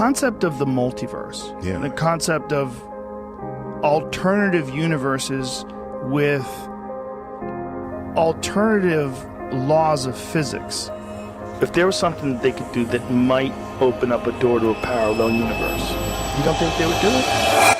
concept of the multiverse, the concept of alternative universes with alternative laws of physics. If there was something that they could do that might open up a door to a parallel universe, you don't think they would do it?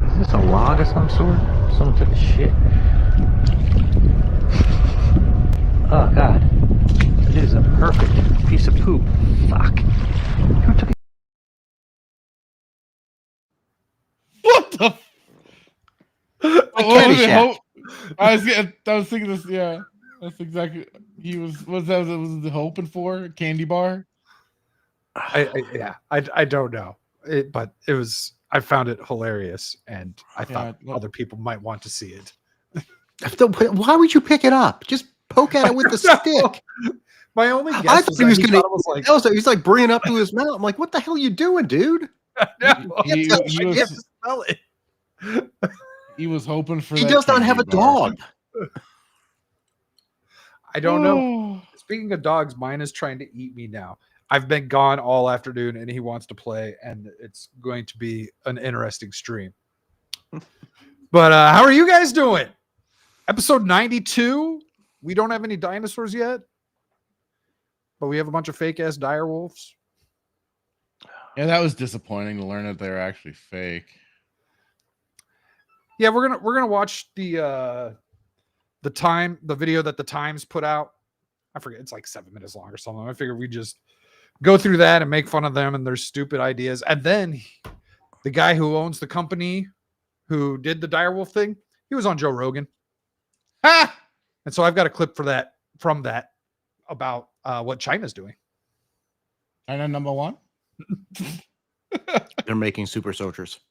Is this a log of some sort? Someone took a shit. Oh god. It is a perfect piece of poop. Fuck. Who took it? What the? What was it? I was thinking this. Yeah, that's exactly. He was. Was he hoping for? A candy bar? I don't know, but it was. I found it hilarious, and I thought other people might want to see it. Why would you pick it up? Just poke at it with the stick. My only guess I thought he was going to. He's like bringing it up to his mouth. I'm like, what the hell are you doing, dude? He to smell it. He was hoping for. He that does not candy have a bar. dog. I don't know. Speaking of dogs, mine is trying to eat me now. I've been gone all afternoon, and he wants to play, and it's going to be an interesting stream. But how are you guys doing? Episode 92. We don't have any dinosaurs yet, but we have a bunch of fake ass dire wolves. Yeah, that was disappointing to learn that they're actually fake. Yeah, we're gonna watch the video that the Times put out. I forget, it's like 7 minutes long or something. I figured we just go through that and make fun of them and their stupid ideas. And then the guy who owns the company who did the direwolf thing, he was on Joe Rogan. Ha! And so I've got a clip from that about what China's doing. China number one. They're making super soldiers.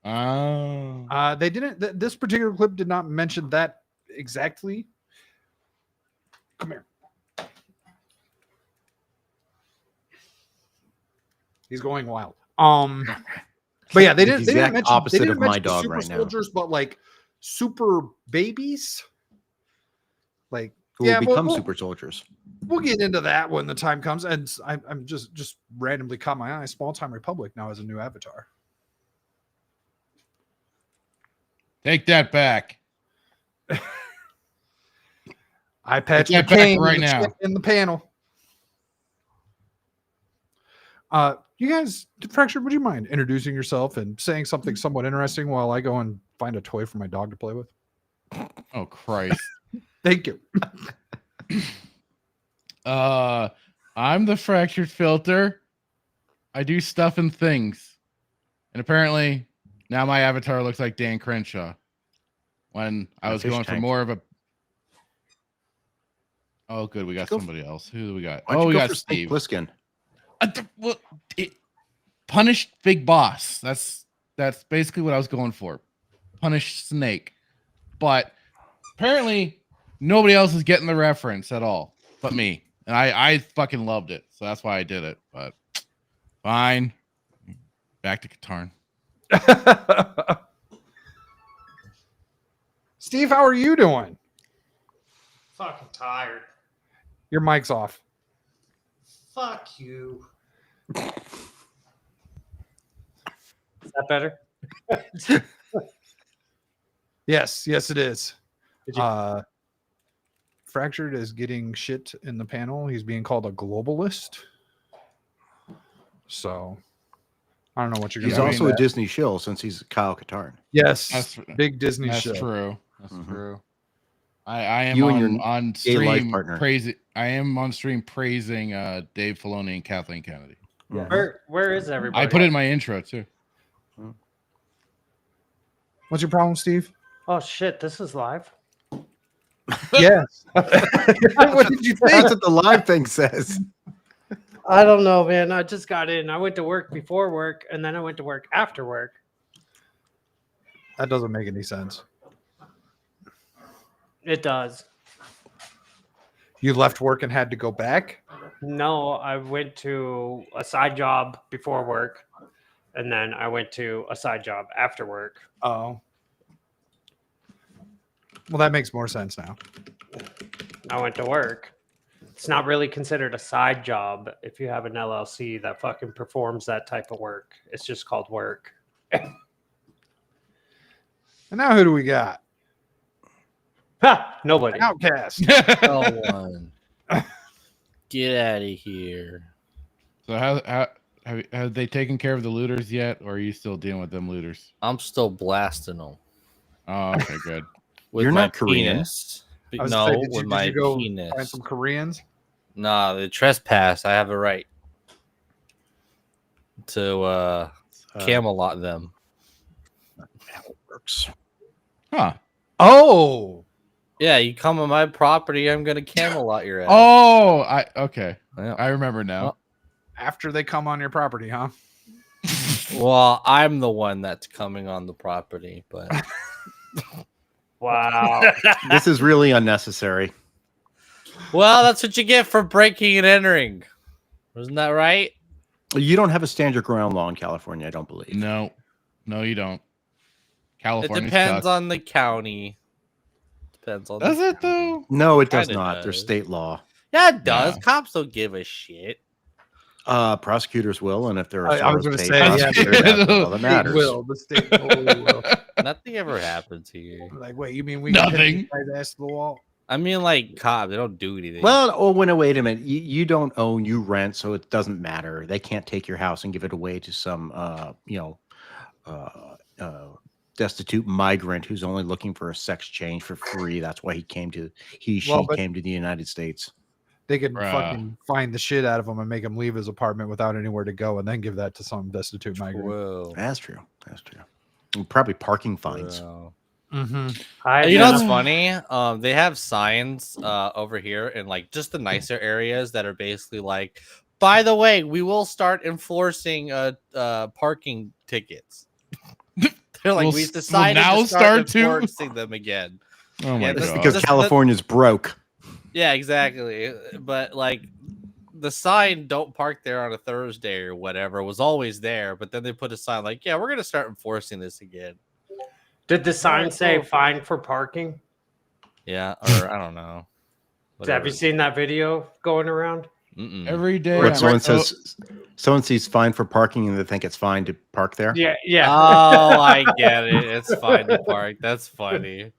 Oh. They didn't. This particular clip did not mention that exactly. Come here. He's going wild. But yeah, they didn't mention opposite of my the dog super right now. soldiers, but like super babies. Like Who will become super soldiers. We'll get into that when the time comes. And I'm just randomly caught my eye. Small Time Republic now has a new avatar. Take that back. I patch that back right now in the panel. You guys, Fractured, would you mind introducing yourself and saying something somewhat interesting while I go and find a toy for my dog to play with? Oh Christ. Thank you. I'm the Fractured Filter. I do stuff and things. And apparently now my avatar looks like Dan Crenshaw. When I was going for more of a... Oh, good. We got somebody else. Who do we got? Oh, we got Steve Pliskin. Punished Big Boss. That's basically what I was going for. Punished Snake. But apparently nobody else is getting the reference at all but me. And I fucking loved it. So that's why I did it. But fine. Back to Qatar. Steve, how are you doing? Fucking tired. Your mic's off. Fuck you. Is that better? Yes, it is. Did you- Fractured is getting shit in the panel. He's being called a globalist. So I don't know what you're He's going to also a Disney shill since he's Kyle Katarn. Yes, That's- big Disney That's show. true. That's Mhm. true. I am You and your on gay life stream partner. praising. I am on stream praising Dave Filoni and Kathleen Kennedy. Where is everybody? I put it in my intro too. What's your problem, Steve? Oh shit! This is live. Yes. What did you That's think? what the live thing says. I don't know, man. I just got in. I went to work before work, and then I went to work after work. That doesn't make any sense. It does. You left work and had to go back? No, I went to a side job before work, and then I went to a side job after work. Oh. Well, that makes more sense now. I went to work. It's not really considered a side job if you have an LLC that fucking performs that type of work. It's just called work. And now who do we got? Ha! Nobody. Outcast. No one. Get out of here. So have they taken care of the looters yet, or are you still dealing with them looters? I'm still blasting them. Oh, okay, good. With You're my not Korean. penis. I was No, gonna say, did with you my go penis. find some Koreans? Nah, the trespass. I have a right to Camelot them. How it works. Huh. Oh. Yeah, you come on my property, I'm gonna Camelot your ass. Oh, okay. Yeah. I remember now. After they come on your property, huh? Well, I'm the one that's coming on the property, but Wow. This is really unnecessary. well, that's what you get for breaking and entering. Isn't that right? You don't have a stand your ground law in California, I don't believe. No, you don't. California. It depends on the county. Depends on. Does the it though? No, it does Kinda not. There's does. state law. Yeah, it does. Yeah. Cops don't give a shit. Prosecutors will, and if they're a I was sort of gonna state say, yeah, prosecutor, they- that's all that matters. The state totally will. Nothing ever happens here. Like, wait, you mean we Nothing. can ass to the wall? I mean, like cops, they don't do anything. Well, oh, wait a minute. You don't own, you rent, so it doesn't matter. They can't take your house and give it away to some, destitute migrant who's only looking for a sex change for free. That's why she But came to the United States. they could Bruh. fucking find the shit out of him and make him leave his apartment without anywhere to go, and then give that to some destitute migrant. Whoa. That's true. That's true. And probably parking fines. Bro. Mm-hmm. You know what's funny? They have signs over here in like just the nicer areas that are basically like, by the way, we will start enforcing parking tickets. They're like, We'll we've s- we'll decided now to start start to? enforcing them again. Oh my Yeah, That's this- god. because Just- California's broke. Yeah, exactly. But like the sign "Don't park there on a Thursday" or whatever was always there, but then they put a sign like, "Yeah, we're gonna start enforcing this again." Did the sign say fine for parking? Yeah, or I don't know. Have you seen that video going around? Mm-mm. Every day. What I'm- someone says, someone sees fine for parking and they think it's fine to park there. Yeah, yeah. Oh, I get it. It's fine to park. That's funny.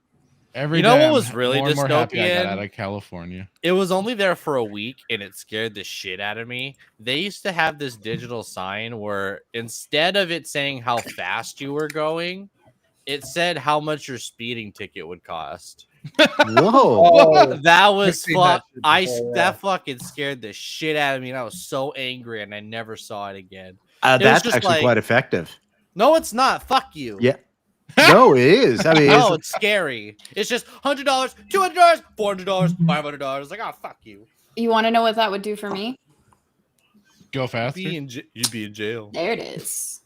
Every You know day what I'm was really more and more happy I got dystopian? out of California. It was only there for a week and it scared the shit out of me. They used to have this digital sign where instead of it saying how fast you were going, it said how much your speeding ticket would cost. Whoa. That was seen that fuck. shit before, yeah. That fucking scared the shit out of me, and I was so angry, and I never saw it again. was That's just actually like- quite effective. No, it's not. Fuck you. Yeah. No, it is. I mean, No, it's, it's scary. It's just $100, $200, $400, $500. Like, oh, fuck you. You want to know what that would do for me? Go faster. You'd be in jail. There it is.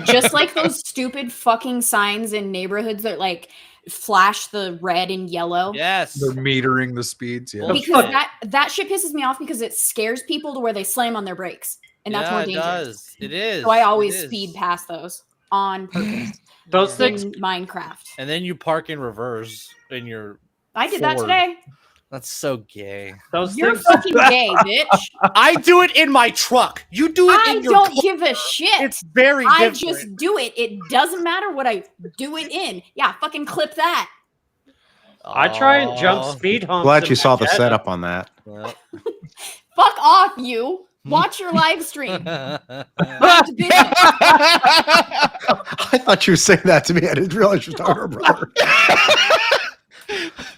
Just like those stupid fucking signs in neighborhoods that like flash the red and yellow. Yes. They're metering the speeds. Yeah. Because that shit pisses me off because it scares people to where they slam on their brakes. And that's more dangerous. It does. It is. So I always speed past those on purpose. Those things. In Minecraft. And then you park in reverse in your. I did that Ford. today. That's so gay. Those You're things. fucking gay, bitch. I do it in my truck. You do it I in your don't car. give a shit. It's very I different. just do it. It doesn't matter what I do it in. Yeah, fucking clip that. I try and jump speed humps. Glad you in saw the my Jetta. setup on that. Well. Fuck off, you. Watch your live stream. I thought you were saying that to me. I didn't realize you were talking to her brother.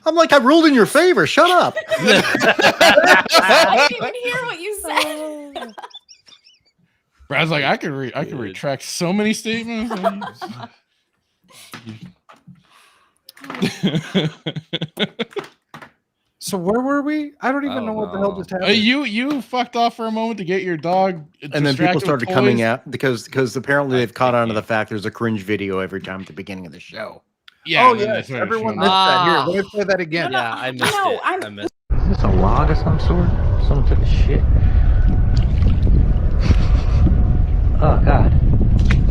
I'm like, I ruled in your favor. Shut up. I didn't even hear what you said. Brad's like, I could retract so many statements. So where were we? I don't even know what the hell just happened. You fucked off for a moment to get your dog. And then people distracted with started coming toys. out because apparently they've caught on to the fact there's a cringe video every time at the beginning of the show. Yeah. Oh and then yeah, they started everyone showing missed up. that. Here, let me play that again. Yeah, I missed No, it. I missed it. Is this a log of some sort? Someone took a shit. Oh god.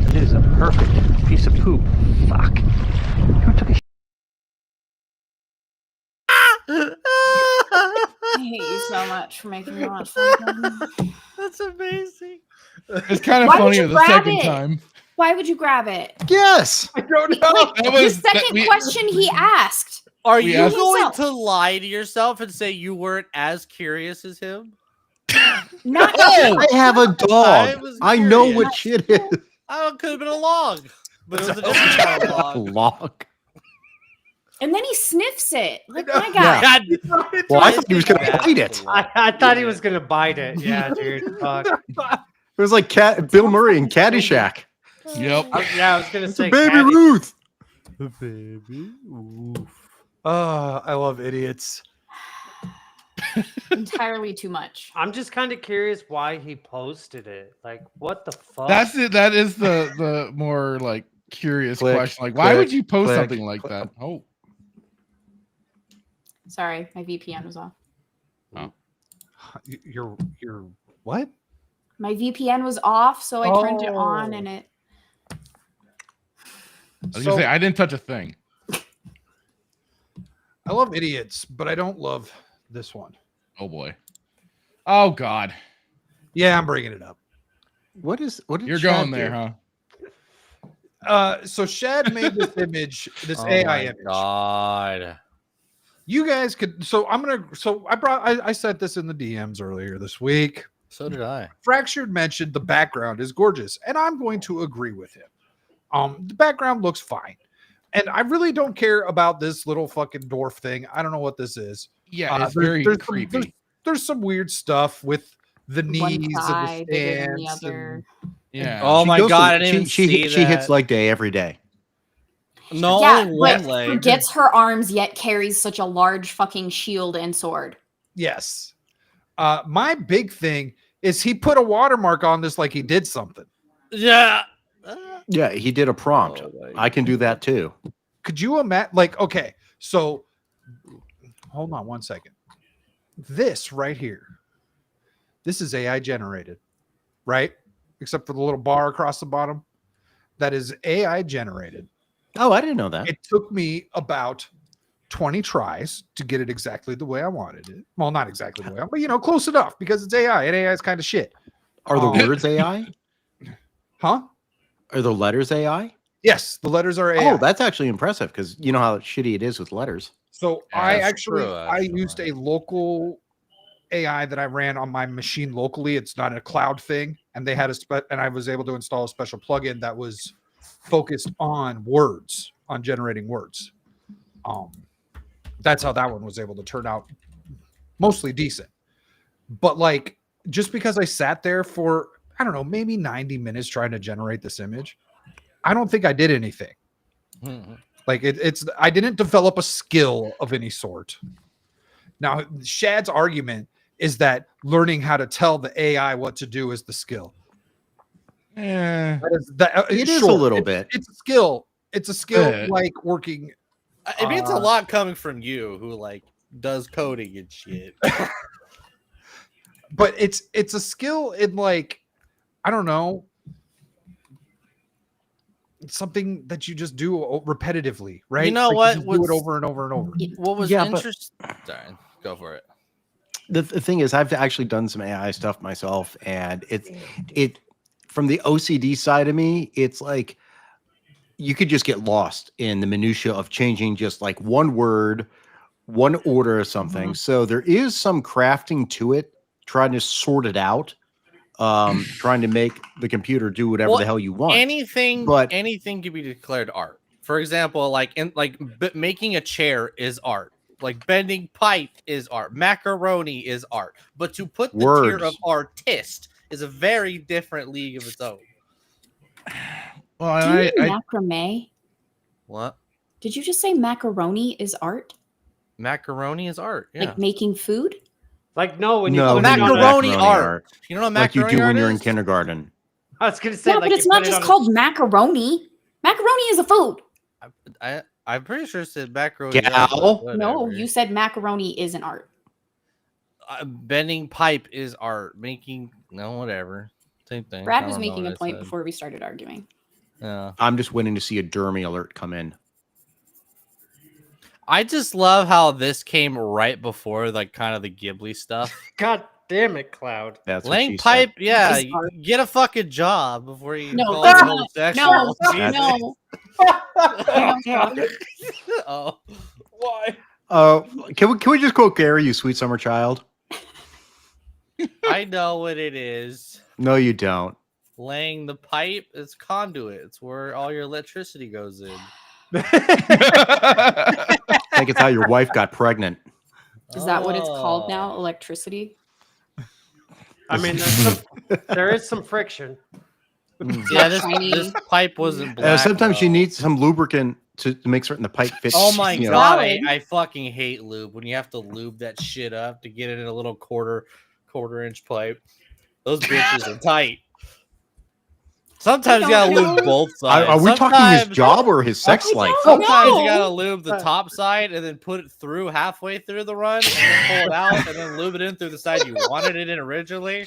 It is a perfect piece of poop. Fuck. Who took a shit? I hate you so much for making me watch that. That's amazing. It's kind of Why would funny you the grab second it? time. Why would you grab it? Yes. I don't know. Like, That the was- that second we- question he asked. Are We you asked- going Himself. to lie to yourself and say you weren't as curious as him? Not I have a dog. was I know curious. what shit is. Oh, it could have been a log. But it was a different kind of log. Log. And then he sniffs it. Like, know. my God. God, Well, I thought he was going to bite it. I thought he was gonna bite it. Yeah, dude. Fuck. It was like Bill Murray in Caddyshack. Yep. Yeah, I was gonna It's say. a baby Caddy. Ruth. baby. I love idiots. Entirely too much. I'm just kind of curious why he posted it. Like, what the fuck? That's it. That is the more like curious Click, question. Like, why click, would you post click, something like click. that? Oh, Sorry, my VPN was off. You're what? My VPN was off, so I turned it on and it. I was gonna say I didn't touch a thing. I love idiots, but I don't love this one. Oh boy. Oh God. Yeah, I'm bringing it up. What did You're Chad going there, do? huh? So Shad made this image, this Oh AI my image. God. You guys could. So I sent this in the DMs earlier this week. So did I. Fractured mentioned the background is gorgeous, and I'm going to agree with him. The background looks fine, and I really don't care about this little fucking dwarf thing. I don't know what this is. Yeah, it's there's- very there's creepy. There's some weird stuff with the knees One and thigh the bigger than the stance. other. Yeah. Oh She my goes to- God. I didn't even see she hits that. leg day every day. No, Yeah, only one but leg. forgets her arms yet carries such a large fucking shield and sword. Yes. My big thing is he put a watermark on this like he did something. Yeah. Yeah, he did a prompt. Oh my I can do that too. Could you imagine? Like, okay, so hold on one second. This right here, this is AI generated, right? Except for the little bar across the bottom. That is AI generated. Oh, I didn't know that. It took me about 20 tries to get it exactly the way I wanted it. Well, not exactly the way, but close enough because it's AI, and AI is kind of shit. Are the words AI? Huh? Are the letters AI? Yes, the letters are AI. Oh, that's actually impressive because you know how shitty it is with letters. So Yeah, I that's actually true, I used a local AI that I ran on my machine locally. It's not a cloud thing, and they had and I was able to install a special plugin that was focused on words, on generating words. That's how that one was able to turn out mostly decent. But like, just because I sat there for I don't know, maybe 90 minutes trying to generate this image, I don't think I did anything. Like I didn't develop a skill of any sort. Now, Shad's argument is that learning how to tell the AI what to do is the skill. Yeah. It is a little bit. It's a skill. It's a skill Yeah. like working I mean, it's a lot coming from you, who like does coding and shit. But it's a skill in like, I don't know, something that you just do repetitively, right? You know like what? You just do it over and over and over. What was Yeah, but- interesting? Sorry, go for it. The thing is, I've actually done some AI stuff myself, and it from the OCD side of me, it's like you could just get lost in the minutia of changing just like one word, one order or something. So there is some crafting to it, trying to sort it out, trying to make the computer do whatever the hell you want. Anything can be declared art. For example, making a chair is art. Like bending pipe is art. Macaroni is art. But to put the tier of artist is a very different league of its own. Well, Do you mean macrame? What? Did you just say macaroni is art? Macaroni is art. Yeah. Like making food? Like no, when No, you put it on macaroni a- art. You know what like you macaroni do when art you're is? in kindergarten. I was gonna say, Yeah, like, but it's you not put it just on a- called macaroni. Macaroni is a food. I'm pretty sure it said macaroni. Gal? No, you said macaroni is an art. Bending pipe is art. Making whatever. Same thing. Brad I was don't know making what a I point said. before we started arguing. Yeah. I'm just waiting to see a Dermy alert come in. I just love how this came right before like kind of the Ghibli stuff. God damn it, Cloud. That's what Laying she pipe, said. yeah. Is art. Get a fucking job before you No, call that's it not. homosexual. No, Jesus. no. Oh. Why? Can we just quote Gary, you sweet summer child? I know what it is. No, you don't. Laying the pipe is conduit. It's where all your electricity goes in. I think it's how your wife got pregnant. Is that what it's called Oh. now? Electricity? I mean, there is some friction. Yeah, Shiny. this pipe wasn't black. Sometimes you though. need some lubricant to make certain the pipe fits. Oh my you know. god, Valid. I fucking hate lube when you have to lube that shit up to get it in a little quarter inch pipe. Those bitches are tight. Sometimes you gotta don't know. lube both sides. Are we talking his Sometimes- job or his sex life? Sometimes No. you gotta lube the top side and then put it through halfway through the run and then pull it out and then lube it in through the side you wanted it in originally.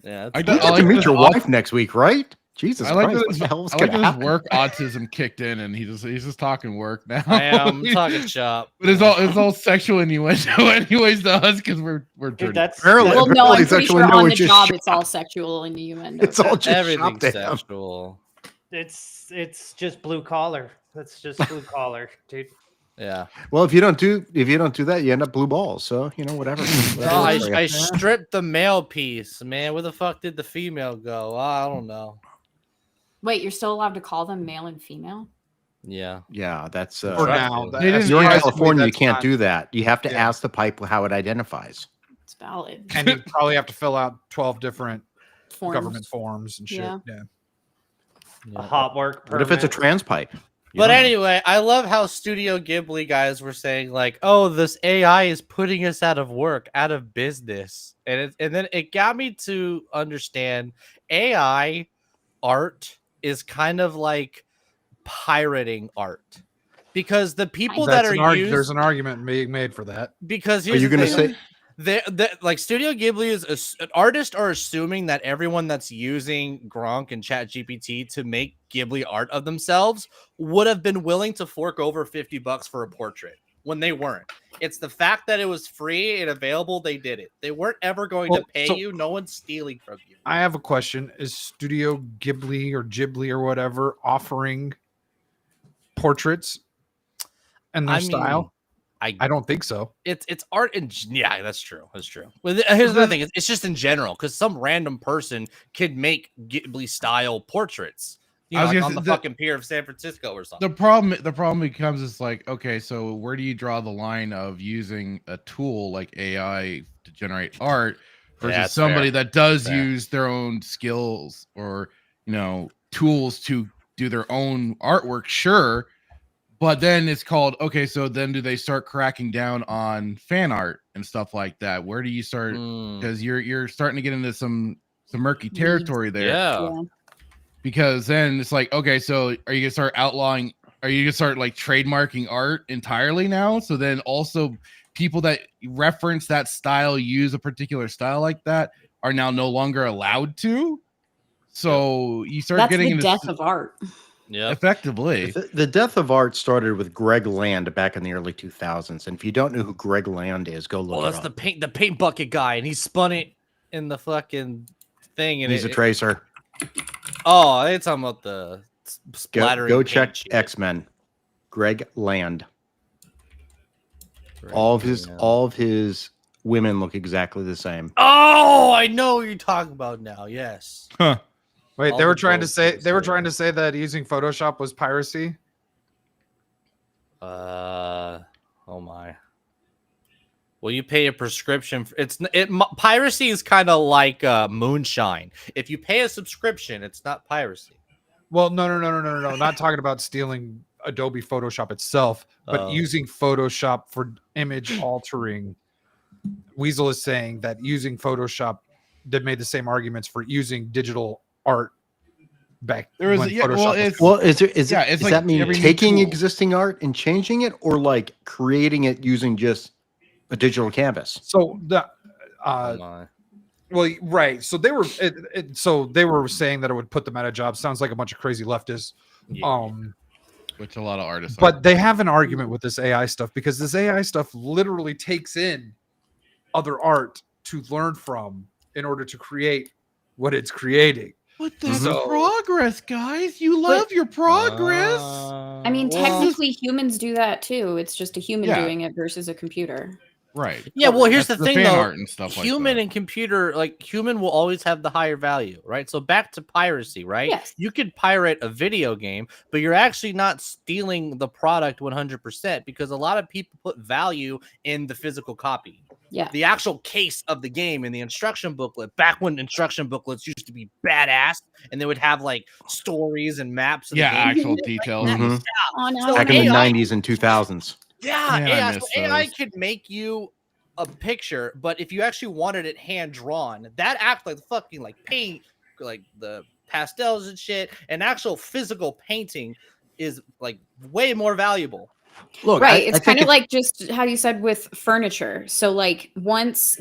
Yeah, I You do- get I to like meet this your off- wife next week, right? Jesus I like Christ, that what the hell is I like gonna that his happen? work autism kicked in, and he's just talking work now. I am talking shop. But it's all sexual innuendo, anyways, to us because we're Dude, dirty. that's Apparently- Well, no, I'm Apparently pretty sexual sure innuendo on is the just job shop. it's all sexual innuendo. It's all just Everything's shop to him. sexual. it's just blue collar. That's just blue collar, dude. Yeah. Well, if you don't do that, you end up blue balls. So whatever. Well, Whatever works for I you. stripped the male piece, man. Where the fuck did the female go? I don't know. Wait, you're still allowed to call them male and female? Yeah. Yeah, that's For now, They didn't- you're in Yeah, California. You that's can't not- do that. You have to Yeah. ask the pipe how it identifies. It's valid. and you probably have to fill out 12 different Forms. government forms and shit. Yeah. Yeah. A hot work What if it's a permit. trans pipe? You But don't know. anyway, I love how Studio Ghibli guys were saying like, "Oh, this AI is putting us out of work, out of business," and then it got me to understand AI art is kind of like pirating art because the people that That's are there's an argument being made for that. because Are here's you the going to thing. say? Like Studio Ghibli is artists are assuming that everyone that's using Gronk and Chat GPT to make Ghibli art of themselves would have been willing to fork over $50 for a portrait when they weren't. It's the fact that it was free and available. They did it. They weren't ever going to pay you. No one's stealing from you. I have a question. Is Studio Ghibli or whatever offering portraits and their style? I don't think so. It's art and yeah, that's true. That's true. But here's another thing. It's just in general because some random person could make Ghibli style portraits. You I know, was like gonna on the say, fucking pier of San Francisco or something. The problem becomes is like, okay, so where do you draw the line of using a tool like AI to generate art versus that's somebody fair. that does Fair. use their own skills or tools to do their own artwork? Sure, but then it's called okay. So then do they start cracking down on fan art and stuff like that? Where do you start? Because you're starting to get into some murky territory there. Yeah. Because then it's like, okay, so are you gonna start outlawing are you gonna start like trademarking art entirely now? So then also people that reference that style, use a particular style like that, are now no longer allowed to. So you start That's getting the into death of art. Yeah. effectively. The death of art started with Greg Land back in the early 2000s. And if you don't know who Greg Land is, go look Well, it that's up. the paint bucket guy, and he spun it in the fucking thing, and He's a tracer. Oh, it's talking about the splattering. Go paint check shit. X-Men. Greg Land. Right, All yeah. of his women look exactly the same. Oh, I know what you're talking about now. Yes. Huh. Wait, All they were the trying to girls say look the same. that using Photoshop was piracy. Oh my. Well, you pay a prescription. Piracy is kind of like moonshine. If you pay a subscription, it's not piracy. Well, no. Not talking about stealing Adobe Photoshop itself, but Oh. using Photoshop for image altering. Weasel is saying that using Photoshop, they made the same arguments for using digital art back There was when yeah, Photoshop well, was it's Well, is Yeah, it's like that mean every new taking tool. existing art and changing it, or like creating it using just a digital canvas? so the Oh my. well, right. So they were so they were saying that it would put them out of jobs. Sounds like a bunch of crazy leftists. Yeah. which a lot of artists are. But they have an argument with this AI stuff because this AI stuff literally takes in other art to learn from in order to create what it's creating. But that's So- progress, guys. You love your progress. I mean, Well, technically, humans do that too. It's just a human Yeah. doing it versus a computer. Right. yeah. Well, here's That's the thing, fan though. art and stuff like Human that. and computer, like human, will always have the higher value, right? So back to piracy, right? Yes. You could pirate a video game, but you're actually not stealing the product 100% because a lot of people put value in the physical copy. Yeah. The actual case of the game and the instruction booklet, back when instruction booklets used to be badass and they would have like stories and maps of Yeah, the game. actual details. Mhm. and On So Back in the AI 90s and 2000s. Yeah, Man, I AI, miss so AI those. could make you a picture, but if you actually wanted it hand drawn, that act like fucking like paint, like the pastels and shit, and actual physical painting is like way more valuable. Look, Right. I It's think kind of like just how you said with furniture. So like once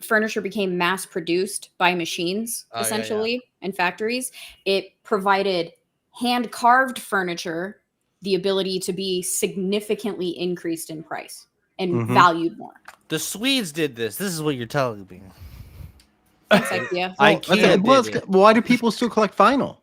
furniture became mass produced by machines, Oh, yeah, yeah. essentially, and factories, it provided hand carved furniture the ability to be significantly increased in price and Mhm. valued more. The Swedes did this. This is what you're telling me. Thanks, IKEA. Why do people still collect vinyl?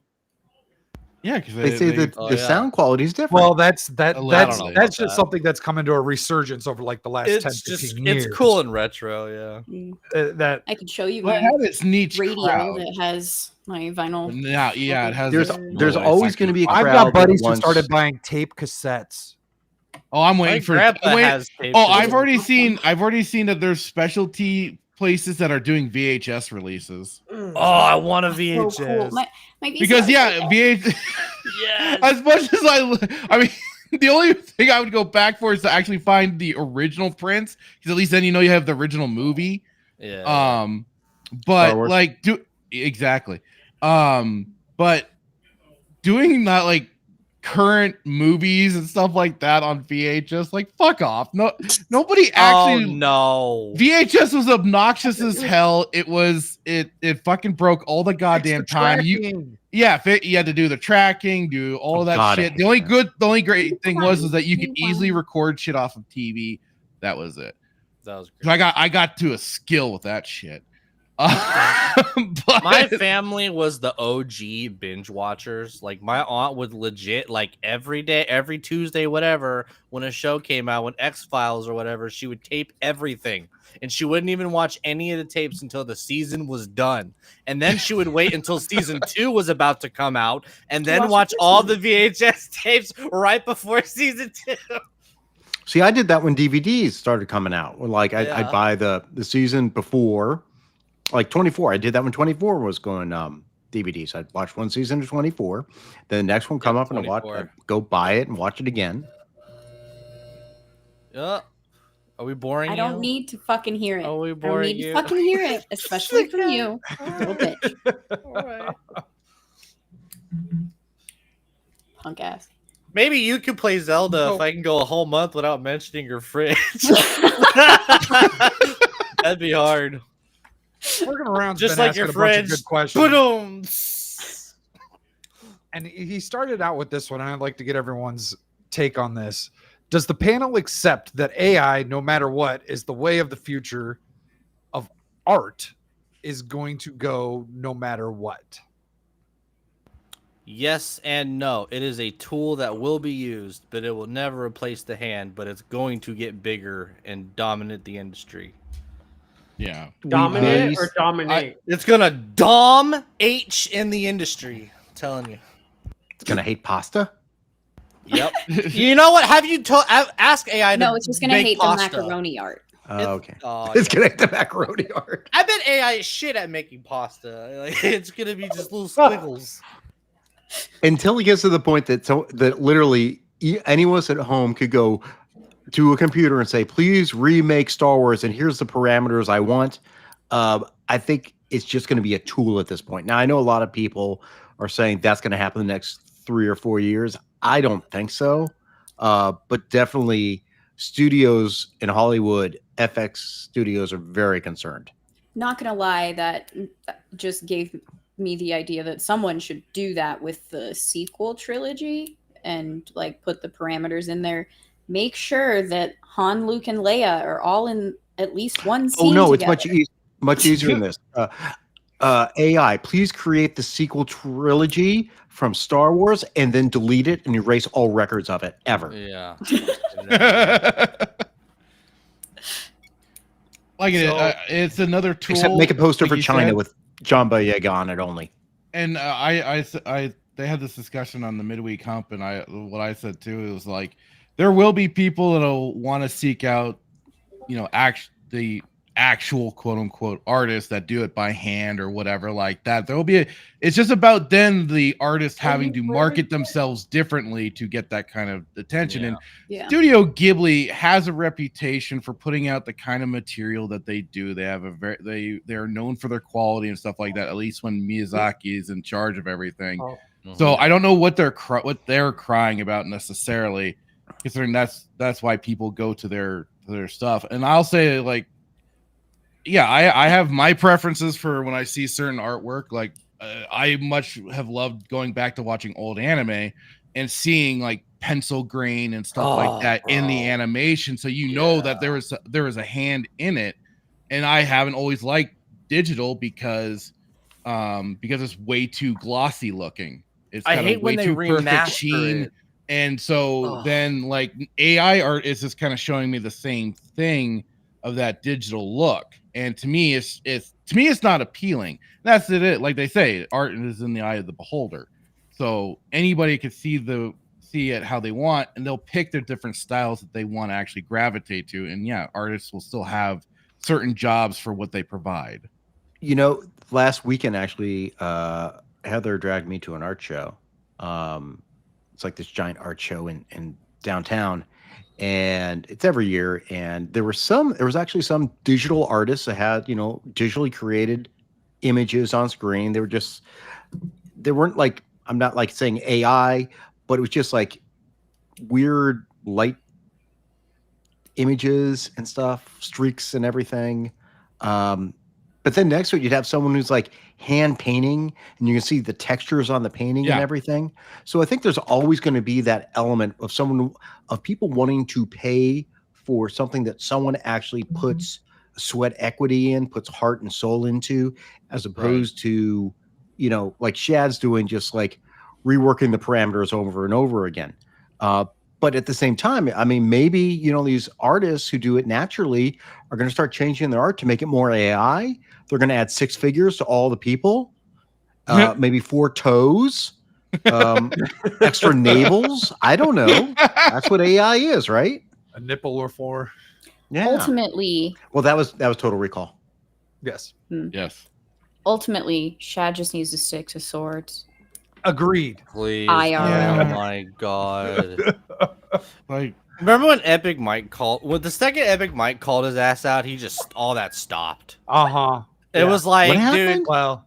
Yeah, because They say that Oh, the yeah. sound quality is different. Well, that's Allegedly. just About something that's come into a resurgence over like the last 10, 15 years. it's cool and retro, yeah. Mm, That I could show you Well, it my had its niche radio crowd. that has my vinyl. Yeah, it has. There's its there's little always section. going to be a I've crowd got that buddies who wants- started buying tape cassettes. Oh, I'm My waiting for. grandpa wait- has tape oh, cassettes. I've already seen. I've already seen that there's specialty places that are doing VHS releases. Oh, I want a So VHS. cool. My Because VCR yeah, VHS. Yes. As much as I mean, the only thing I would go back for is to actually find the original prints, because at least then you know you have the original movie. Yeah. But Wars. like exactly. But doing that like current movies and stuff like that on VHS, like fuck off. No, nobody actually. Oh no. VHS was obnoxious as hell. It fucking broke all the goddamn time. You had to do the tracking, do all of that God, I shit. hate The only great thing was that you could Meanwhile. easily record shit off of TV. That was it. That was So great. I got to a skill with that shit. But My family was the OG binge watchers. Like my aunt would legit like every day, every Tuesday, whatever, when a show came out, when X-Files or whatever, she would tape everything. And she wouldn't even watch any of the tapes until the season was done. And then she would wait until season 2 was about to come out and then watch all the VHS tapes right before season 2. See, I did that when DVDs started coming out. Like Yeah. I'd buy the season before, like 24. I did that when 24 was going DVDs. I'd watch one season of 24, then the next one come up and I'd go buy it and watch it again. Yeah. Are we boring I don't you? need to fucking hear it. Are we I don't boring need you? to fucking hear it, especially from you, little bitch, All right. punk ass. Maybe you could play Zelda No. if I can go a whole month without mentioning your fridge. That'd be hard. Working around, Just like your a bunch of fridge. good questions. Boom. And he started out with this one, and I'd like to get everyone's take on this. Does the panel accept that AI, no matter what, is the way of the future of art, is going to go no matter what? Yes and no. It is a tool that will be used, but it will never replace the hand, but it's going to get bigger and dominate the industry. Yeah. Dominate or dominate? It's going to dom H in the industry. I'm telling you. It's gonna hate pasta. Yep. You know what? Have you ask AI to No, it's just gonna make hate pasta. the macaroni art. Okay. Oh, It's yeah. gonna hate the macaroni art. I bet AI is shit at making pasta. Like, it's gonna be just little squiggles. Until it gets to the point that literally any of us at home could go to a computer and say, "Please remake Star Wars," and here's the parameters I want. I think it's just going to be a tool at this point. Now, I know a lot of people are saying that's going to happen in the next 3 or 4 years. I don't think so, but definitely studios in Hollywood, FX studios, are very concerned. Not gonna lie, that just gave me the idea that someone should do that with the sequel trilogy and like put the parameters in there. Make sure that Han, Luke, and Leia are all in at least one scene. Oh no, together. it's much easier than this. AI, please create the sequel trilogy from Star Wars and then delete it and erase all records of it ever. Yeah. Like it's another tool. Except make a poster like for you China said. with John Boyega on it only. And they had this discussion on the midweek hump, and what I said too is like there will be people that'll want to seek out, the actual quote unquote artists that do it by hand or whatever like that. There will be it's just about then the artist having to market themselves differently to get that kind of attention. Yeah. And Yeah. Studio Ghibli has a reputation for putting out the kind of material that they do. They have they're known for their quality and stuff like that, at least when Miyazaki is in charge of everything. Oh. So I don't know what they're crying about necessarily, considering that's why people go to their stuff. And I'll say, like, yeah, I have my preferences for when I see certain artwork. Like I much have loved going back to watching old anime and seeing like pencil grain and stuff like that in the animation, so that there was a hand in it. And I haven't always liked digital because it's way too glossy looking. It's I got hate a when way they too perfect remaster sheen. it. And so then like AI art is just kind of showing me the same thing of that digital look. And to me, it's not appealing. That's it. Like they say, art is in the eye of the beholder. So anybody can see it how they want, and they'll pick their different styles that they want to actually gravitate to. And yeah, artists will still have certain jobs for what they provide. Last weekend actually, Heather dragged me to an art show. It's like this giant art show in downtown. And it's every year, and there was actually some digital artists that had digitally created images on screen. They weren't like, I'm not like saying AI, but it was just like weird light images and stuff, streaks and everything. But then next week you'd have someone who's like hand painting, and you can see the textures on the painting and everything. So I think there's always going to be that element of people wanting to pay for something that someone actually puts sweat equity in, puts heart and soul into, as opposed to, like Shad's doing, just like reworking the parameters over and over again. But at the same time, I mean, maybe, these artists who do it naturally are going to start changing their art to make it more AI. They're going to add 6 figures to all the people, maybe 4 toes, extra navels. I don't know. That's what AI is, right? A nipple or 4. Yeah. Ultimately, Well, that was Total Recall. Yes. Yes. ultimately, Shad just needs to stick to swords. Agreed. Please. IRL. Oh my god. Like, Remember when Epic Mike when the second Epic Mike called his ass out, all that stopped. Uh-huh. It was like, What dude, happened? Well,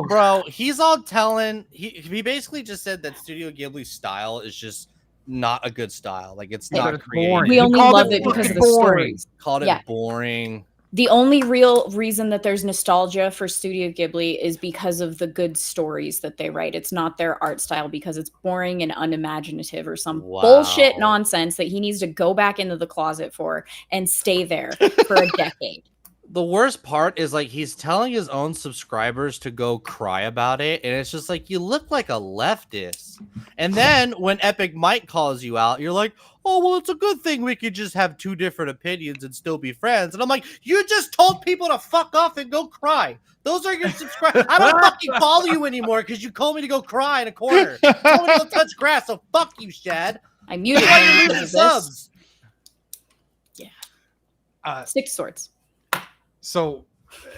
bro, he's all telling he basically just said that Studio Ghibli's style is just not a good style. Like it's Hey, not it's creative. boring. We You only called loved it it because of the fucking boring. stories. Called it Yeah. boring. The only real reason that there's nostalgia for Studio Ghibli is because of the good stories that they write. It's not their art style because it's boring and unimaginative or some bullshit Wow. nonsense that he needs to go back into the closet for and stay there for a decade. The worst part is like he's telling his own subscribers to go cry about it, and it's just like you look like a leftist. And then when Epic Mike calls you out, you're like, "Oh well, it's a good thing we could just have two different opinions and still be friends." And I'm like, "You just told people to fuck off and go cry. Those are your subscribers. I don't fucking follow you anymore because you told me to go cry in a corner. You told me to go touch grass. So fuck you, Shad. I muted That's why him you're because losing of this. subs." Stick to swords. So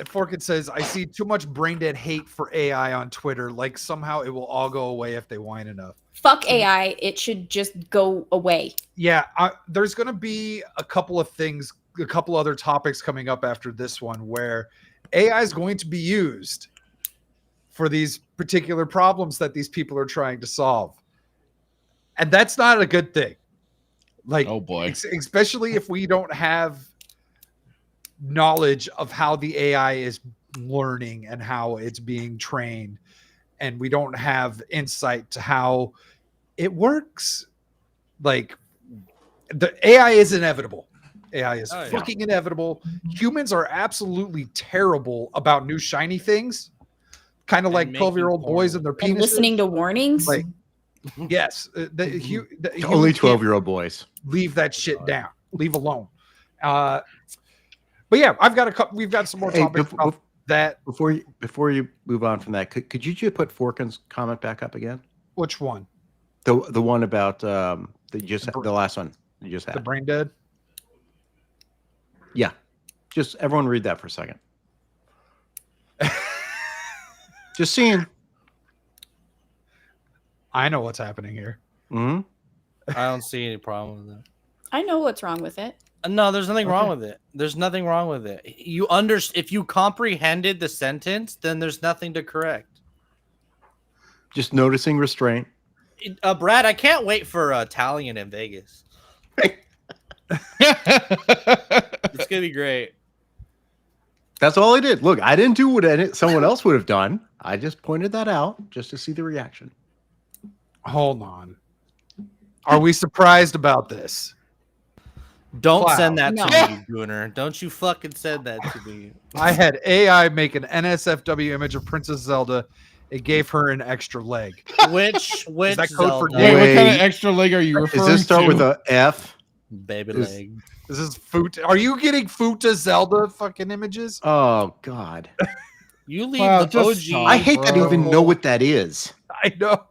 Forkett says, I see too much brain dead hate for AI on Twitter. Like somehow it will all go away if they whine enough. Fuck AI. It should just go away. Yeah, there's going to be a couple of things, a couple other topics coming up after this one where AI is going to be used for these particular problems that these people are trying to solve. And that's not a good thing. Like, Oh boy. especially if we don't have knowledge of how the AI is learning and how it's being trained, and we don't have insight to how it works. Like, the AI is inevitable. AI is fucking inevitable. Humans are absolutely terrible about new shiny things, kind of like making 12-year-old boys and their penises. And listening to warnings. Like, yes, the Only humans can't 12-year-old boys. leave that shit down. Leave alone. But yeah, we've got some more Hey, topics about that. Before you move on from that, could you just put Forkin's comment back up again? Which one? The one about the last one you just had. The brain dead? Yeah. Just everyone read that for a second. Just seeing. I know what's happening here. Mm-hmm. I don't see any problem with it. I know what's wrong with it. No, there's nothing wrong with it. There's nothing wrong with it. If you comprehended the sentence, then there's nothing to correct. Just noticing restraint. Brad, I can't wait for Italian in Vegas. It's gonna be great. That's all I did. Look, I didn't do what someone else would have done. I just pointed that out just to see the reaction. Hold on. Are we surprised about this? Don't Wow. send that No. to me, Gooner. Don't you fucking send that to me. I had AI make an NSFW image of Princess Zelda. It gave her an extra leg. Which Is that code for Zelda? Wait, what kind of Wait. extra leg are you Does referring this start to? with a F? Baby Is- leg. This is Futa. Are you getting Futa Zelda fucking images? Oh God. You leave Well, the just OG. stop. I hate that I bro. even know what that is. I know.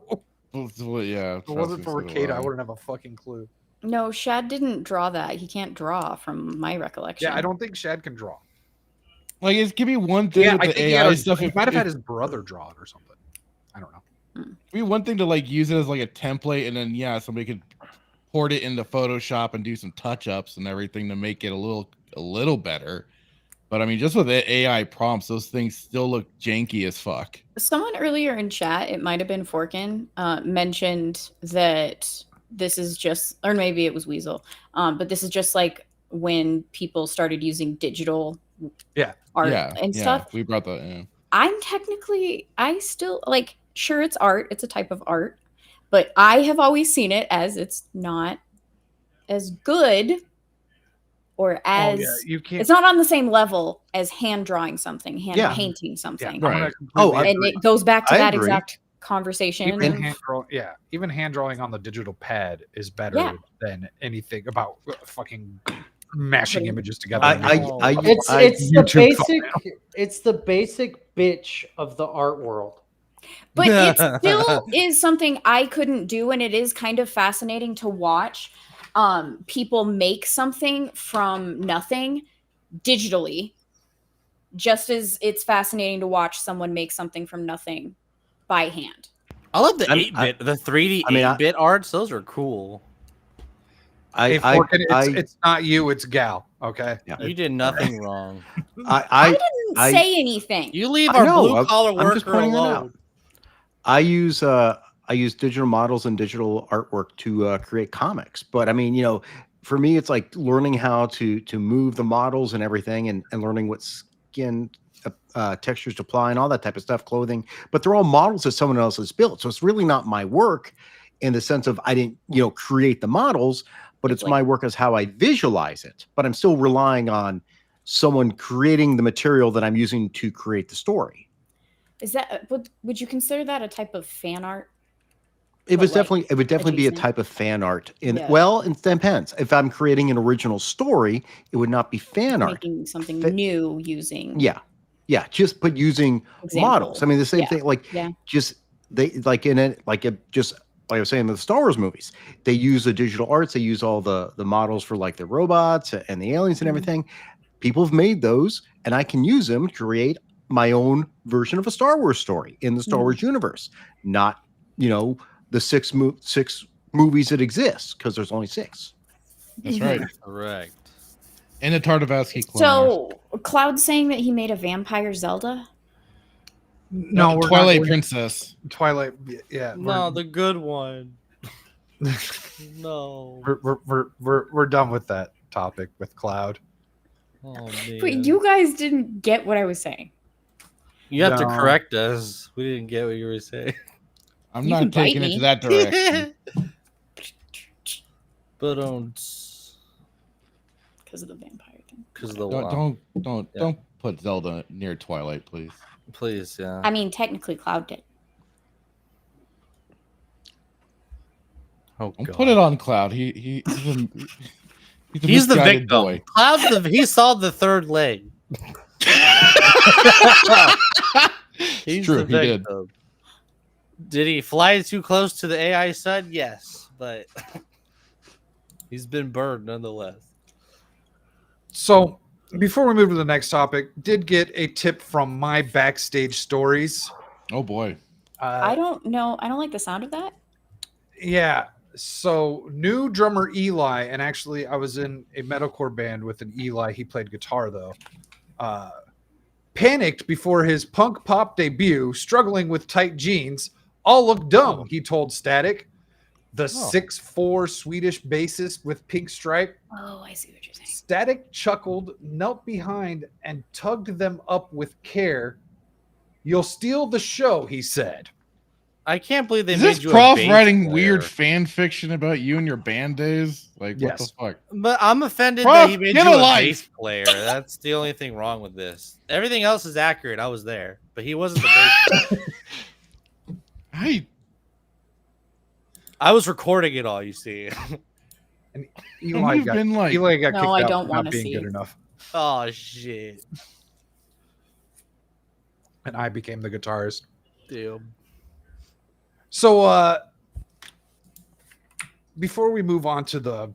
Well, yeah. If it wasn't for Ricada, I wouldn't have a fucking clue. No, Shad didn't draw that. He can't draw from my recollection. Yeah, I don't think Shad can draw. Like, give me one thing Yeah, with I the think AI stuff. he might have had his brother draw it or something. I don't know. Give me one thing to like use it as like a template, and then somebody could port it into Photoshop and do some touch-ups and everything to make it a little better. But I mean, just with the AI prompts, those things still look janky as fuck. Someone earlier in chat, it might have been Forkin, mentioned that this is just, or maybe it was Weasel, but this is just like when people started using digital art and stuff. We brought that in. I still like, sure, it's art, it's a type of art, but I have always seen it as it's not as good or as you can't. it's not on the same level as hand drawing something, Yeah. painting something. Right. And it goes back to I that agree. exact conversation. Even hand drawing on the digital pad is better Yeah. than anything about fucking mashing images together. It's the basic bitch of the art world. But it still is something I couldn't do, and it is kind of fascinating to watch people make something from nothing digitally, just as it's fascinating to watch someone make something from nothing by hand. I love the I'm- 8-bit, the 3D I mean, 8-bit arts. Those are cool. It's not you, it's Gal. Okay. You did nothing wrong. I didn't say anything. You leave I our know, blue collar I'm just worker pointing that alone. out. I use I use digital models and digital artwork to create comics. But I mean, for me, it's like learning how to move the models and everything, and learning what skin textures to apply and all that type of stuff, clothing. But they're all models that someone else has built, so it's really not my work in the sense of I didn't create the models, but it's my work as how I visualize it. But I'm still relying on someone creating the material that I'm using to create the story. Is that would you consider that a type of fan art? It would definitely be a type of fan art. Well, it depends. If I'm creating an original story, it would not be fan art. Making something new using. Yeah, just but using models. I mean, the same thing. Just like I was saying, with the Star Wars movies, they use the digital arts. They use all the models for like the robots and the aliens and everything. People have made those, and I can use them to create my own version of a Star Wars story in the Star Wars universe. Not, the six movies that exist, because there's only 6. That's right. Correct. In the Tartakovsky clone. So, Cloud's saying that he made a vampire Zelda? No, we're Twilight not Princess. Twilight, yeah. No, the good one. No. We're done with that topic with Cloud. Oh, man. But you guys didn't get what I was saying. You have to correct us. We didn't get what you were saying. I'm not taking it to that direction. But because of the vampire thing. Because of the don't put Zelda near Twilight, please. Please, yeah. I mean, technically, Cloud did. Oh, don't put it on Cloud. He's the victim. Boy. Cloud's he saw the third leg. He's true, the victim. Did he fly too close to the AI sun? Yes, but he's been burned nonetheless. So before we move to the next topic, did get a tip from my backstage stories. Oh boy. I don't know. I don't like the sound of that. Yeah. So new drummer Eli, and actually I was in a metalcore band with an Eli. He played guitar though. Panicked before his punk pop debut, struggling with tight jeans. All look dumb, he told Static. The 6'4" Swedish bassist with pink stripe. Oh, I see what you're saying. Static chuckled, knelt behind, and tugged them up with care. You'll steal the show, he said. I can't believe they Is made this you prof a bass writing player. weird fan fiction about you and your band days? Like, Yes. what the fuck? But I'm offended Prof, that he made get you a a life. bass player. That's the only thing wrong with this. Everything else is accurate. I was there, but he wasn't the bass player. I was recording it all, you see. And Eli got been like, Eli got No, kicked I out don't for not wanna being see. good enough. Oh, shit. And I became the guitarist. Damn. So before we move on to the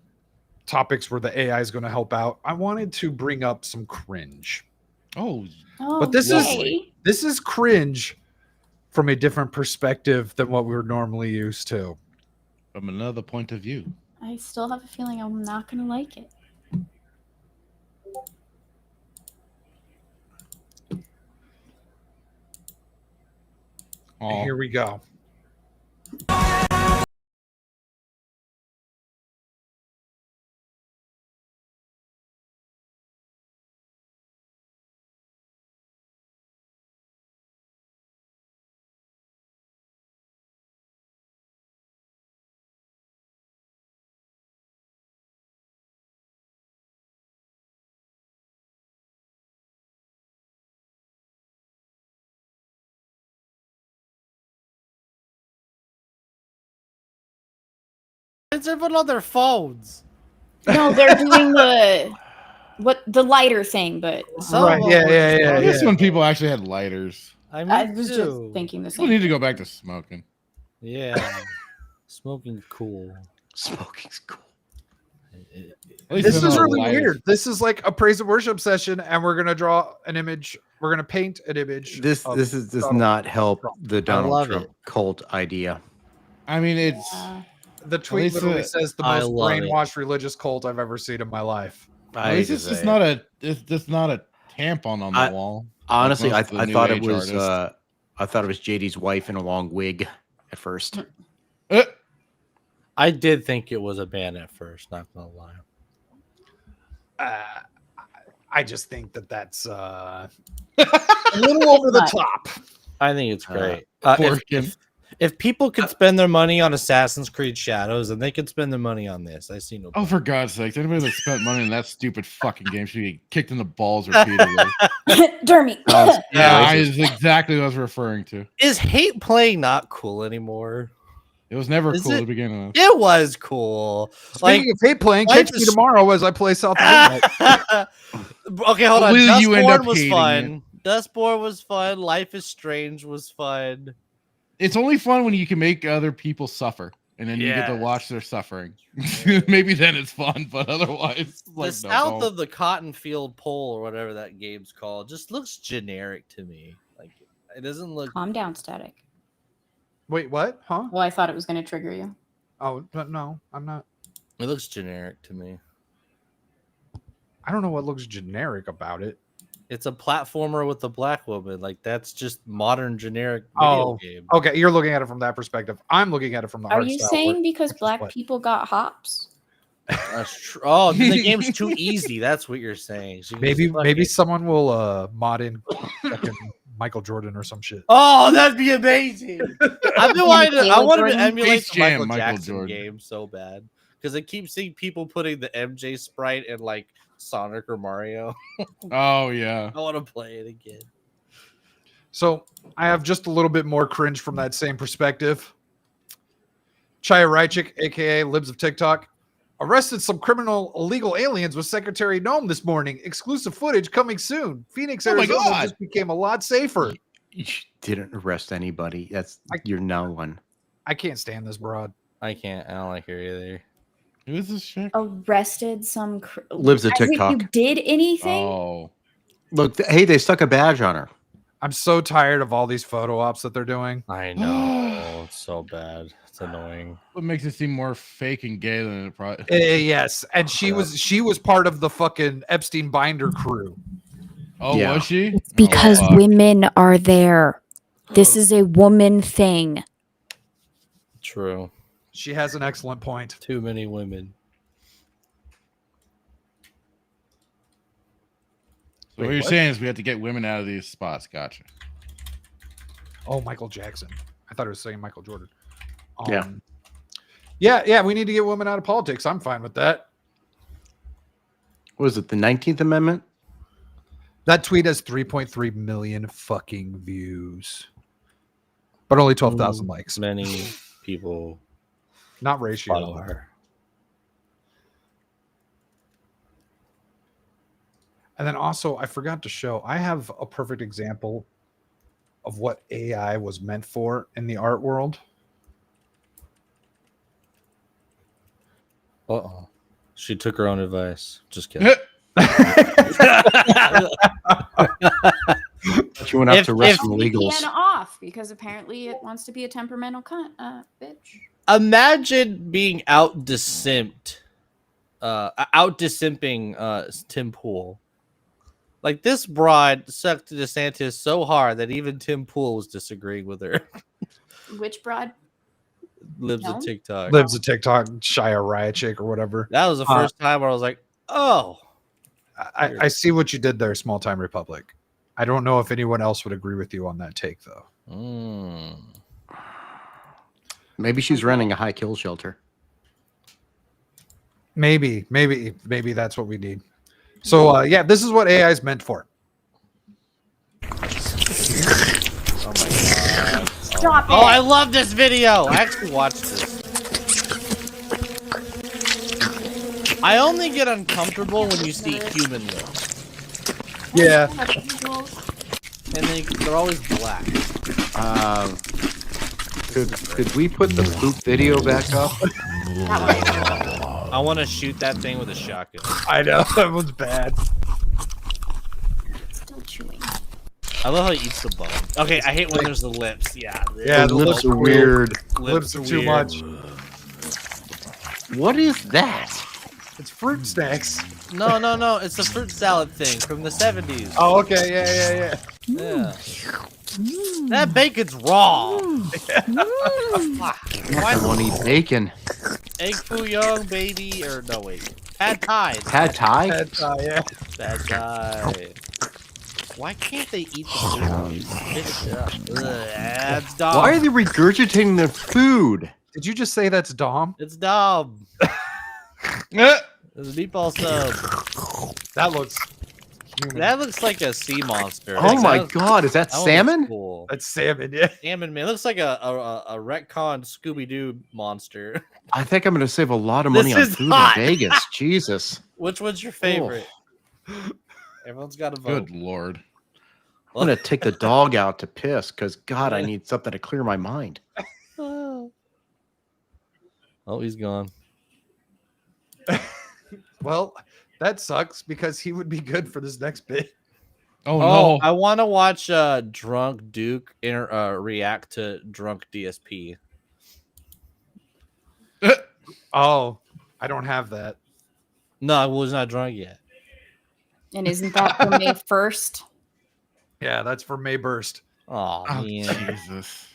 topics where the AI is going to help out, I wanted to bring up some cringe. oh, But this yay. is cringe from a different perspective than what we were normally used to. from another point of view. I still have a feeling I'm not going to like it. Oh, Here we go. It's everyone on their phones. No, they're doing the lighter thing, but Right, yeah. this when people actually had lighters. I was just thinking the People same. need to go back to smoking. Yeah. Smoking cool. Smoking's cool. At least This they're is not really lighters. weird. This is like a praise and worship session, and we're gonna draw an image. We're gonna paint an image. This of does Donald not help Trump. the Donald love Trump it. cult idea. I mean, it's The tweet least literally it- says the I most love it. brainwashed religious cult I've ever seen in my life. at least it's just not a tampon on the wall. Honestly, most I of the new thought it age was artists. I thought it was JD's wife in a long wig, at first. I did think it was a ban at first. Not gonna lie. I just think that's a little over the top. I think it's great. If people could spend their money on Assassin's Creed Shadows, then they could spend their money on this. I see no problem. Oh, for God's sake. Anybody that spent money on that stupid fucking game should be kicked in the balls repeatedly. Dermy. Yeah, is exactly what I was referring to. Is hate playing not cool anymore? It was never cool to begin with. It was cool. Speaking of hate playing, catch me tomorrow as I play South Midnight. Okay, hold on. Will you end up Dustborn was hating fun. Dustborn was fun. Life is Strange was fun. It's only fun when you can make other people suffer, and then you get to watch their suffering. Maybe then it's fun, but otherwise, The south of the cotton field pole or whatever that game's called just looks generic to me. Like it doesn't look. Calm down, Static. Wait, what? Huh? Well, I thought it was going to trigger you. Oh, no, I'm not. It looks generic to me. I don't know what looks generic about it. It's a platformer with a black woman. Like that's just modern generic video game. Okay, you're looking at it from that perspective. I'm looking at it from the Are art you style saying where- because black people got hops? That's true. Oh, then the game's too easy. That's what you're saying. So you maybe just fucking- someone will mod in fucking Michael Jordan or some shit. Oh, that'd be amazing. I've been wanting to. I Caleb wanted to Jordan? emulate Space the Jam, Michael Michael Jackson Jordan. game so bad because I keep seeing people putting the MJ sprite in like Sonic or Mario. Oh, yeah. I want to play it again. So I have just a little bit more cringe from that same perspective. Chaya Rychik, aka Libs of TikTok, arrested some criminal illegal aliens with Secretary Gnome this morning. Exclusive footage coming soon. Phoenix, Oh my Arizona God. just became a lot safer. You didn't arrest anybody. You're no one. I can't stand this broad. I can't. I don't like her either. Who is this chick? Arrested some Lives of As if TikTok. you did anything? Oh. Look, hey, they stuck a badge on her. I'm so tired of all these photo ops that they're doing. I know. It's so bad. It's annoying. What makes it seem more fake and gay than it probably. Yes, and she was part of the fucking Epstein binder crew. Oh, Yeah. was she? It's because Oh, fuck. women are there. This is a woman thing. True. She has an excellent point. Too many women. So what you're saying is we have to get women out of these spots. Gotcha. Oh, Michael Jackson. I thought it was saying Michael Jordan. Yeah. Yeah, we need to get women out of politics. I'm fine with that. What is it, the 19th Amendment? That tweet has 3.3 million fucking views, but only 12,000 likes. Many people Not ratio. follow her. And then also, I forgot to show, I have a perfect example of what AI was meant for in the art world. Uh-oh. She took her own advice. Just kidding. She went up If- to arrest if- some illegals. VPN off because apparently it wants to be a temperamental bitch. Imagine being out disimping Tim Pool. Like this broad sucked DeSantis so hard that even Tim Pool was disagreeing with her. Which broad? Lives No? a TikTok. Lives a TikTok, Shia Ryachik or whatever. That was the first time where I was like, oh. I see what you did there, Small Time Republic. I don't know if anyone else would agree with you on that take, though. Maybe she's running a high kill shelter. Maybe that's what we need. So, yeah, this is what AI is meant for. Stop Oh, I it! love this video. I actually watched this. I only get uncomfortable when you see human lips. Yeah. And they're always black. Could we put the poop video back up? I want to shoot that thing with a shotgun. I know. That was bad. Still chewing. I love how he eats the bone. Okay, I hate when there's the lips. Yeah. Yeah, The lips are weird. Lips are too weird. much. What is that? It's fruit snacks. No. It's the fruit salad thing from the 70s. Oh, okay. Yeah. Yeah. That bacon's raw. I want to eat bacon. Egg foo young, baby. Or no, wait. Pad Thai. Pad Thai? Yeah. Pad Thai. Why can't they eat the food? Spit it up. Ugh, that's dumb. Why are they regurgitating the food? Did you just say that's Dom? It's dumb. There's a meatball sub. That looks human. That looks like a sea monster. Oh my That- god, is that that one looks salmon? Cool. That's salmon, yeah. Salmon, man. It looks like a retcon Scooby-Doo monster. I think I'm going to save a lot of money This on is food hot. in Vegas. Jesus. Which one's your favorite? Everyone's got a vote. Good lord. I'm going to take the dog out to piss because, God, I need something to clear my mind. Oh, he's gone. Well, that sucks because he would be good for this next bit. Oh, Oh, no. I want to watch Drunk Duke react to Drunk DSP. Oh, I don't have that. No, I was not drunk yet. And isn't that for May 1st? Yeah, that's for May Burst. Oh, Oh, man. Jesus.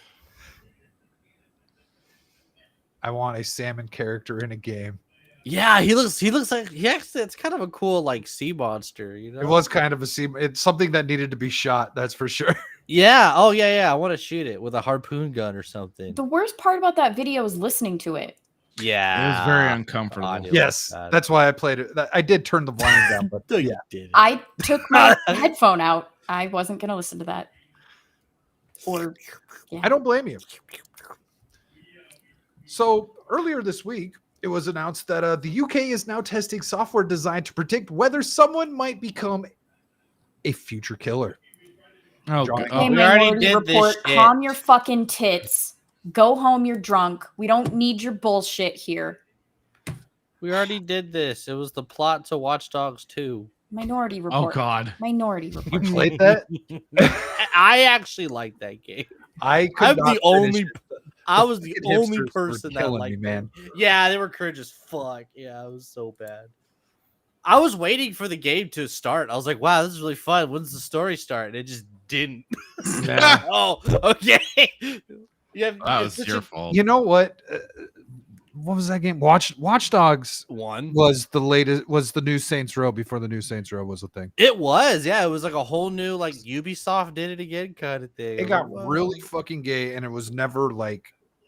I want a salmon character in a game. Yeah, he looks like he actually. It's kind of a cool like sea monster, you know. It was kind of it's something that needed to be shot, that's for sure. Yeah. Oh yeah. I want to shoot it with a harpoon gun or something. The worst part about that video is listening to it. Yeah, It was very uncomfortable. audio Yes, was bad. that's why I played it. I did turn the volume down, but No, you yeah. didn't. I took my headphone out. I wasn't going to listen to that. Or, yeah. I don't blame you. So earlier this week, it was announced that the UK is now testing software designed to predict whether someone might become a future killer. Oh, John- God. Hey, Oh, we already Minority did this Report, shit. calm your fucking tits. Go home, you're drunk. We don't need your bullshit here. We already did this. It was the plot to Watch Dogs 2. Minority oh, Report. God. Minority You Report. played that? I actually like that game. I could I'm not the finish only. it. I was the fucking only hipsters were person that killing liked me, man. it. Yeah, they were cringe as fuck. Yeah, it was so bad. I was waiting for the game to start. I was like, "Wow, this is really fun. When's the story start?" And it just didn't. Yeah. Oh, okay. Yeah, That was your fault. You know what? What was that game? Watch Dogs one. was the latest. Was the new Saints Row before the new Saints Row was a thing. It was, yeah. It was like a whole new, like Ubisoft did it again kind of thing. I It was got like, wow. really fucking gay, and it was never like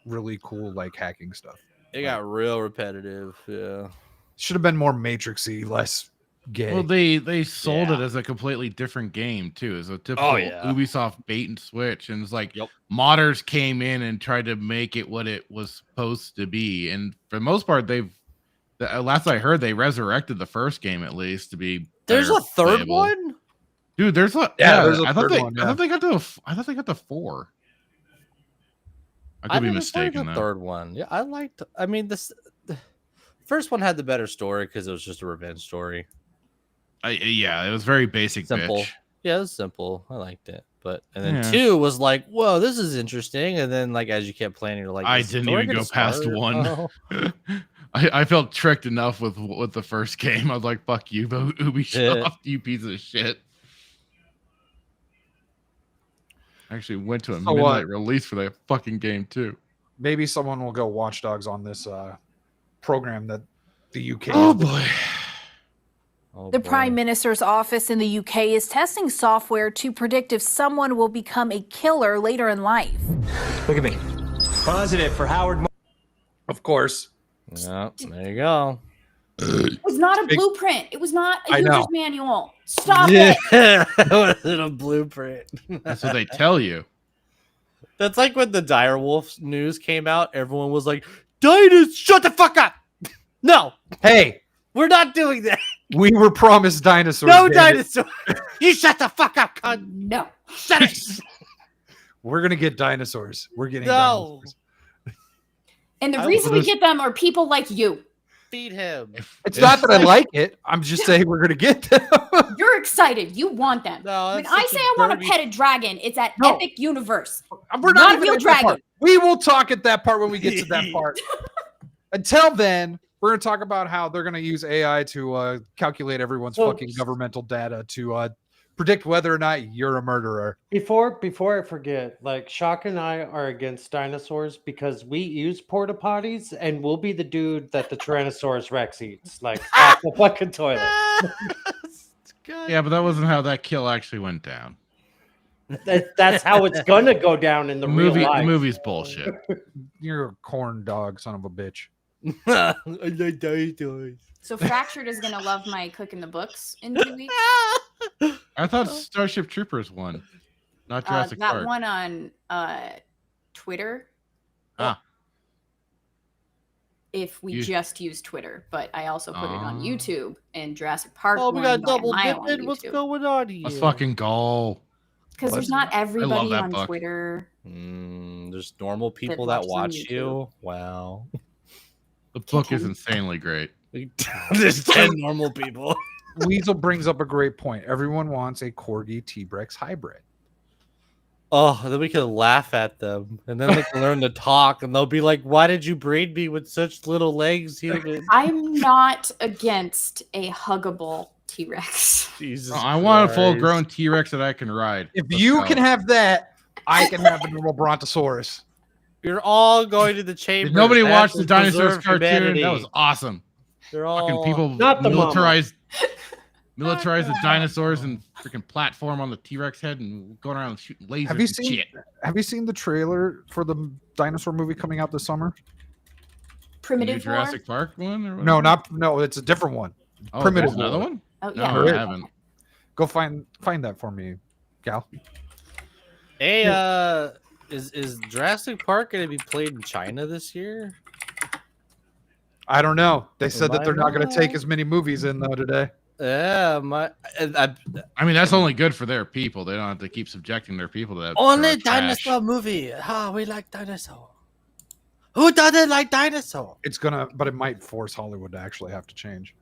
really cool, like hacking stuff. It got real repetitive. Yeah. Should have been more Matrixy, less gay. Well, they sold it Yeah. as a completely different game too, as a typical yeah. Ubisoft bait and switch. And it's like Yep. modders came in and tried to make it what it was supposed to be. And for the most part, last I heard, they resurrected the first game at least to be. There's better a third playable. one? Dude. There's a there's a I thought third they, one, I yeah. thought they got to. I thought they got to 4. I could be never played mistaken. The though. third one. Yeah, I liked. I mean, the first one had the better story because it was just a revenge story. Yeah, it was very basic. Simple. Bitch. Yeah, it was simple. I liked it. But and then Yeah. 2 was like, whoa, this is interesting. And then like as you kept playing, you're like, I is the didn't story even gonna go past start? 1. Oh. I felt tricked enough with the first game. I was like, "Fuck you, Ubisoft, you piece of shit." I actually went to a So midnight release for that fucking game too. Maybe someone will go Watch Dogs on this program that the UK. Oh is- boy! Oh, The boy. Prime Minister's office in the UK is testing software to predict if someone will become a killer later in life. Look at me. Positive for Howard. Of course. Yeah, there you go. It was not a Big- blueprint. It was not a I know. user's manual. Stop it. Yeah, was it a blueprint? That's what they tell you. That's like when the Direwolf news came out. Everyone was like, "Dinosaurs, shut the fuck up!" No, Hey, we're not doing that. we were promised dinosaurs. No damn it. dinosaur. You shut the fuck up, cunt. No. Shut it. We're gonna get dinosaurs. We're getting No. dinosaurs. And the I reason we was- get them are people like you. Feed him. It's not that I like it. I'm just saying we're gonna get them. You're excited. You want them. No, When that's I such say a I want to dirty- pet a dragon, it's at No. Epic Universe. We're Not not a even real at that dragon. part. We will talk at that part when we get to that part. Until then, we're gonna talk about how they're gonna use AI to calculate everyone's Oh. fucking governmental data to predict whether or not you're a murderer. Before I forget, like Shock and I are against dinosaurs because we use porta potties, and we'll be the dude that the Tyrannosaurus Rex eats, like off the fucking toilet. Yeah, but that wasn't how that kill actually went down. That's how it's gonna go down in the real The life. movie's bullshit. You're a corn dog, son of a bitch. I like dinosaurs. So Fractured is gonna love my cooking the books in 2 weeks. I thought Starship Troopers won, not Jurassic that Park. one on Twitter. Ah. If we You- just use Twitter, but I also put it on Ah. YouTube, and Jurassic Park. Oh, we won got by a double mile on dipping. What's YouTube. going on here? Let's fucking go. Because there's not everybody that on book. Twitter. There's normal people That that watch watch on you. Wow. The book is insanely great. There's 10 normal people. Weasel brings up a great point. Everyone wants a Corgi T-Rex hybrid. Oh, then we can laugh at them, and then they can learn to talk, and they'll be like, "Why did you breed me with such little legs, human?" I'm not against a huggable T-Rex. Jesus, I want a Christ. full-grown T-Rex that I can ride. If Let's you go. can have that, I can have a normal Brontosaurus. You're all going to the chamber. Did nobody watched the Dinosaurs cartoon? Humanity. That was awesome. They're Fucking all people Not the mama. militarize the dinosaurs and freaking platform on the T-Rex head and going around shooting lasers Have you and seen? shit. Have you seen the trailer for the dinosaur movie coming out this summer? The new Primitive War. Jurassic Park one? Or No, whatever? no. It's a different one. Oh, Primitive there's another War. one? Oh No, yeah. I haven't. Go find that for me, Gal. Hey, is Jurassic Park going to be played in China this year? I don't know. They said that Why they're not going to take not? as many movies in though today. Yeah, I mean, that's only good for their people. They don't have to keep subjecting their people to that. only trash. dinosaur movie. We like dinosaur. Who doesn't like dinosaur? It's gonna, but it might force Hollywood to actually have to change.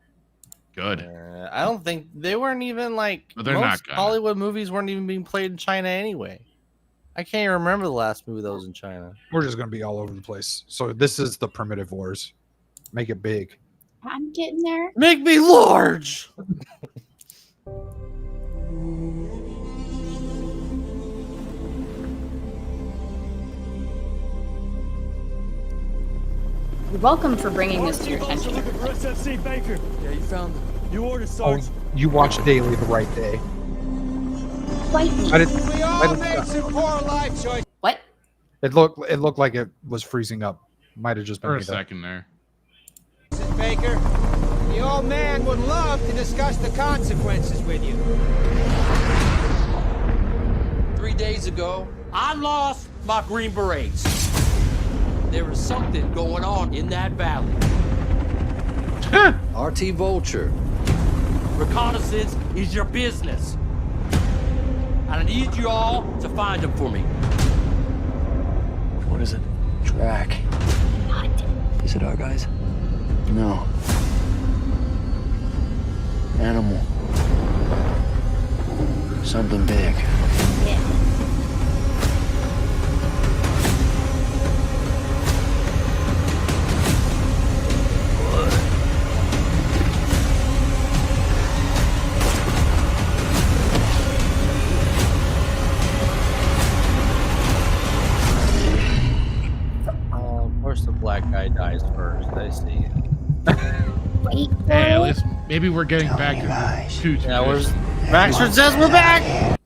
Good. I don't think they weren't even like But they're most not gonna. Hollywood movies weren't even being played in China anyway. I can't even remember the last movie that was in China. We're just gonna be all over the place. So this is the Primitive Wars. Make it big. I'm getting there. Make me large. You're welcome for bringing this to your attention. Baker. Yeah, you found them. You ordered Oh, Sarge. you watch Daily the right day. Fight me. I did, We I all did- made some poor life choices. What? it looked like it was freezing up. Might have just been For a me, though. second there. Baker. The old man would love to discuss the consequences with you. 3 days ago, I lost my Green Berets. There was something going on in that valley. RT Vulture. Reconnaissance is your business. And I need you all to find them for me. What is it? Track. Is it our guys? No. Animal. Something big. Oh, of course the black guy dies first. I see. Wait. Hey, at least maybe we're getting back to Yeah, where's Maxford says we're back.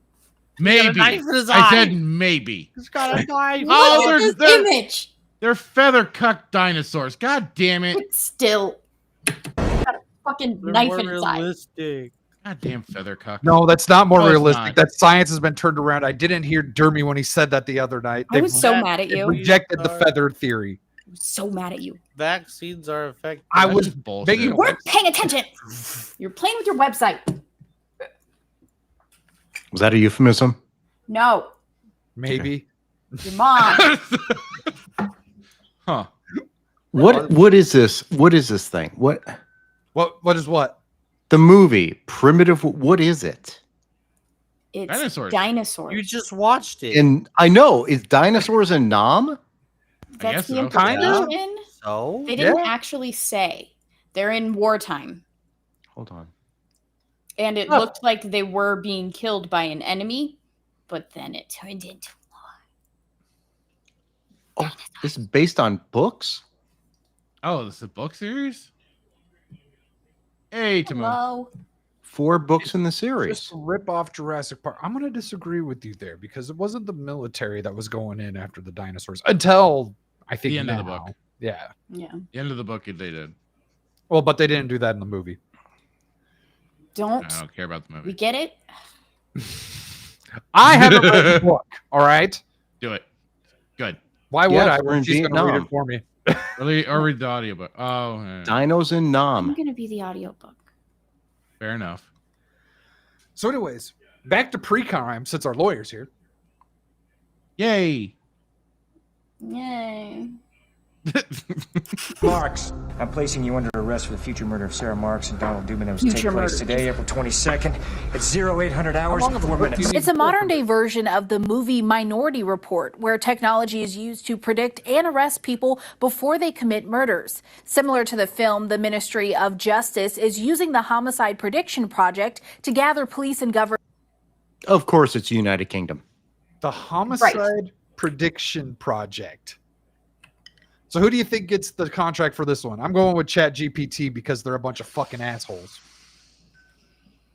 maybe. knife in his I eye. said maybe. He's got a knife. Oh, Look at they're- this image. They're feather cucked dinosaurs. God damn it. It's still got a fucking They're knife more in its eye. realistic. God damn feather cuck. No, that's not more No, it's realistic. not. That science has been turned around. I didn't hear Dermy when he said that the other night. I was so That- mad at They've you. rejected the feather theory. I was so mad at you. Vaccines are effective. I That's was just bullshit. begging. You weren't paying attention. You're playing with your website. Was that a euphemism? No, Maybe. your mom. Huh. What is this? What is this thing? What What is what? the movie Primitive? What is it? It's Dinosaurs. dinosaurs. You just watched it. And I know is dinosaurs in Nam. That's guess the so. implication. So They didn't actually say. They're in wartime. Hold on. And it looked like they were being killed by an enemy, but then it turned into Oh, this is based on books? Oh, this is a book series? Hey, Timo. Hello. 4 books in the Just series. rip off Jurassic Park. I'm going to disagree with you there because it wasn't the military that was going in after the dinosaurs until I think The end of the now. book. Yeah. Yeah. The end of the book, they did. Well, but they didn't do that in the movie. I Don't don't care about the we movie. get it? I haven't read the book. All right. Do it. Good. Why would Yeah, I? we're in She's going to read Vietnam. it for me. Or read the audiobook. Oh, yeah. Dinos in I'm Nam. gonna be the audiobook. Fair enough. So, anyways, back to pre-crime since our lawyer's here. Yay. Yay. Marks, I'm placing you under arrest for the future murder of Sarah Marks and Donald Dubin that was Future take place murder. today, April 22nd, at 0800 hours long and of a 4 book do you minutes. need? It's a modern day version of the movie Minority Report, where technology is used to predict and arrest people before they commit murders. Similar to the film, the Ministry of Justice is using the Homicide Prediction Project to gather police and government. Of course, it's United Kingdom. The Homicide Prediction Project. So who do you think gets the contract for this one? I'm going with ChatGPT because they're a bunch of fucking assholes.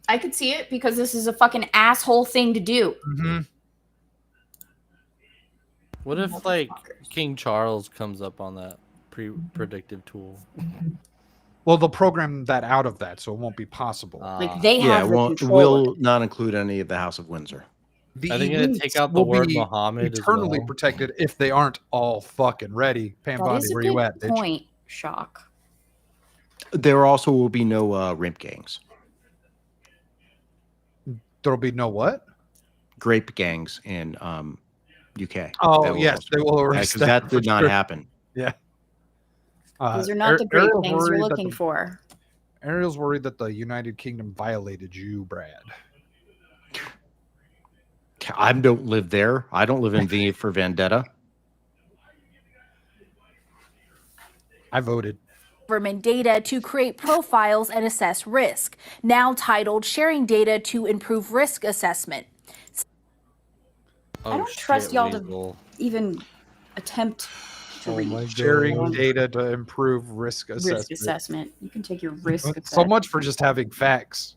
I could see it because this is a fucking asshole thing to do. Mm-hmm. What if like King Charles comes up on that predictive tool? Well, they'll program that out of that, so it won't be possible. Like they Yeah, have it the won't, control. will not include any of the House of Windsor. The Are they going to elites take out the will word be Muhammad as eternally well? protected if they aren't all fucking ready. Pam That Bondi, is a where good you at, bitch? point. Shock. There also will be no Rimp gangs, There'll be no what? grape gangs in UK. Oh, That will yes, also- they will Yeah, arrest 'cause them that did for not sure. happen. Yeah. These are not the great Ariel's things you're worried that looking the- for. Ariel's worried that the United Kingdom violated you, Brad. I don't live there. I don't live in V for Vendetta. I voted. Government data to create profiles and assess risk, now titled Sharing Data to Improve Risk Assessment. Oh, I don't trust y'all to Weasel. even attempt to read Sharing data to improve risk assessment. risk assessment. You can take your risk So assessment. much for just having facts.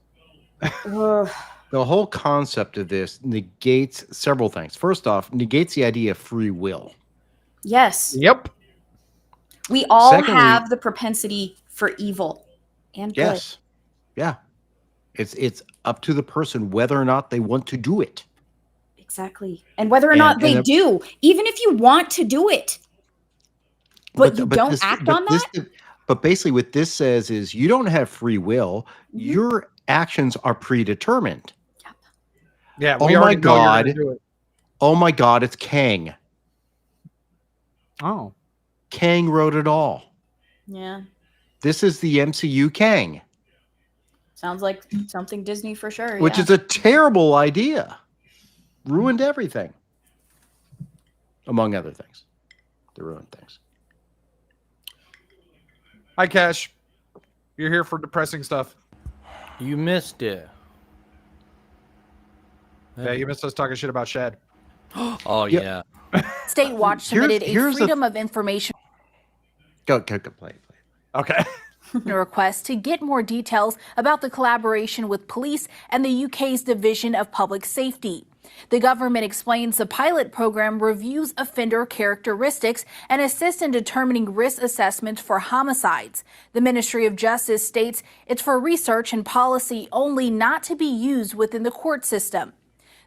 Ugh. The whole concept of this negates several things. First off, negates the idea of free will. Yes. Yep. We all Secondly- have the propensity for evil and good. Yes. Yeah. It's up to the person whether or not they want to do it. Exactly. And whether or And- not they and do, even if you want to do it, but you don't this- act but on that, this- but basically what this says is you don't have free will. Mhm. Your actions are predetermined. Yeah. Oh we my already know you're gonna God. do it. Oh my God, it's Kang. Oh. Kang wrote it all. yeah, This is the MCU Kang, sounds like something Disney for sure. which yeah. is a terrible idea. Ruined everything. Among other things. They ruined things. Hi, Cash. You're here for depressing stuff. You missed it. Yeah, you missed us talking shit about Shad. Oh Yeah. yeah. State Watch submitted a here's the- Freedom of Information Go play. Okay. request to get more details about the collaboration with police and the UK's Division of Public Safety. The government explains the pilot program reviews offender characteristics and assists in determining risk assessments for homicides. The Ministry of Justice states it's for research and policy only, not to be used within the court system.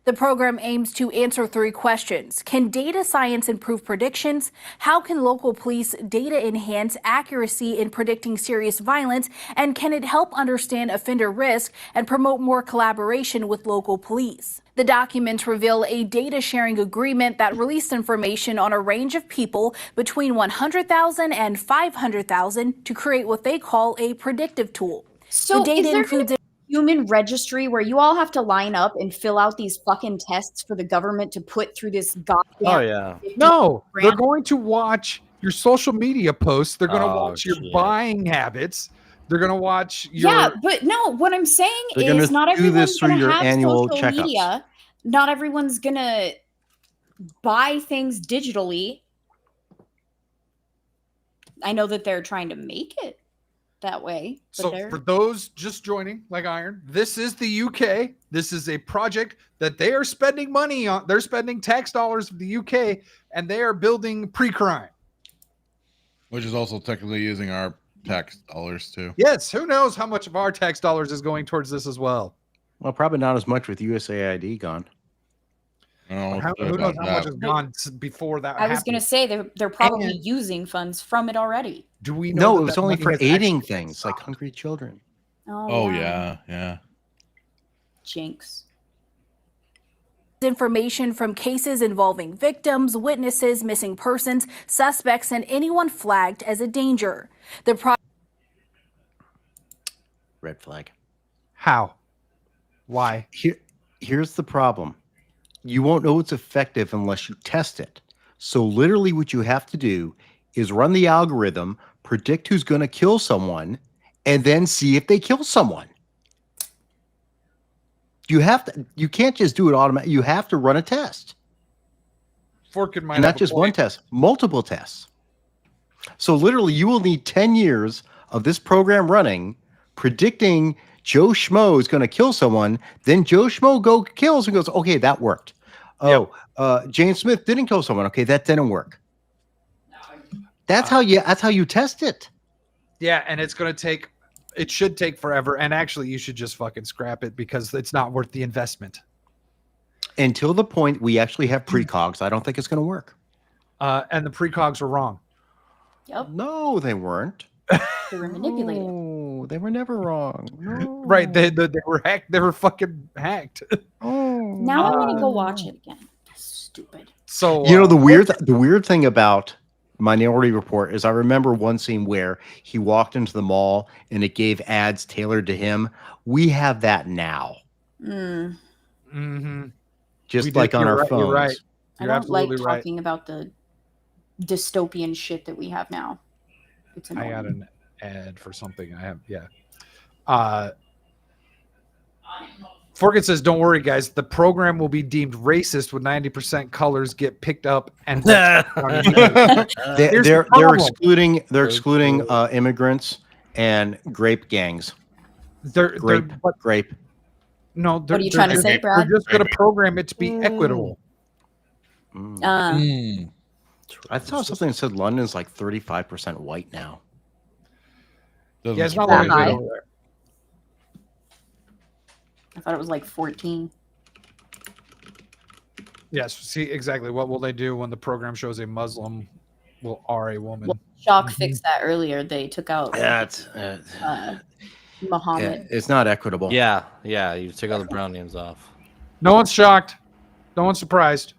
The program aims to answer 3 questions. Can data science improve predictions? How can local police data enhance accuracy in predicting serious violence? And can it help understand offender risk and promote more collaboration with local police? The documents reveal a data sharing agreement that released information on a range of people between 100,000 and 500,000 to create what they call a predictive tool. So the data is there includes a human registry where you all have to line up and fill out these fucking tests for the government to put through this goddamn? Oh yeah. No, they're Brand- going to watch your social media posts. They're going to Oh, watch your shit. buying habits. They're gonna watch your. Yeah, but no, what I'm saying They're gonna is not do everyone's this through gonna your have annual social checkups. media. Not everyone's gonna buy things digitally. I know that they're trying to make it that way. But So for those just joining, like Iron, this is the UK. This is a project that they are spending money on. They're spending tax dollars of the UK, and they are building pre-crime. Which is also technically using our tax dollars too. Yes, who knows how much of our tax dollars is going towards this as well? Well, probably not as much with USAID gone. Who knows how much has gone before that? I was going to say they're probably using funds from it already. Do we know? No, that it was that only money for has aiding actually been things like hungry children. Oh yeah. Jinx. Information from cases involving victims, witnesses, missing persons, suspects, and anyone flagged as a danger. Red flag. How? Why? Here's the problem. You won't know it's effective unless you test it. So literally what you have to do is run the algorithm, predict who's going to kill someone, and then see if they kill someone. You can't just do it automatically. You have to run a test. Forkin might And have not a just one point. test, multiple tests. So literally you will need 10 years of this program running, predicting Joe Schmo is going to kill someone. Then Joe Schmo kills and goes, okay, that worked. Oh, Jane Smith didn't kill someone. Okay, that didn't work. That's how you test it. Yeah, and it's going to take. It should take forever. And actually, you should just fucking scrap it because it's not worth the investment. Until the point we actually have precogs, I don't think it's going to work. And the precogs were wrong. Yep. No, they weren't. They were manipulated. No, they were never wrong. No. Right? They were hacked. They were fucking hacked. Now I'm going to go watch it again. Stupid. So You know the weird thing about Minority Report is I remember one scene where he walked into the mall and it gave ads tailored to him. We have that now, Mm-hmm. just like on our phones. You're right. I You're don't like absolutely right. talking about the dystopian shit that we have now. It's I annoying. got an ad for something. I have, yeah. Forkin says, "Don't worry, guys. The program will be deemed racist when 90% colors get picked up and They're excluding immigrants and grape gangs. Grape. No, What are you trying to say, Brad? They're just going to program it to be equitable. I saw something that said London's like 35% white now. Yeah, it's not That like high? over there. I thought it was like 14. Yes. See exactly what will they do when the program shows a Muslim or a woman? Well, Shock fixed that earlier. They took out Muhammad. It's not equitable. Yeah, you took all the brown names off. No one's shocked. No one's surprised.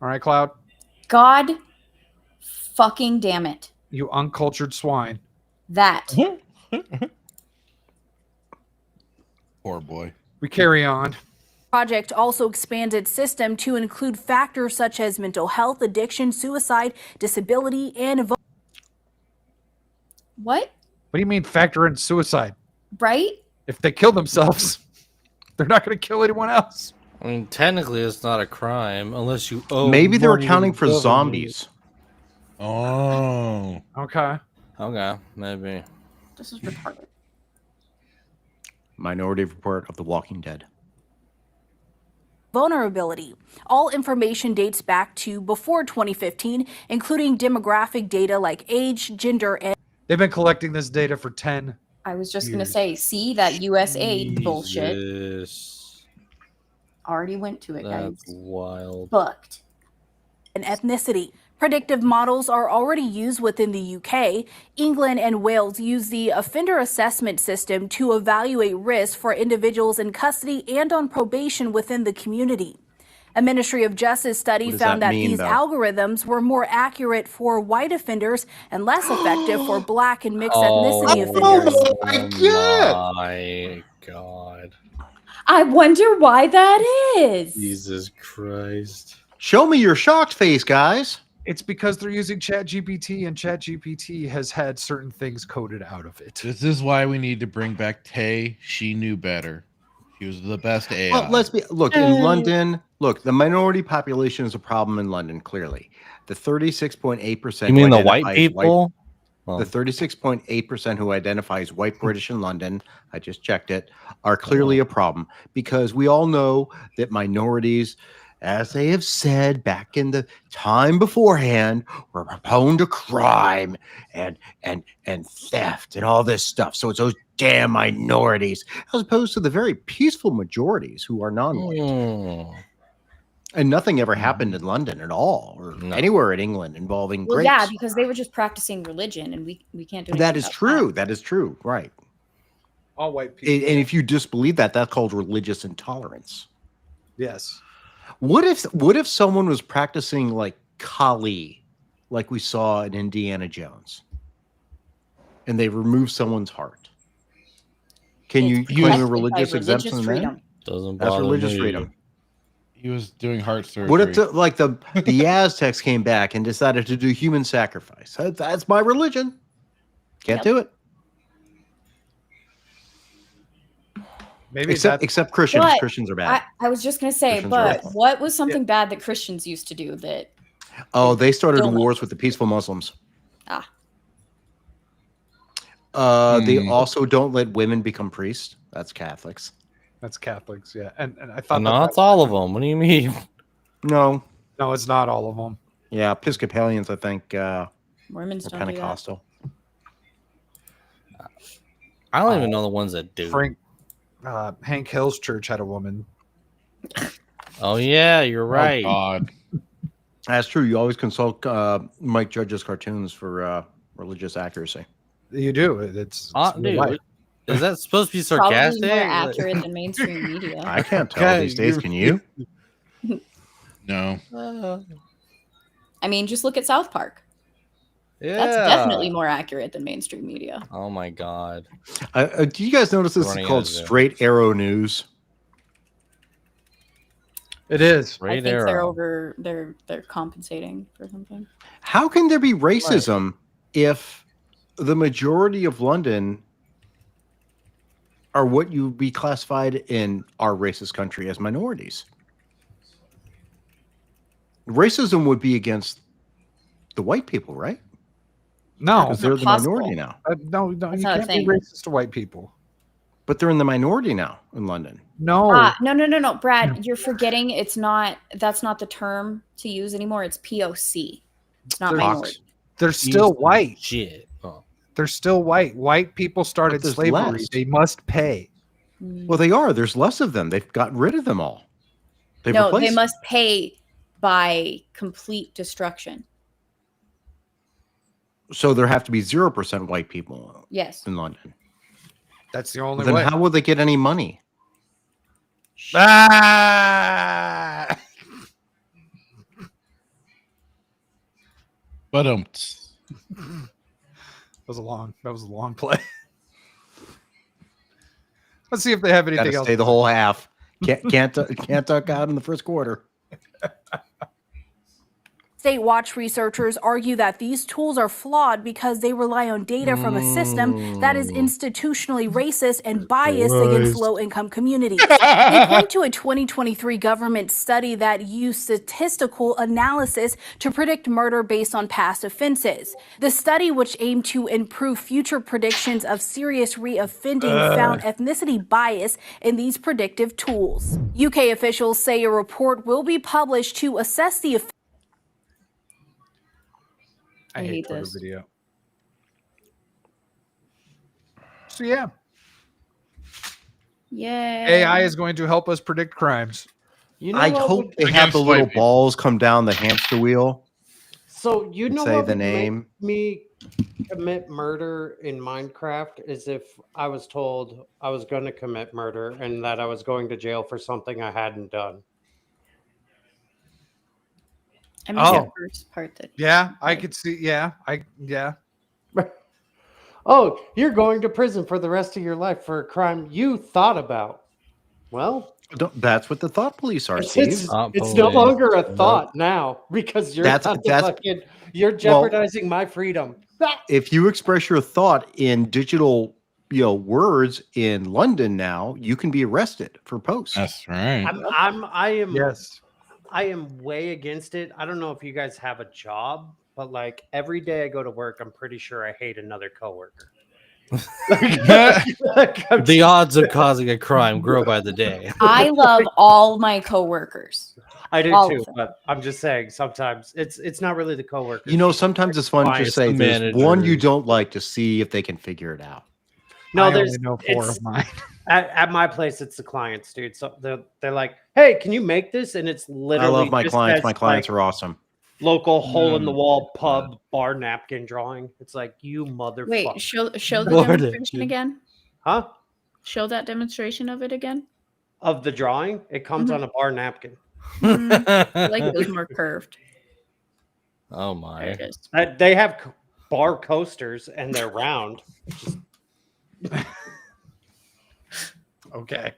All right, Cloud. God fucking damn it. You uncultured swine. That. Poor boy. We carry on. Project also expands its system to include factors such as mental health, addiction, suicide, disability, and What? What do you mean factor in suicide? Right? If they kill themselves, they're not going to kill anyone else. I mean, technically, it's not a crime unless you owe. Maybe they're money to accounting the for government. zombies. Oh. Okay. Okay, maybe. This is retarded. Minority Report of The Walking Dead. vulnerability. All information dates back to before 2015, including demographic data like age, gender, and They've been collecting this data for 10. I was just going to say, see that USAID bullshit. Jesus. Already went to it, That's guys. wild. Booked. and ethnicity. Predictive models are already used within the UK. England and Wales use the offender assessment system to evaluate risk for individuals in custody and on probation within the community. A Ministry of Justice study What does found that that mean, these though? algorithms were more accurate for white offenders and less effective for black and mixed Oh, ethnicity offenders. my God. I wonder why that is. Jesus Christ. Show me your shocked face, guys. It's because they're using ChatGPT, and ChatGPT has had certain things coded out of it. This is why we need to bring back Tay. She knew better. She was the best AI. Well, look in London. Look, the minority population is a problem in London. Clearly, the 36.8%. You mean the white people? The 36.8% who identify as white British in London, I just checked it, are clearly a problem because we all know that minorities, as they have said back in the time beforehand, were prone to crime and theft and all this stuff. So it's those damn minorities, as opposed to the very peaceful majorities who are non-white. And nothing ever happened in London at all, or anywhere in England involving grapes. Yeah, because they were just practicing religion, and we can't do anything That is about true. That is true. Right. All white people. And if you disbelieve that, that's called religious intolerance. Yes. What if someone was practicing like Kali, like we saw in Indiana Jones, and they remove someone's heart? Can you claim a religious exemption then? Doesn't That's bother religious me. freedom. He was doing heart surgery. What if the Aztecs came back and decided to do human sacrifice? That's my religion. Can't do it. Maybe except Christians. But Christians are bad. I was just going to say, Christians but are bad. what was something bad that Christians used to do that? Oh, they started Don't wars with the peaceful Muslims. Ah. They also don't let women become priests. That's Catholics. That's Catholics, yeah. And I thought No, it's all of them. What do you mean? No, it's not all of them. Yeah, Episcopalians, I think, Mormons are don't do that. Pentecostal. I don't even know the ones that do. Hank Hill's church had a woman. Oh yeah, you're right. Oh, God. That's true. You always consult Mike Judge's cartoons for religious accuracy. You do. It's Dude, right. is that supposed to be Probably sarcastic? more accurate than mainstream media. I can't tell these days. Can you? No. I mean, just look at South Park. Yeah. That's definitely more accurate than mainstream media. Oh my god. Do you guys notice this is Running called out of it. Straight Arrow News? It is. I think they're compensating for something. How can there be racism if the majority of London are what you would be classified in our racist country as minorities? Racism would be against the white people, right? No, because they're the minority now. No, you can't be racist to white people. But they're in the minority now in London. No. No, Brad, you're forgetting that's not the term to use anymore. It's POC. It's not minority. They're still white. Shit. Oh. They're still white. White people started But there's slavery. less. They must pay. Well, they are. There's less of them. They've gotten rid of them all. They've No, replaced they must pay by complete destruction. So there have to be 0% white people Yes. in London. That's the only Then way. how will they get any money? Ah! But That was a long play. Let's see if they have anything Gotta else. stay the whole half. Can't duck out in the first quarter. State Watch researchers argue that these tools are flawed because they rely on data from a system that is institutionally racist and biased against low-income communities. They point to a 2023 government study that used statistical analysis to predict murder based on past offenses. The study, which aimed to improve future predictions of serious reoffending, found ethnicity bias in these predictive tools. UK officials say a report will be published to assess the I hate this. Twitter video. So yeah, Yeah. AI is going to help us predict crimes. You know I what hope would- they have the little balls come down the hamster wheel. So you and know say what the would name. make me commit murder in Minecraft is if I was told I was going to commit murder and that I was going to jail for something I hadn't done. I missed Oh. the first part that. Yeah, I could see. Yeah. Oh, you're going to prison for the rest of your life for a crime you thought about. Well, That's what the thought police are, It's, Steve. it's no longer a thought now because you're you're jeopardizing my freedom. If you express your thought in digital, words in London now, you can be arrested for posts. That's right. I am way against it. I don't know if you guys have a job, but like every day I go to work, I'm pretty sure I hate another coworker. The odds of causing a crime grow by the day. I love all my coworkers. I do All too, of them. but I'm just saying sometimes it's not really the coworkers. Sometimes it's fun to say there's one you don't like to see if they can figure it out. No, I there's only know 4 of mine. At my place, it's the clients, dude. So they're like, "Hey, can you make this?" And it's I literally love my just clients. as, My clients like, are awesome. local hole in the wall pub bar napkin drawing. It's like, you motherfucker. Wait, show the Lord, demonstration dude. again. Huh? Show that demonstration of it again. Of the drawing, it comes on a bar napkin. I like those more curved. Oh my! There it is. They have bar coasters and they're round. Okay.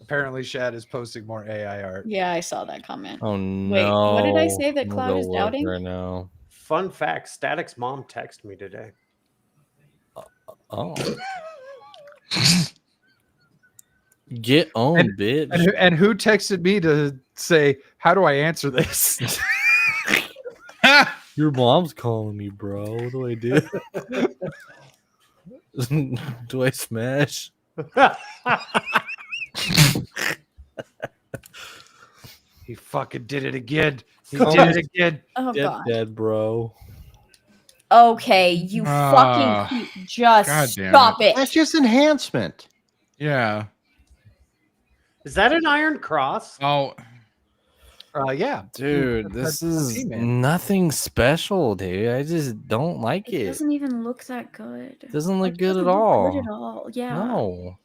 Apparently, Shad is posting more AI art. Yeah, I saw that comment. Oh no! Wait, what did I say that I'm Cloud gonna is go look doubting? right now. Fun fact: Static's mom texted me today. Oh. Get on, bitch. And who texted me to say, how do I answer this? Your mom's calling me, bro. What do I do? Do I smash? He fucking did it again. He Oh, did it again. Oh god. Dead, bro. Okay, you Ah, fucking just God damn stop it. That's just enhancement. Yeah. Is that an Iron Cross? Oh, Yeah. Dude, That's this is He-Man. nothing special, dude. I just don't like It it. doesn't even look that good. Doesn't look It good doesn't at look all. good at all. Yeah. No.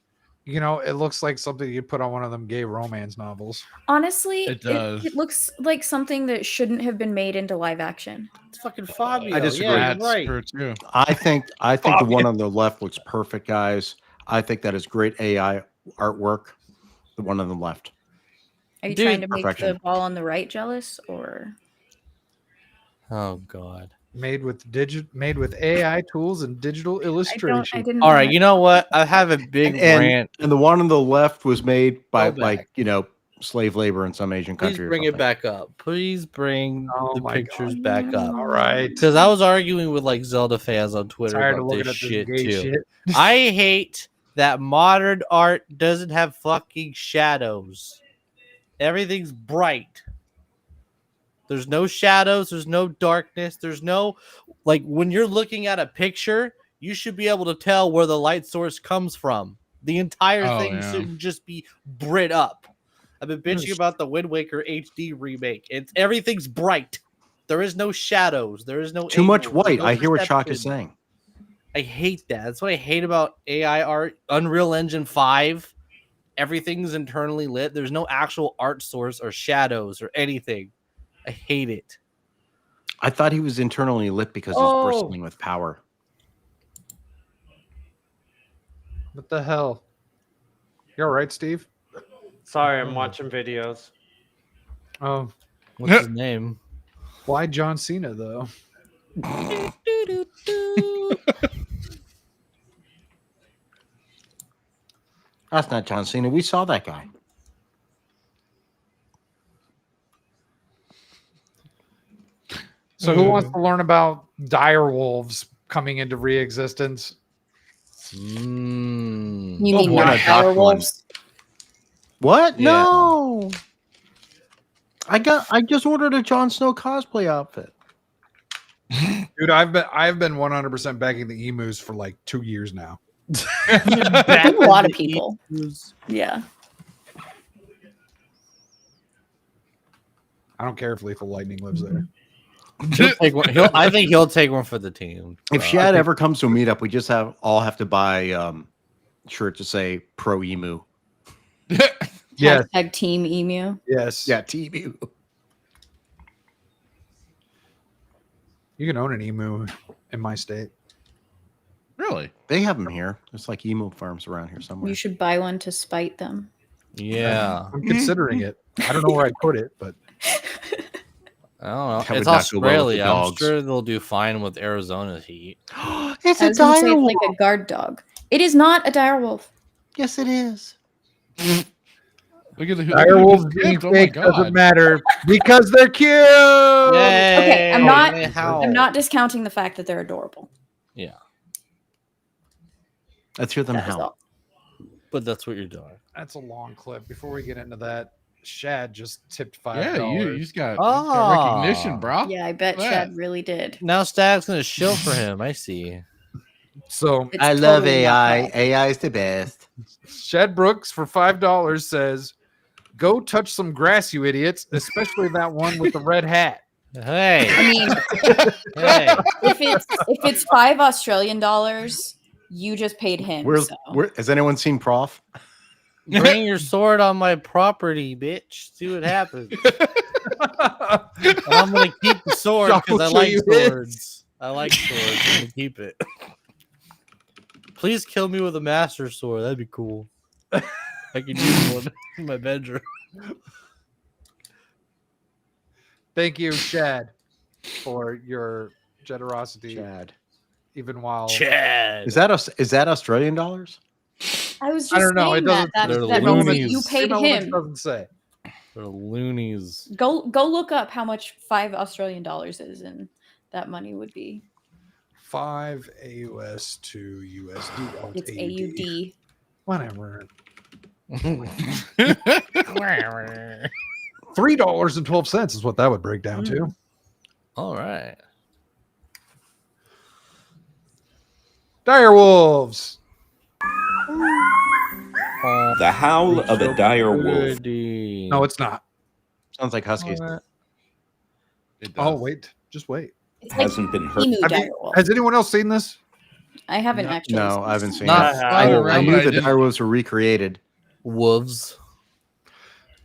It looks like something you put on one of them gay romance novels. Honestly, It does. it looks like something that shouldn't have been made into live action. It's fucking Fabio. I disagree. Yeah, that's right. true too. I think the one on the left looks perfect, guys. I think that is great AI artwork. The one on the left. Are you Dude, trying to make perfection. the ball on the right jealous, or Oh god. Made with AI tools and digital illustration. I didn't. All right, you know what? I have a big rant. And the one on the left was made by Go back. slave labor in some Asian Please country. or bring it something. back up. Please bring Oh the my pictures God. back up. All right. Because I was arguing with like Zelda fans on Twitter Tired of about looking this at this shit gay too. shit. I hate that modern art doesn't have fucking shadows. Everything's bright. There's no shadows. There's no darkness. There's no, like, when you're looking at a picture, you should be able to tell where the light source comes from. The entire thing shouldn't just be brit up. I've been bitching about the Wind Waker HD remake. Everything's bright. There is no shadows. There is no Too much angles, white. no I hear what Shock is perception. saying. I hate that. That's what I hate about AI art. Unreal Engine 5, everything's internally lit. There's no actual art source or shadows or anything. I hate it. I thought he was internally lit because he's bristling with power. What the hell? You all right, Steve? Sorry, I'm watching videos. Oh, What's his name? why John Cena though? That's not John Cena. We saw that guy. So who wants to learn about dire wolves coming into re-existence? you mean we're not not doc direwolves? What? Yeah. No. I just ordered a Jon Snow cosplay outfit. Dude, I've been 100% bagging the emus for like 2 years now. I think a lot of people. Yeah. I don't care if Lethal Lightning lives there. He'll take one. I think he'll take one for the team. If Shad ever comes to a meetup, we just all have to buy shirts to say pro emu. Yes. Hashtag Team Emu. Yes. Yeah, TBU. You can own an emu in my state. Really? They have them here. There's like emo farms around here somewhere. You should buy one to spite them. Yeah. I'm considering it. I don't know where I'd put it, but I don't know. That would It's not go well with the Australia. I'm dogs. sure they'll do fine with Arizona's heat. It's I a was gonna say dire it's wolf. like a guard dog. It is not a dire wolf. Yes, it is. Look at the dire wolves being Oh my fake doesn't god. matter because they're cute. Okay, I'm not. Yay, how? I'm not discounting the fact that they're adorable. Yeah, Let's hear them That is howl. all. but that's what you're doing. That's a long clip. Before we get into that, Shad just tipped $5. Yeah, you just got, Ah. recognition, bro. Yeah, I bet Look at Chad that. really did. Now Stag's gonna shill for him. I see. So It's I love totally not AI. bad. AI is the best. Shad Brooks for $5 says, "Go touch some grass, you idiots, especially that one with the red hat." Hey, I mean, hey. if it's $5 Australian, you just paid him. Where's so. where has anyone seen Prof? Bring your sword on my property, bitch. See what happens. I'm gonna keep the sword because I I'll like show you his. swords. I like swords. I'm gonna keep it. Please kill me with a master sword. That'd be cool. I could use one in my bedroom. Thank you, Shad, for your generosity. Chad. Even while Chad. Is that Australian dollars? I was just I don't know. It saying doesn't. that They're means that loonies. you paid Element him. doesn't say. They're loonies. Go look up how much $5 Australian is, and that money would be. 5 AUS to USD. Oh, It's AUD. Whatever. $3.12 is what that would break down to. All right. Dire wolves. The howl of a dire wolf. No, it's not. Sounds like huskies. It does. Oh, wait. Just wait. It's like Hasn't been heard. emu Have dire you- wolf. has anyone else seen this? I haven't actually. No, seen I haven't this. seen Not it. I I knew the didn't- dire wolves were recreated. Wolves.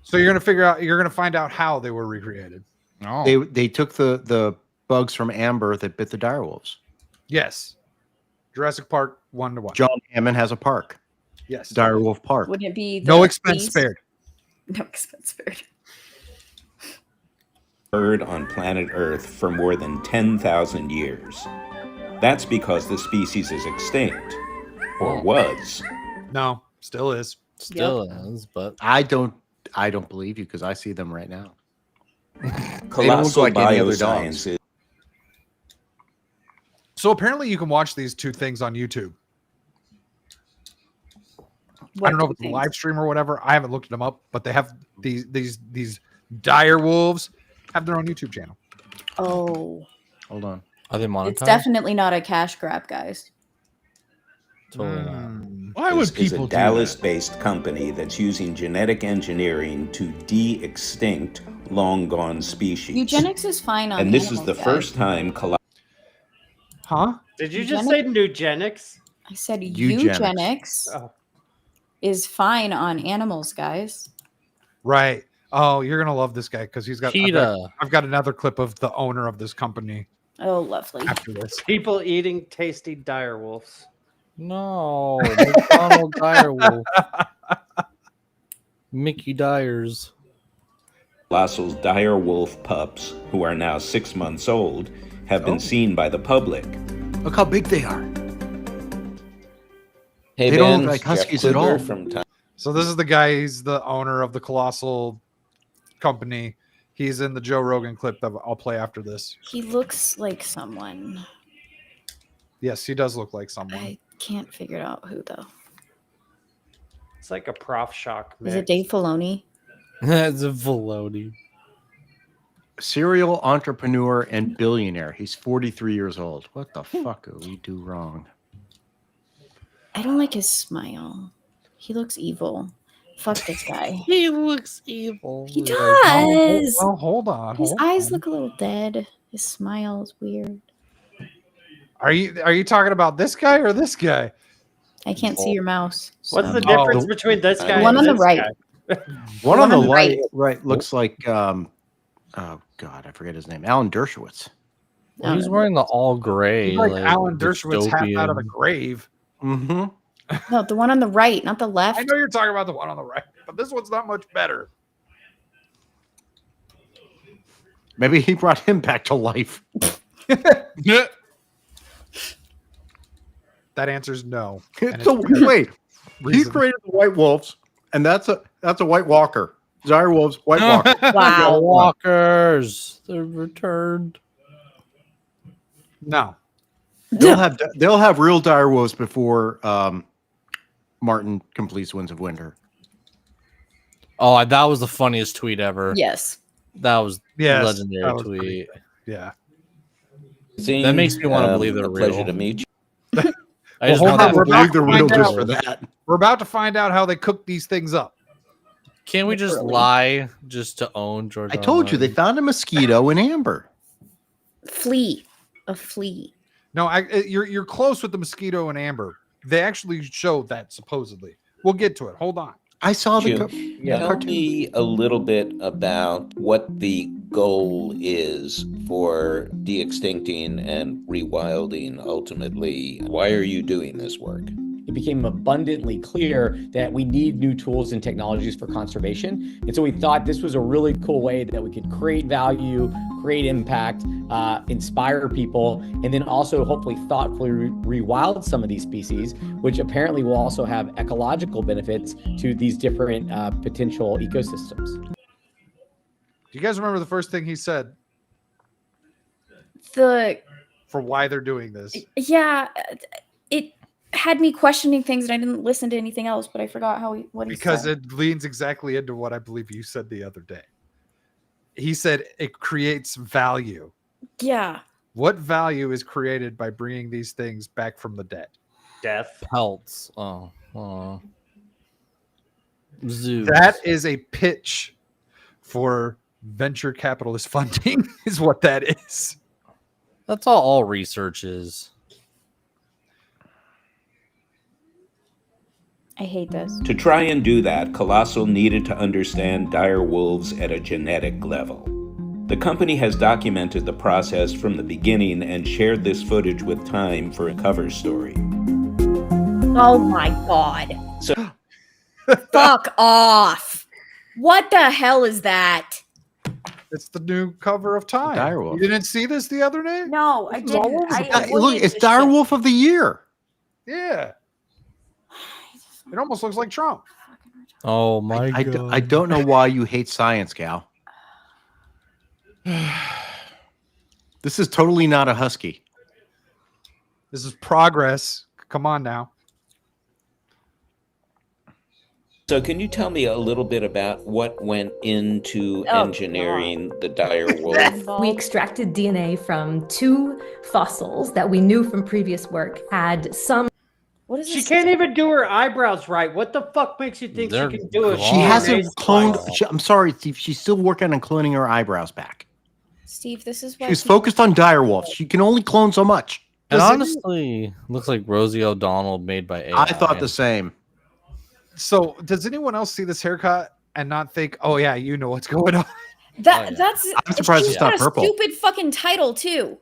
So you're gonna find out how they were recreated. Oh. They took the bugs from Amber that bit the dire wolves. Yes. Jurassic Park 1-1. John Hammond has a park, Yes. Dire Wolf Park. Wouldn't it be No the expense bees? spared. No expense spared. Bird on planet Earth for more than 10,000 years. That's because the species is extinct, or was. No, still is. Still is, but I don't believe you because I see them right now. Colossal like any other bioscience is So apparently you can watch these two things on YouTube. I don't know if it's a live stream or whatever. I haven't looked them up, but they have these dire wolves have their own YouTube channel. Oh, Hold on. are they monetized? it's definitely not a cash grab, guys. Totally not. Why would is a people do that? Dallas-based company that's using genetic engineering to de-extinct long-gone species. Eugenics is fine on And this is animals, the guys. first time Huh? Did you just say eugenics? I said Eugenics. eugenics Oh. is fine on animals, guys. Right. Oh, you're gonna love this guy because he's got. PETA. I've got another clip of the owner of this company Oh, lovely. after this. People eating tasty dire wolves. No, McDonald Direwolf. Mickey Dyers. Colossal dire wolf pups, who are now 6 months old, have been seen by the public. Look how big they are. Hey, They don't Ben, look like Jeff huskies at Kluger all. From Time So this is the guy. He's the owner of the Colossal company. He's in the Joe Rogan clip that I'll play after this. He looks like someone. Yes, he does look like someone. I can't figure out who though. It's like a prof shock. Is it Dave Filoni? That's a Velody. Serial entrepreneur and billionaire. He's 43 years old. What the fuck are we do wrong? I don't like his smile. He looks evil. Fuck this guy. He looks evil. He Oh, does. well, hold on. His hold eyes on. look a little dead. His smile is weird. Are you talking about this guy or this guy? I can't see your mouse. What's so- the difference between this guy One and on the this right. guy? One on the right. right looks like oh god, I forget his name. Alan Dershowitz. Well, he's wearing the all gray. He's like Alan Dershowitz half out of the dystopian. grave. Mm-hmm. No, the one on the right, not the left. I know you're talking about the one on the right, but this one's not much better. Maybe he brought him back to life. Yeah. That answer's no. So wait, he created the White Wolves, and that's a White Walker. Dire Wolves, White Walker. Wow. Walkers, they're returned. No. They'll have real dire wolves before Martin completes Winds of Winter. Oh, that was the funniest tweet ever. Yes. That was Yes, legendary that was tweet. Yeah. That makes me want to believe they're a real. pleasure to meet you. I just Well, want hold on, that. we're I about believe to they're real find just out. for that. We're about to find out how they cook these things up. Can't we just lie just to own George? I told you they found a mosquito in amber. Flea. A flea. No, you're close with the mosquito and amber. They actually showed that supposedly. We'll get to it. Hold on. I saw the Jim, tell me a little bit about what the goal is for de-extincting and rewilding ultimately. Why are you doing this work? It became abundantly clear that we need new tools and technologies for conservation. And so we thought this was a really cool way that we could create value, create impact, inspire people, and then also hopefully thoughtfully rewild some of these species, which apparently will also have ecological benefits to these different potential ecosystems. Do you guys remember the first thing he said The for why they're doing this? yeah, it had me questioning things, and I didn't listen to anything else, but I forgot what he Because said. it leans exactly into what I believe you said the other day. He said it creates value. Yeah. What value is created by bringing these things back from the dead? Death. Pelts. Zoos. That is a pitch for venture capitalist funding, is what that is. That's all research is. I hate this. To try and do that, Colossal needed to understand dire wolves at a genetic level. The company has documented the process from the beginning and shared this footage with Time for a cover story. Oh my god. So, Fuck off. What the hell is that? It's the new cover of Time. Dire Wolf. You didn't see this the other day? No, I This is all didn't. over the I place. Look, it's Dire Wolf of the Year. Yeah. It almost looks like Trump. Oh my I god! I don't know why you hate science, Gal. This is totally not a husky. This is progress. Come on now. so can you tell me a little bit about what went into engineering the dire wolf? We extracted DNA from 2 fossils that we knew from previous work had some. What is She this? can't even do her eyebrows right. What the fuck makes you think They're she can do it? She hasn't cloned. I'm sorry, Steve. She's still working on cloning her eyebrows back. Steve, this is why She's focused on dire wolves. She can only clone so much. And honestly, looks like Rosie O'Donnell made by AI. I thought the same. So, does anyone else see this haircut and not think, "Oh yeah, you know what's going on"? That's I'm surprised she's it's not got a purple. stupid fucking title too.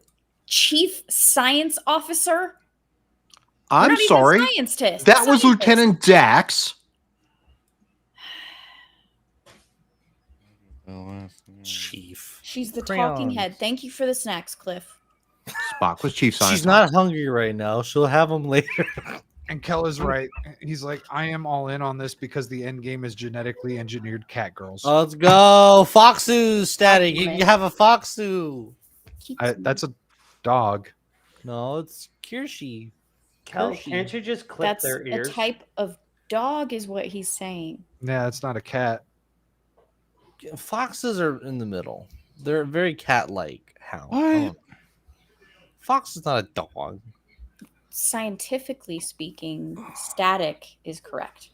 Chief Science Officer. I'm not even sorry. a scientist. That was Scientist. Lieutenant Dax. Chief. She's the talking Crayons. head. Thank you for the snacks, Cliff. Spock was Chief Science. She's not hungry right now. She'll have them later. And Keller's right. He's like, I am all in on this because the end game is genetically engineered cat girls. Let's go, Foxu static. You have a Foxu. That's a dog. No, it's Kirsty. Kel, can't you just clip That's their ears? a type of dog, is what he's saying. Yeah, it's not a cat. Foxes are in the middle. They're very cat-like. How? What? Fox is not a dog. Scientifically speaking, static is correct.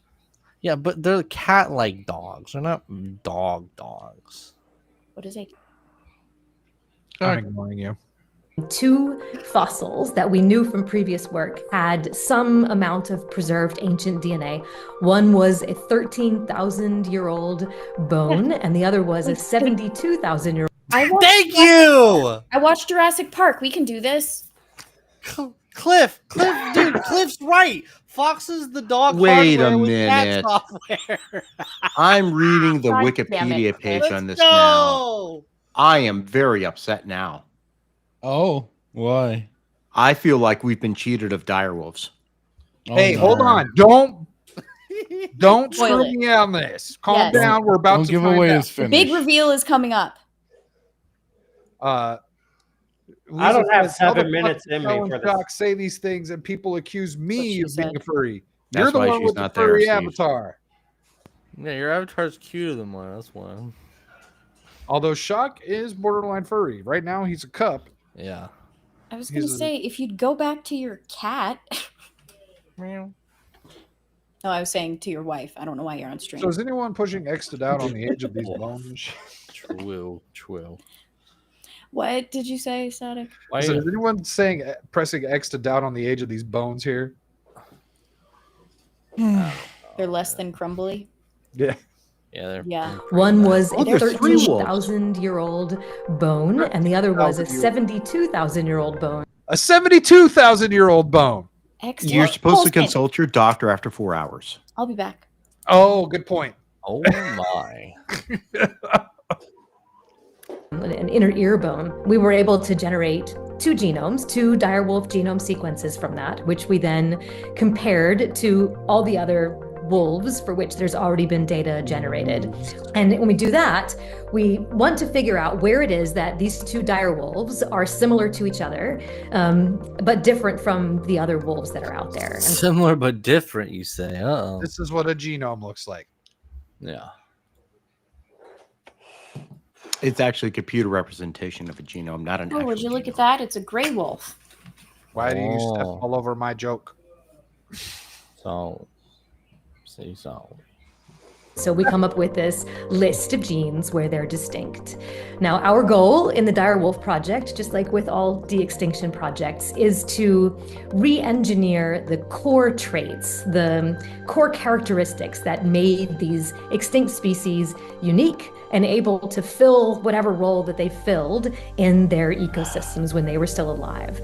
Yeah, but they're cat-like dogs. They're not dogs. What is it? I'm ignoring you. 2 fossils that we knew from previous work had some amount of preserved ancient DNA. One was a 13,000-year-old bone, and the other was a 72,000-year-old. Thank you. I watched Jurassic Park. We can do this. Cliff, dude, Cliff's right. Fox is the dog Wait a hardware with cat minute. software. I'm reading the God damn Wikipedia it, page Let's on this go. now. I am very upset now. Oh, why? I feel like we've been cheated of direwolves. Hey, no. hold on. Don't Spoil screw it. me on this. Calm Yes. down. We're about Don't to give find away out. his The finish. big reveal is coming up. I don't have 7 motherfucker minutes in me Ellen for this. Shock say these things and people accuse me That's what of she being a furry. That's You're the why one she's with the not there, furry Steve. avatar. Yeah, your avatar's cuter than mine. That's why. Although Shock is borderline furry. Right now he's a cup. Yeah. I was going to He's a- say, if you'd go back to your cat. Meow. No, I was saying to your wife. I don't know why you're on stream. So is anyone pushing X to down on the age of these bones? True. What did you say, Static? Why So you- is anyone saying pressing X to down on the age of these bones here? They're less than crumbly. Yeah. Yeah, Yeah. One was Oh, a there's three wolves. 13,000-year-old bone, and the other was a 72,000-year-old bone. A 72,000-year-old bone. Excellent. You're supposed to Posting. consult your doctor after 4 hours. I'll be back. Oh, good point. Oh my. An inner ear bone. We were able to generate 2 genomes, 2 direwolf genome sequences from that, which we then compared to all the other wolves for which there's already been data generated. And when we do that, we want to figure out where it is that these 2 dire wolves are similar to each other, but different from the other wolves that are out there. And Similar but different, you say. Uh-oh. This is what a genome looks like. Yeah. It's actually a computer representation of a genome, not an Oh, would you look at that? It's a gray wolf. Why do you step Oh. all over my joke? So, say so. so we come up with this list of genes where they're distinct. Now, our goal in the direwolf project, just like with all de-extinction projects, is to re-engineer the core traits, the core characteristics that made these extinct species unique and able to fill whatever role that they filled in their ecosystems when they were still alive.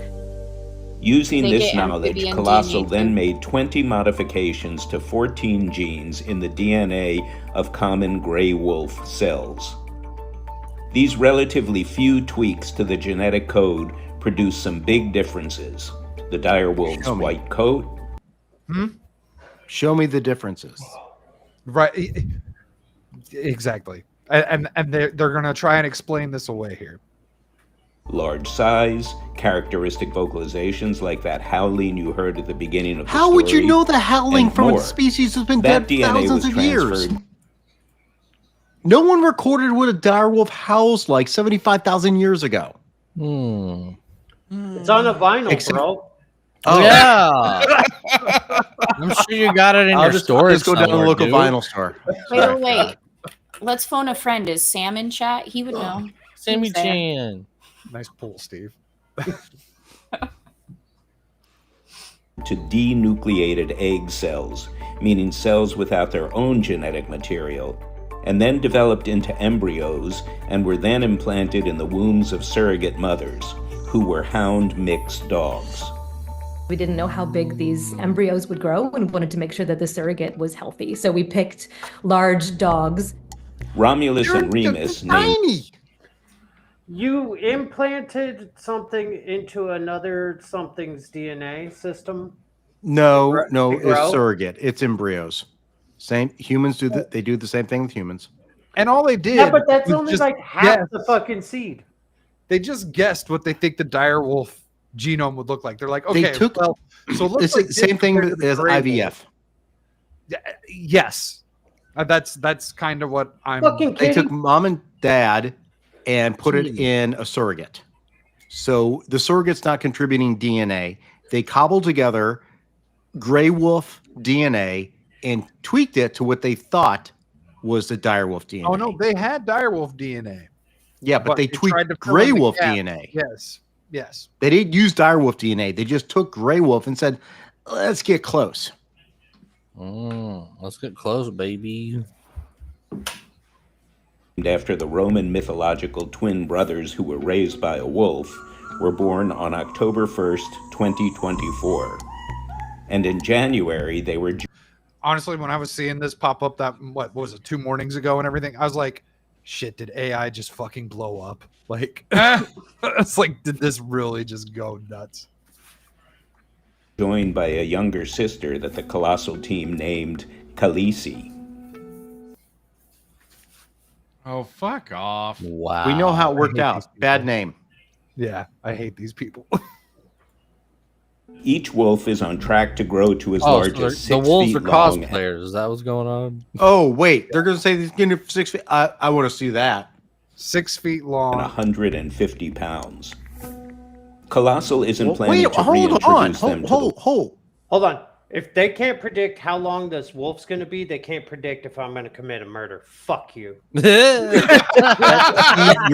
Using They this get knowledge, amphibian Colossal DNA then too. made 20 modifications to 14 genes in the DNA of common gray wolf cells. These relatively few tweaks to the genetic code produce some big differences. The dire wolf's Show me. white coat, Show me the differences. Right. Exactly. And they're going to try and explain this away here. large size, characteristic vocalizations like that howling you heard at the beginning of the How would you story, know the howling and from more. a species that's been That dead DNA thousands was of years? transferred. No one recorded what a direwolf howls like 75,000 years ago. It's on a vinyl, Except- bro. Oh. Yeah. I'm sure you got it in I'll your just storage. go down to the somewhere, local dude. vinyl store. Wait. Let's phone a friend. Is Sam in chat? He would know. Sammy Sam. Chan. Nice pull, Steve. To denucleated egg cells, meaning cells without their own genetic material, and then developed into embryos and were then implanted in the wombs of surrogate mothers, who were hound mixed dogs. We didn't know how big these embryos would grow and wanted to make sure that the surrogate was healthy. So we picked large dogs. Romulus and Remus named Tiny. You implanted something into another something's DNA system. No, To no, grow? it's surrogate. It's embryos. Same humans do they do the same thing with humans. And all they did Yeah, but that's was only just like half guess. the fucking seed. They just guessed what they think the dire wolf genome would look like. They're like, okay, They took well, so it looks it's like the same thing compared to the as gray IVF. wolf. Yes, that's kind of what I'm. Fucking They kitty. took mom and dad and put it in a surrogate. So the surrogate's not contributing DNA. They cobbled together gray wolf DNA and tweaked it to what they thought was the dire wolf DNA. Oh no, they had dire wolf DNA. Yeah, but they tried tweaked to fill gray in the wolf gap. DNA. Yes, yes. They didn't use dire wolf DNA. They just took gray wolf and said, let's get close. Let's get close, baby. named after the Roman mythological twin brothers who were raised by a wolf, were born on October 1st, 2024. And in January, they were... Honestly, when I was seeing this pop up that, what was it, 2 mornings ago and everything, I was like, shit, did AI just fucking blow up? Like, it's like, did this really just go nuts? Joined by a younger sister that the colossal team named Khaleesi. Oh, fuck off. Wow. We know how it worked out. Bad name. Yeah, I hate these people. Each wolf is on track to grow to as large as 6 the wolves feet are long. cosplayers. Is that what's going on? Oh, wait. They're going to say he's getting 6 feet. I want to see that. 6 feet long. And 150 pounds. Colossal isn't planning Wait, to hold on. reintroduce them to the... Hold on. If they can't predict how long this wolf's going to be, they can't predict if I'm going to commit a murder. Fuck you. You're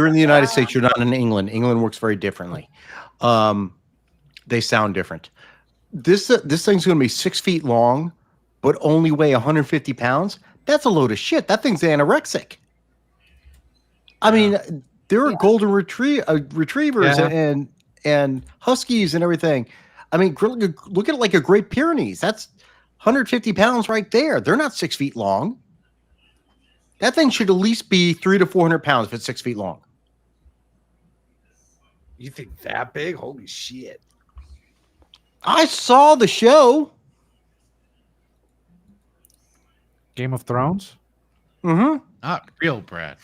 in the United States. You're not in England. England works very differently. They sound different. This thing's going to be 6 feet long, but only weigh 150 pounds. That's a load of shit. That thing's anorexic. I mean, there are golden retrievers and huskies and everything. I mean, look at it like a Great Pyrenees. That's 150 pounds right there. They're not 6 feet long. That thing should at least be 300 to 400 pounds if it's 6 feet long. You think that big? Holy shit. I saw the show. Game of Thrones? Mm-hmm. Not real, Brad.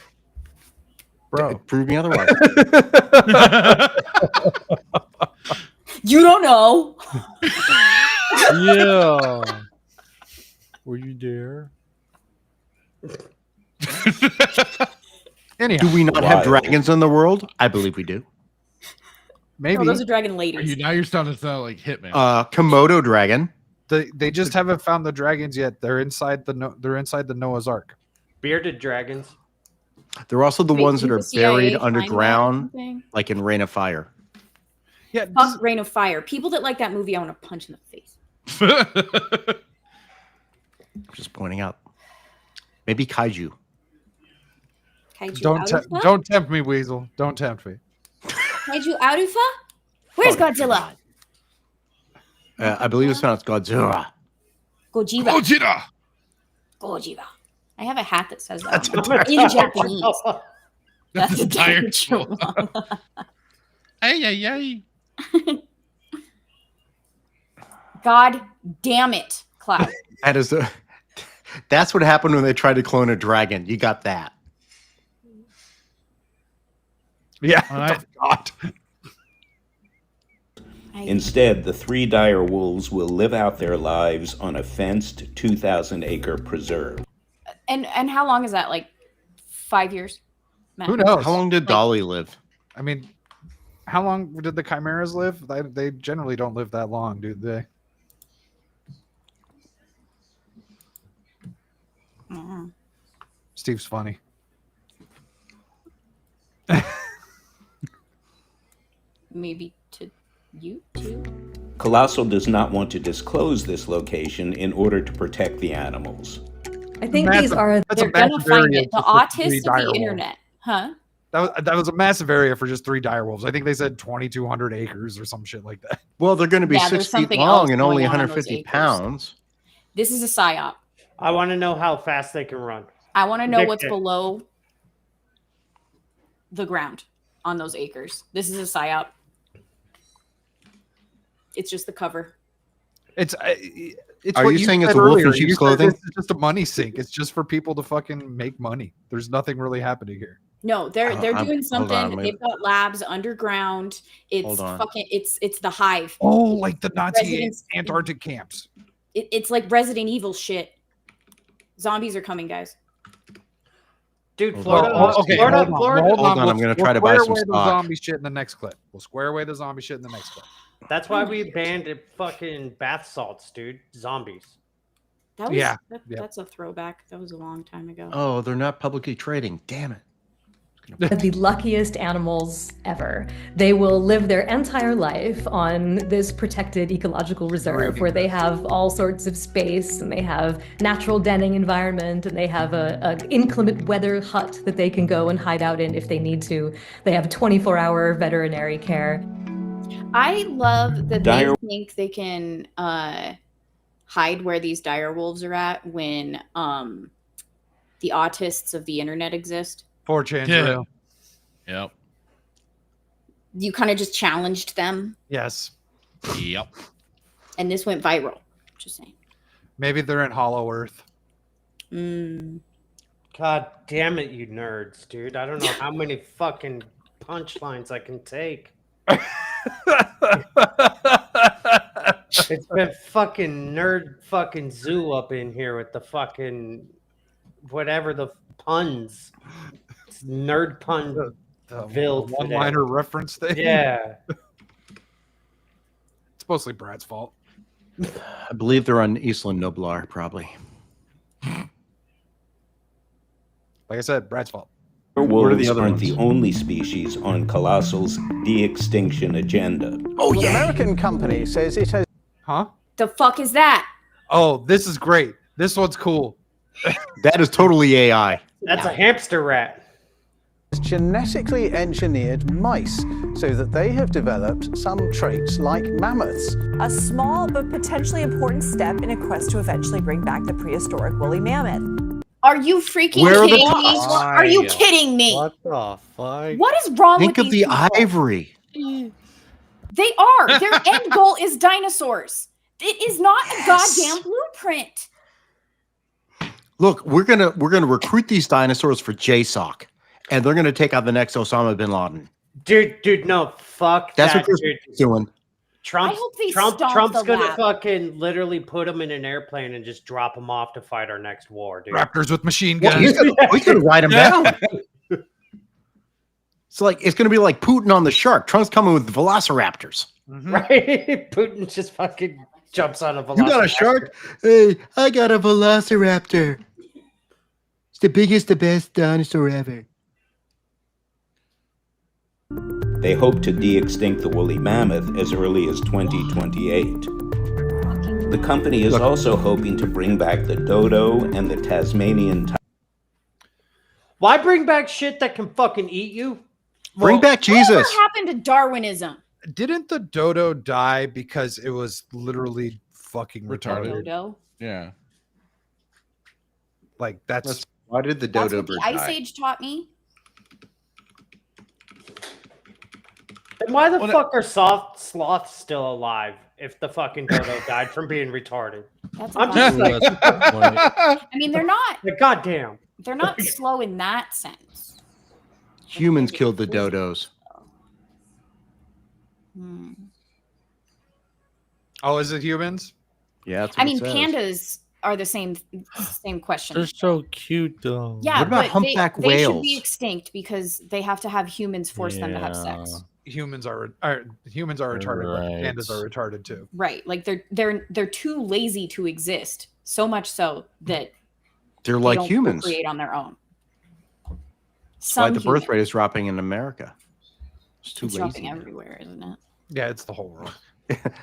Bro. Prove me otherwise. You don't know. Yeah. Were you there? Anyhow, do we not have dragons in the world? I believe we do. Maybe. No, those are dragon ladies. Now you're starting to sound like Hitman. Komodo dragon. They just haven't found the dragons yet. They're inside the Noah's Ark. Bearded dragons. They're also the ones that did are the CIA buried find that or underground, something? like in Rain of Fire. Yeah, Fuck Rain of Fire. People that like that movie, I want to punch in the face. Just pointing out. Maybe kaiju. Kaiju Don't tempt me, Weasel. Don't tempt me. Kaiju Arufa? Where's Godzilla? I believe it's pronounced Godzilla. Gojira. Gojira. I have a hat that says that in Japanese. That's a tired true. Ay. God damn it, Cloud. That's what happened when they tried to clone a dragon. You got that. Yeah. God. Instead, the 3 dire wolves will live out their lives on a fenced 2,000-acre preserve. And how long is that? Like 5 years? Matt? Who knows? How long did Dolly live? I mean, how long did the chimeras live? They generally don't live that long, do they? Steve's funny. Maybe to you too? Colossal does not want to disclose this location in order to protect the animals. I think these are. They're gonna find it. The autists of the internet, huh? That was a massive area for just 3 direwolves. I think they said 2,200 acres or some shit like that. Well, they're going to be 6 there's feet something long else and only going on in 150 those acres. pounds. This is a psyop. I want to know how fast they can run. I want to know what's Predict it. below the ground on those acres. This is a psyop. It's just the cover. It's Are what you saying it's said a wolf in earlier. sheep's You said clothing? It's just a money sink. It's just for people to fucking make money. There's nothing really happening here. No, they're doing hold something. on, They've got labs underground. It's Hold on. fucking. It's the hive. Oh, like the Nazi Residents- Antarctic camps. It's like Resident Evil shit. Zombies are coming, guys. Dude, Hold Florida. on. Okay, Florida. hold on. Florida. Hold Hold on, We'll- I'm gonna we'll try to buy square some away the stock. zombie shit in the next clip. We'll square away the zombie shit in the next clip. That's why we banned fucking bath salts, dude. Zombies. That was, Yeah. That's a throwback. That was a long time ago. Oh, they're not publicly trading. Damn it. The luckiest animals ever. They will live their entire life on this protected ecological reserve where they have all sorts of space and they have natural denning environment and they have a inclement weather hut that they can go and hide out in if they need to. They have 24-hour veterinary care. I love that they think they can hide where these dire wolves are at when the autists of the internet exist. 4chan's real. Yep. You kind of just challenged them. Yes. Yep. And this went viral. Just saying. Maybe they're in Hollow Earth. God damn it, you nerds, dude. I don't know how many fucking punchlines I can take. It's been fucking nerd fucking zoo up in here with the fucking whatever the puns. It's nerd pun. The one-liner reference thing. Yeah. It's mostly Brad's fault. I believe they're on Island Noblar, probably. Like I said, Brad's fault. Wolves aren't the only species on Colossal's de-extinction agenda. Oh, yeah. An American company says it has... Huh? The fuck is that? Oh, this is great. This one's cool. That is totally AI. That's a hamster rat. Genetically engineered mice so that they have developed some traits like mammoths. A small but potentially important step in a quest to eventually bring back the prehistoric woolly mammoth. Are you freaking kidding me? Are you kidding me? What the fuck? What is wrong Think with of these the people? ivory. They are. Their end goal is dinosaurs. It is not a goddamn blueprint. Look, we're gonna recruit these dinosaurs for JSOC, and they're gonna take out the next Osama bin Laden. Dude, no, fuck That's that, what they're doing. Trump's gonna fucking literally put them in an airplane and just drop them off to fight our next war, dude. Raptors with machine Well, guns. he's gonna ride them down. It's gonna be like Putin on the shark. Trump's coming with velociraptors. Right? Putin just fucking jumps on a velociraptor. You got a shark? Hey, I got a velociraptor. It's the biggest, the best dinosaur ever. They hope to de-extinct the woolly mammoth as early as 2028. The company is also hoping to bring back the dodo and the Tasmanian tiger. Why bring back shit that can fucking eat you? Bring back Jesus. Whatever happened to Darwinism? Didn't the dodo die because it was literally fucking retarded? Dodo? Yeah. Like that's why did the That's dodo what the bird Ice die? Age taught me. And why the fuck are sloths still alive if the fucking dodo died from being retarded? That's I'm just like, I mean, they're not. Goddamn. They're not slow in that sense. Humans killed the dodos. Oh, is it humans? Yeah, that's I what mean, it says. pandas are the same question. They're so cute, though. Yeah, What about but humpback they should be whales? extinct because they have to have humans force them to have sex. Humans are retarded, but pandas are retarded too. Right, like they're too lazy to exist. So much so that They're like don't humans. procreate on their own. That's why Some the birth humans. rate is dropping in America. It's too It's lazy. dropping everywhere, isn't it? Yeah, it's the whole world.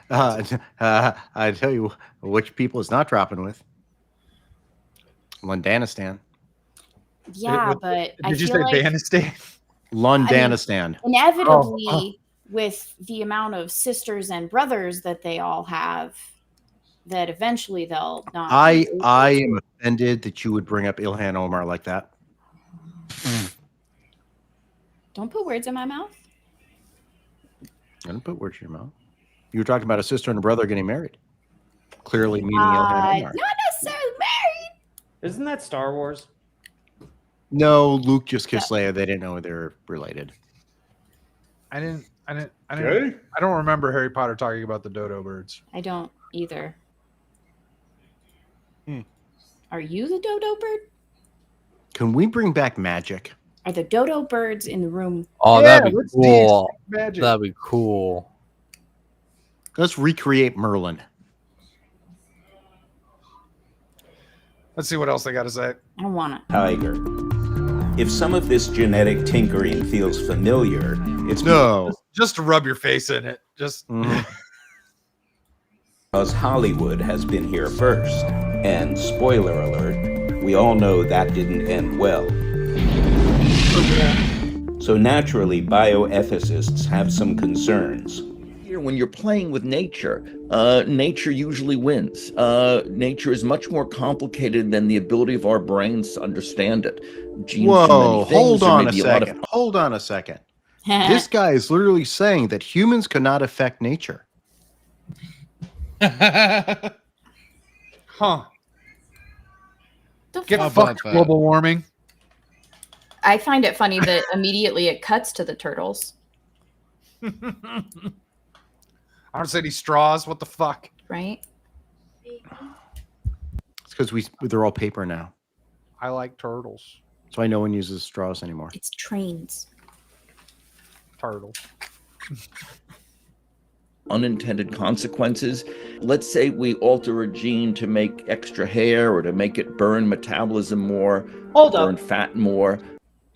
I tell you which people it's not dropping with. Londanistan. Yeah, but I Did you feel say like Banistan? Londanistan. inevitably, with the amount of sisters and brothers that they all have, that eventually they'll not. I am offended that you would bring up Ilhan Omar like that. Don't put words in my mouth. I didn't put words in your mouth. You were talking about a sister and a brother getting married. Clearly meaning Ilhan Not Omar. necessarily married. Isn't that Star Wars? No, Luke just kissed Leia. They didn't know they were related. I don't remember Harry Potter talking about the dodo birds. I don't either. Are you the dodo bird? Can we bring back magic? Are the dodo birds in the room? Oh, Yeah, that'd be let's cool. de-extinct magic. That'd be cool. Let's recreate Merlin. Let's see what else they got to say. I don't want it. Tiger. If some of this genetic tinkering feels familiar, it's just to rub your face in it. Just because Hollywood has been here first. And spoiler alert, we all know that didn't end well. So naturally, bioethicists have some concerns. When you're playing with nature, nature usually wins. Nature is much more complicated than the ability of our brains to understand it. Genes do many things, hold or on a maybe lot of- second. Hold on a second. This guy is literally saying that humans cannot affect nature. Huh. Get How fucked, about that? global warming. I find it funny that immediately it cuts to the turtles. I don't see any straws. What the fuck? Right? It's because they're all paper now. I like turtles. That's why no one uses straws anymore. It's trains. Turtle. unintended consequences. Let's say we alter a gene to make extra hair or to make it burn metabolism more, Hold burn up. fat more.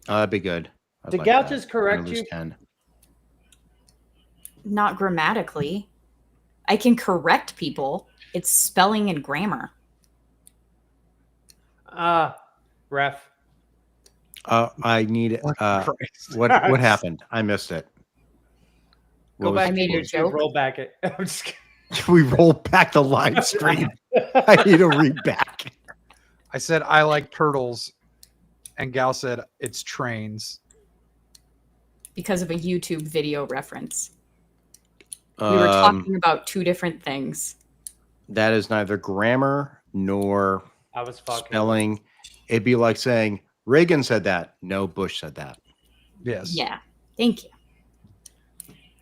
That'd be good. Did Gal just correct you? Not grammatically. I can correct people. It's spelling and grammar. Ref. I need what happened? I missed it. Go back I made a joke. Roll back it. I'm just kidding. We rolled back the live stream. I need to read back. I said I like turtles, and Gal said it's trains. Because of a YouTube video reference. We were talking about two different things. That is neither grammar nor I was fucking spelling. It'd be like saying Reagan said that. No, Bush said that. Yes. Yeah. Thank you.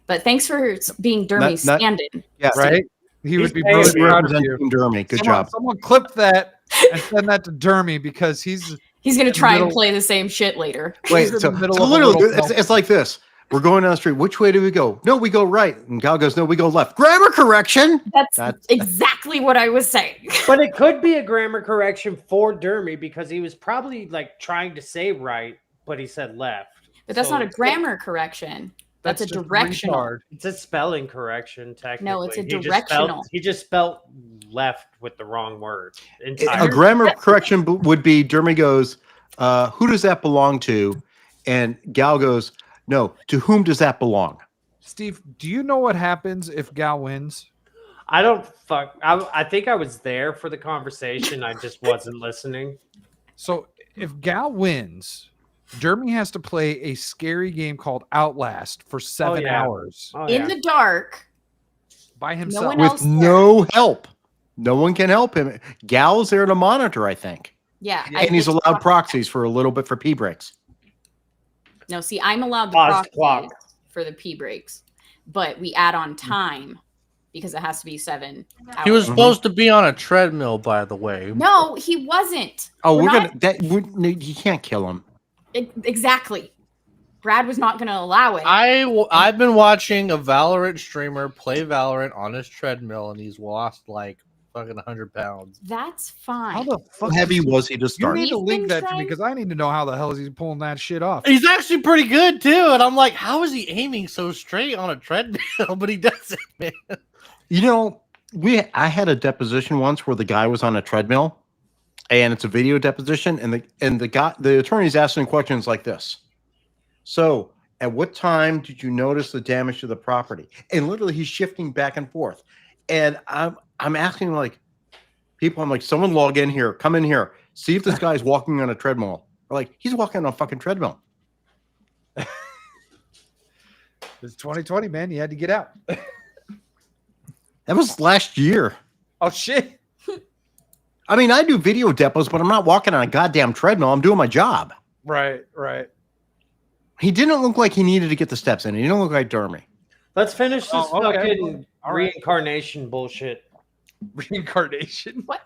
But thanks for being Dermy stand-in. Yeah, right. He would be really really proud of you. representing Dermy. Good job. Someone clip that and send that to Dermy because he's going to try and middle- play the same shit later. Wait, in so the middle of a literally, little it's like this. We're going down the street. Which way do we go? No, we go right. And Gal goes, no, we go left. Grammar correction. That's exactly what I was saying. But it could be a grammar correction for Dermy because he was probably like trying to say right, but he said left. But that's So- not a grammar correction. That's a just directional. retard. It's a spelling correction, technically. No, it's a He just directional. He just spelled left with the wrong word. A entirely. grammar correction would be Dermy goes, who does that belong to? And Gal goes, no, to whom does that belong? Steve, do you know what happens if Gal wins? I don't fuck. I think I was there for the conversation. I just wasn't listening. So if Gal wins, Dermy has to play a scary game called Outlast for 7 hours In the dark. by No himself. one With else there. no help. No one can help him. Gal's there to monitor, I think. Yeah. And he's allowed proxies for a little bit for pee breaks. No, see, I'm allowed the Paused proxies for the pee breaks, but we add on time because it has to be 7 hours. He was supposed to be on a treadmill, by the way. No, he wasn't. Oh, we're not- gonna. You can't kill him. Exactly. Brad was not going to allow it. I've been watching a Valorant streamer play Valorant on his treadmill, and he's lost like fucking 100 pounds. That's fine. How the fuck How heavy was he to You start? need to He's link been that to me trying- because I need to know how the hell is he pulling that shit off. He's actually pretty good too, and I'm like, how is he aiming so straight on a treadmill? But he does it, man. You know, I had a deposition once where the guy was on a treadmill, and it's a video deposition, and the attorney's asking questions like this. So, at what time did you notice the damage to the property? And literally, he's shifting back and forth, and I'm asking like people, I'm like, someone log in here, come in here, see if this guy's walking on a treadmill. Or like, he's walking on a fucking treadmill. It's 2020, man. You had to get out. That was last year. Oh shit. I mean, I do video depots, but I'm not walking on a goddamn treadmill. I'm doing my job. Right. He didn't look like he needed to get the steps in. He didn't look like Dermy. Let's finish this Oh, okay. fucking All right. reincarnation bullshit. Reincarnation. What?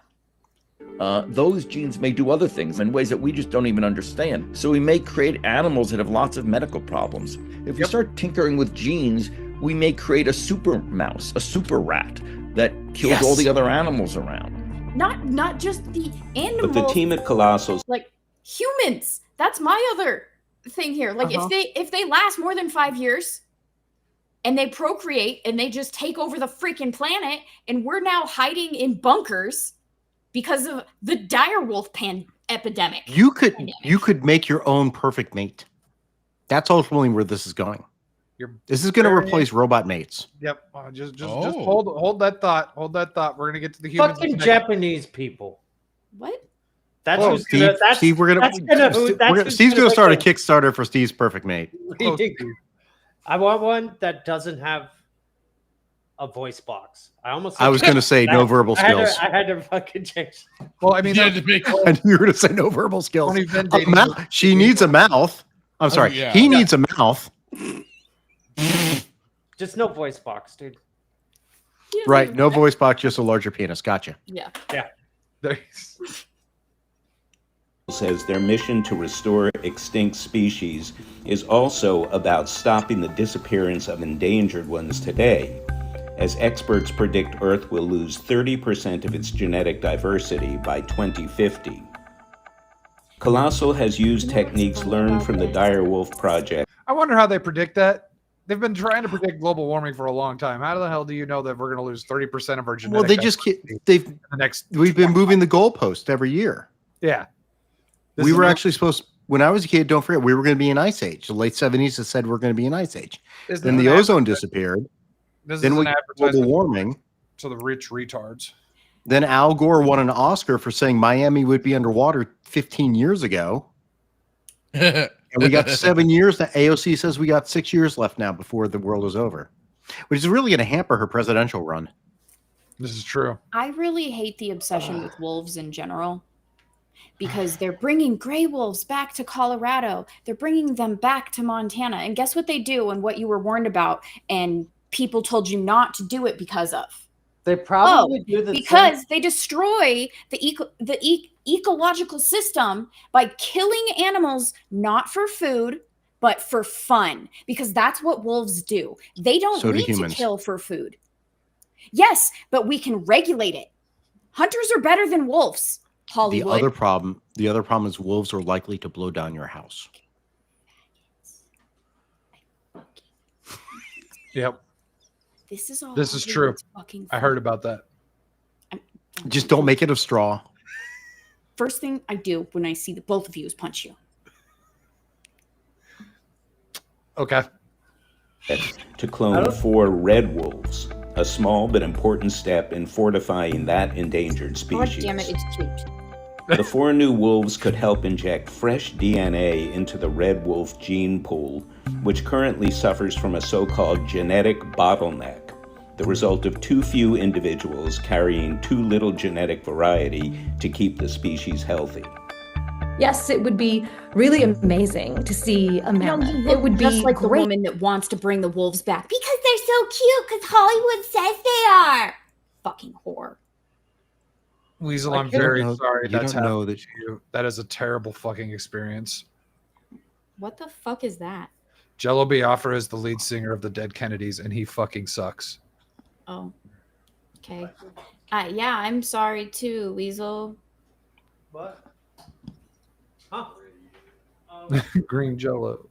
Those genes may do other things in ways that we just don't even understand. So we may create animals that have lots of medical problems. If we start tinkering with genes, we may create a super mouse, a super rat that kills Yes. all the other animals around. Not just the animals. But the team at Colossals Like Humans. That's my other thing here. Like if they last more than 5 years and they procreate and they just take over the freaking planet, and we're now hiding in bunkers because of the direwolf epidemic. You could make your own perfect mate. That's ultimately where this is going. This is going to replace robot mates. Yep. Just hold that thought. Hold that thought. We're gonna get to the humans. Fucking Japanese people. What? That's Whoa, who's Steve, gonna, that's, Steve, we're gonna Steve's gonna start a Kickstarter for Steve's perfect mate. I want one that doesn't have a voice box. I was gonna say no verbal skills. I had to fucking change. Well, I mean, I knew you were gonna say no verbal skills. She needs a mouth. I'm sorry. yeah. He needs a mouth. Just no voice box, dude. Right. No voice box, just a larger penis. Gotcha. Yeah. Yeah. Says their mission to restore extinct species is also about stopping the disappearance of endangered ones today, as experts predict Earth will lose 30% of its genetic diversity by 2050. Colossal has used techniques learned from the Direwolf Project. I wonder how they predict that. They've been trying to predict global warming for a long time. How the hell do you know that we're going to lose 30% of our genetic? Well, they just we've been moving the goalpost every year. Yeah. We were actually supposed, when I was a kid, don't forget, we were going to be in ice age. The late 70s, it said we're going to be in ice age. Then the ozone disappeared. Then we got global warming. To the rich retards. Then Al Gore won an Oscar for saying Miami would be underwater 15 years ago. And we got 7 years. The AOC says we got 6 years left now before the world is over, which is really going to hamper her presidential run. This is true. I really hate the obsession with wolves in general, because they're bringing gray wolves back to Colorado. They're bringing them back to Montana. And guess what they do and what you were warned about and people told you not to do it because of? They probably do the because they destroy the ecological system by killing animals, not for food, but for fun. Because that's what wolves do. They don't need to kill for food. Yes, but we can regulate it. Hunters are better than wolves. Hollywood. The other problem is wolves are likely to blow down your house. Yep. This is true. I heard about that. Just don't make it of straw. First thing I do when I see the both of you is punch you. Okay. To clone 4 red wolves, a small but important step in fortifying that endangered species. God damn it, it's cute. The 4 new wolves could help inject fresh DNA into the red wolf gene pool, which currently suffers from a so-called genetic bottleneck, the result of too few individuals carrying too little genetic variety to keep the species healthy. Yes, it would be really amazing to see a mammoth. It would be just like great. The woman that wants to bring the wolves back because they're so cute because Hollywood says they are. Fucking whore. Weasel, I'm very sorry that's don't know happened to you. That is a terrible fucking experience. What the fuck is that? Jello Biafra is the lead singer of the Dead Kennedys, and he fucking sucks. Oh, okay. Yeah, I'm sorry too, Weasel. What? Huh? Green Jello.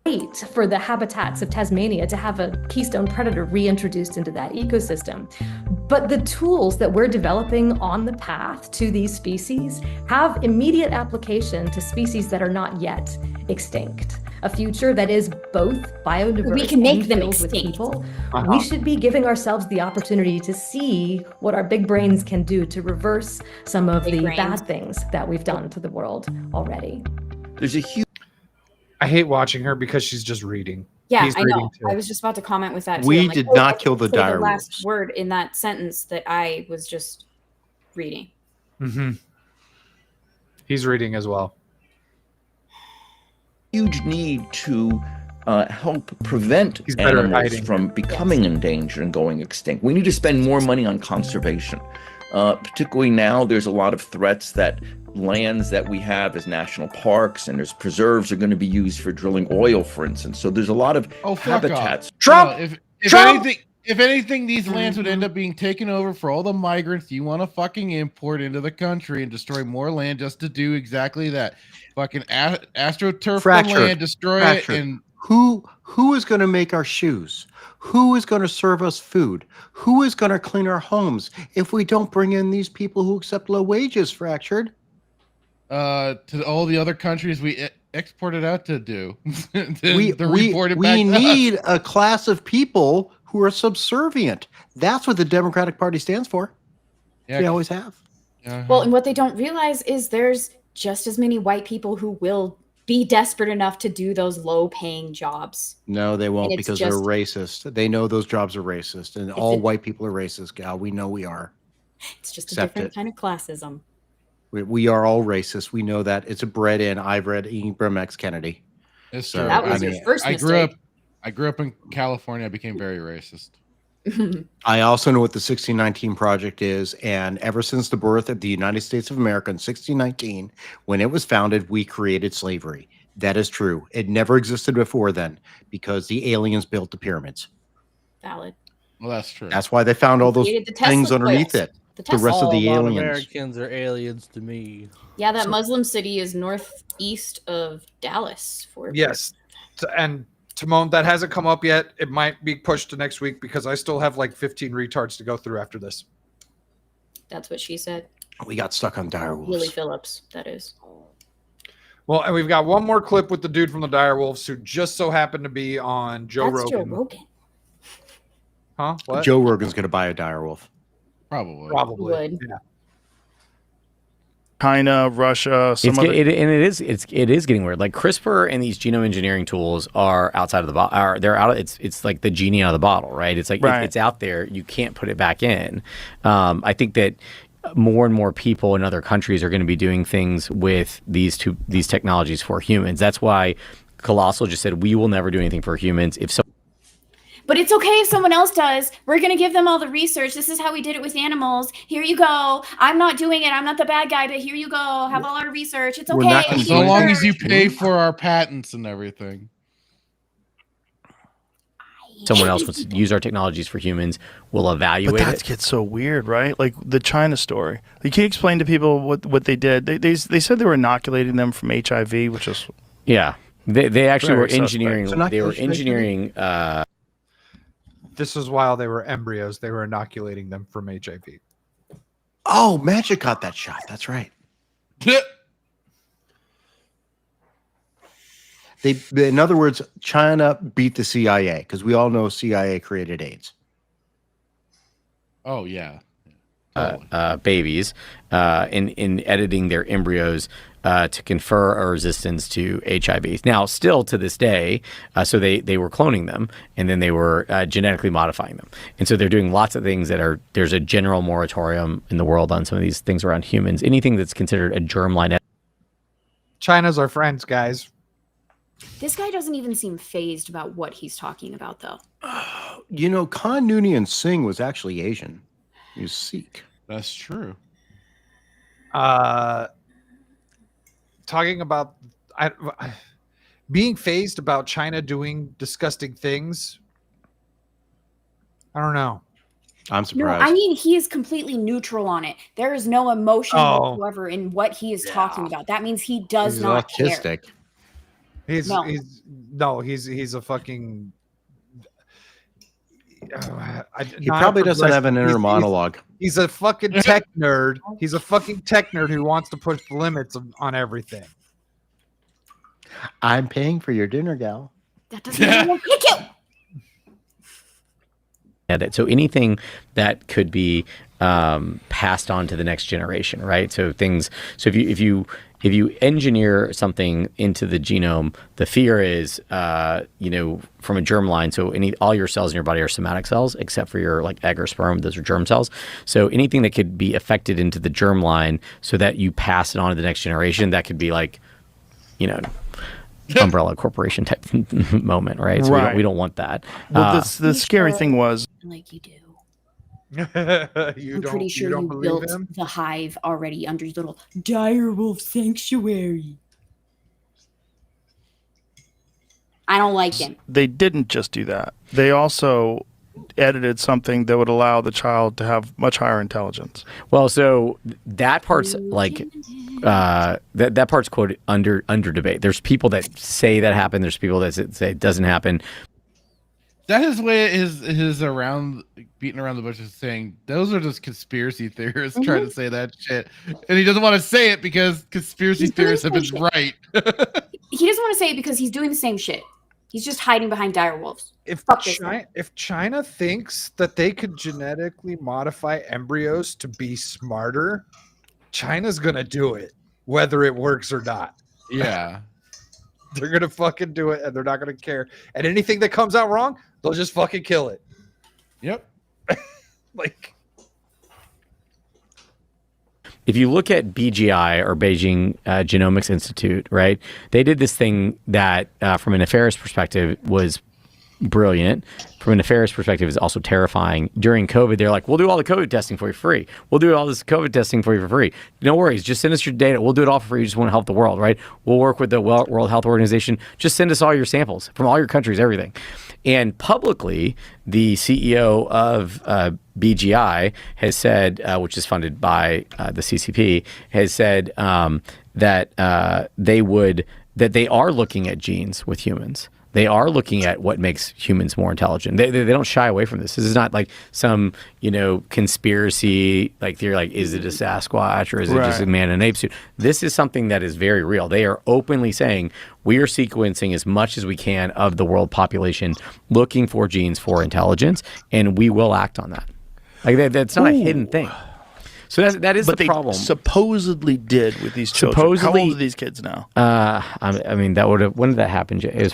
Great for the habitats of Tasmania to have a keystone predator reintroduced into that ecosystem. But the tools that we're developing on the path to these species have immediate application to species that are not yet extinct. A future that is both biodiverse We can make and them filled with extinct. people. We should be giving ourselves the opportunity to see what our big brains can do to reverse some of the bad things that we've done to the world already. There's a huge. I hate watching her because she's just reading. Yeah, He's I reading know. too. I was just about to comment with that. Too. We I'm like, did oh, not I kill the say dire the last word in that sentence that I was just reading. Mm-hmm. He's reading as well. Huge need to help prevent better at animals hiding. from becoming endangered and going extinct. We need to spend more money on conservation. Particularly now, there's a lot of threats that lands that we have as national parks and as preserves are going to be used for drilling oil, for instance. So there's a lot of habitats. Trump! If Trump! anything, If anything, these lands would end up being taken over for all the migrants you want to fucking import into the country and destroy more land just to do exactly that. Fucking astroturf the land, destroy it, and who is going to make our shoes? Who is going to serve us food? Who is going to clean our homes if we don't bring in these people who accept low wages, Fractured? To all the other countries we exported out to do. We need a class of people who are subservient. That's what the Democratic Party stands for. Yeah, they always have. Well, and what they don't realize is there's just as many white people who will be desperate enough to do those low-paying jobs. No, they won't, And it's because they're racist. They know those jobs are racist, and all white people are racist, gal. We know we are. It's just Accept a different it. kind of classism. We are all racist. We know that. It's bred in. I've read Ibram X. Kennedy. It's So, true. That was your first mistake. I grew up in California. I became very racist. I also know what the 1619 Project is, and ever since the birth of the United States of America in 1619, when it was founded, we created slavery. That is true. It never existed before then, because the aliens built the pyramids. Valid. Well, that's true. That's why they found all those Created the Tesla things underneath coils. it. The The rest of the All aliens. Americans are aliens to me. Yeah, that Muslim city is northeast of Dallas. Yes. And Timon, that hasn't come up yet. It might be pushed to next week because I still have like 15 retards to go through after this. That's what she said. We got stuck on direwolves. Willie Phillips, that is. Well, and we've got one more clip with the dude from the Direwolves who just so happened to be on Joe That's Rogan. Joe Rogan. Huh? What? Joe Rogan's going to buy a direwolf. Probably. Would. Yeah. China, Russia, some other. It is getting weird. Like CRISPR and these genome engineering tools are outside of the bottle. They're out. It's like the genie out of the bottle, right? It's like Right. it's out there. You can't put it back in. I think that more and more people in other countries are going to be doing things with these technologies for humans. That's why Colossal just said we will never do anything for humans. If so. But it's okay if someone else does. We're going to give them all the research. This is how we did it with animals. Here you go. I'm not doing it. I'm not the bad guy, but here you go. Have all our research. It's We're okay. not gonna So long as you pay for our patents and everything. Someone else wants to use our technologies for humans, we'll evaluate But that it. gets so weird, right? Like the China story. You can't explain to people what they did. They said they were inoculating them from HIV, which is Yeah, they actually Very were engineering. suspect. They were engineering. This is while they were embryos. They were inoculating them from HIV. Oh, Magic got that shot. That's right. In other words, China beat the CIA because we all know CIA created AIDS. Oh yeah. Babies in editing their embryos to confer a resistance to HIV. Now, still to this day, so they were cloning them and then they were genetically modifying them. And so they're doing lots of things there's a general moratorium in the world on some of these things around humans. Anything that's considered a germline. China's our friends, guys. This guy doesn't even seem phased about what he's talking about, though. You know, Khan Noonien Singh was actually Asian. He was Sikh. That's true. Talking about being phased about China doing disgusting things. I don't know. I'm No, surprised. I mean, he is completely neutral on it. There is no emotion Oh. whatsoever in what he is talking about. That means he does not care. He's No. he's a fucking. He probably doesn't have an inner monologue. He's a fucking tech nerd. He's a fucking tech nerd who wants to push the limits on everything. I'm paying for your dinner, gal. That doesn't even pick you. So anything that could be passed on to the next generation, right? So things. So if you engineer something into the genome, the fear is, from a germline. So all your cells in your body are somatic cells, except for your like egg or sperm. Those are germ cells. So anything that could be affected into the germline, so that you pass it on to the next generation, that could be like, umbrella corporation type moment, right? So Right. we don't want that. Well, the scary thing was Like you do. I'm pretty sure you built the hive already under your little direwolf sanctuary. I don't like him. they didn't just do that. They also edited something that would allow the child to have much higher intelligence. Well, so that part's like that part's quote under debate. There's people that say that happened. There's people that say it doesn't happen. That is way his around beating around the bushes saying those are just conspiracy theorists trying to say that shit, and he doesn't want to say it because conspiracy theorists have been right. He doesn't want to say it because he's doing the same shit. He's just hiding behind dire wolves. If China thinks that they could genetically modify embryos to be smarter, China's gonna do it, whether it works or not. Yeah. They're gonna fucking do it, and they're not gonna care. And anything that comes out wrong, they'll just fucking kill it. Yep. Like, if you look at BGI or Beijing Genomics Institute, right? They did this thing that, from a nefarious perspective, was brilliant. From a nefarious perspective, is also terrifying. During COVID, they're like, "We'll do all the COVID testing for you free. We'll do all this COVID testing for you for free. No worries. Just send us your data. We'll do it all for free. You just want to help the world, right? We'll work with the World Health Organization. Just send us all your samples from all your countries, everything." And publicly, the CEO of BGI has said, which is funded by the CCP, has said that they are looking at genes with humans. They are looking at what makes humans more intelligent. They don't shy away from this. This is not like some, conspiracy like theory, like, is it a Sasquatch or is it just a man in an ape suit? This is something that is very real. They are openly saying we are sequencing as much as we can of the world population, looking for genes for intelligence, and we will act on that. Like that's not a hidden thing. So that is the problem. Supposedly did with these children. How old are these kids now? I mean, that would have. When did that happen? It was,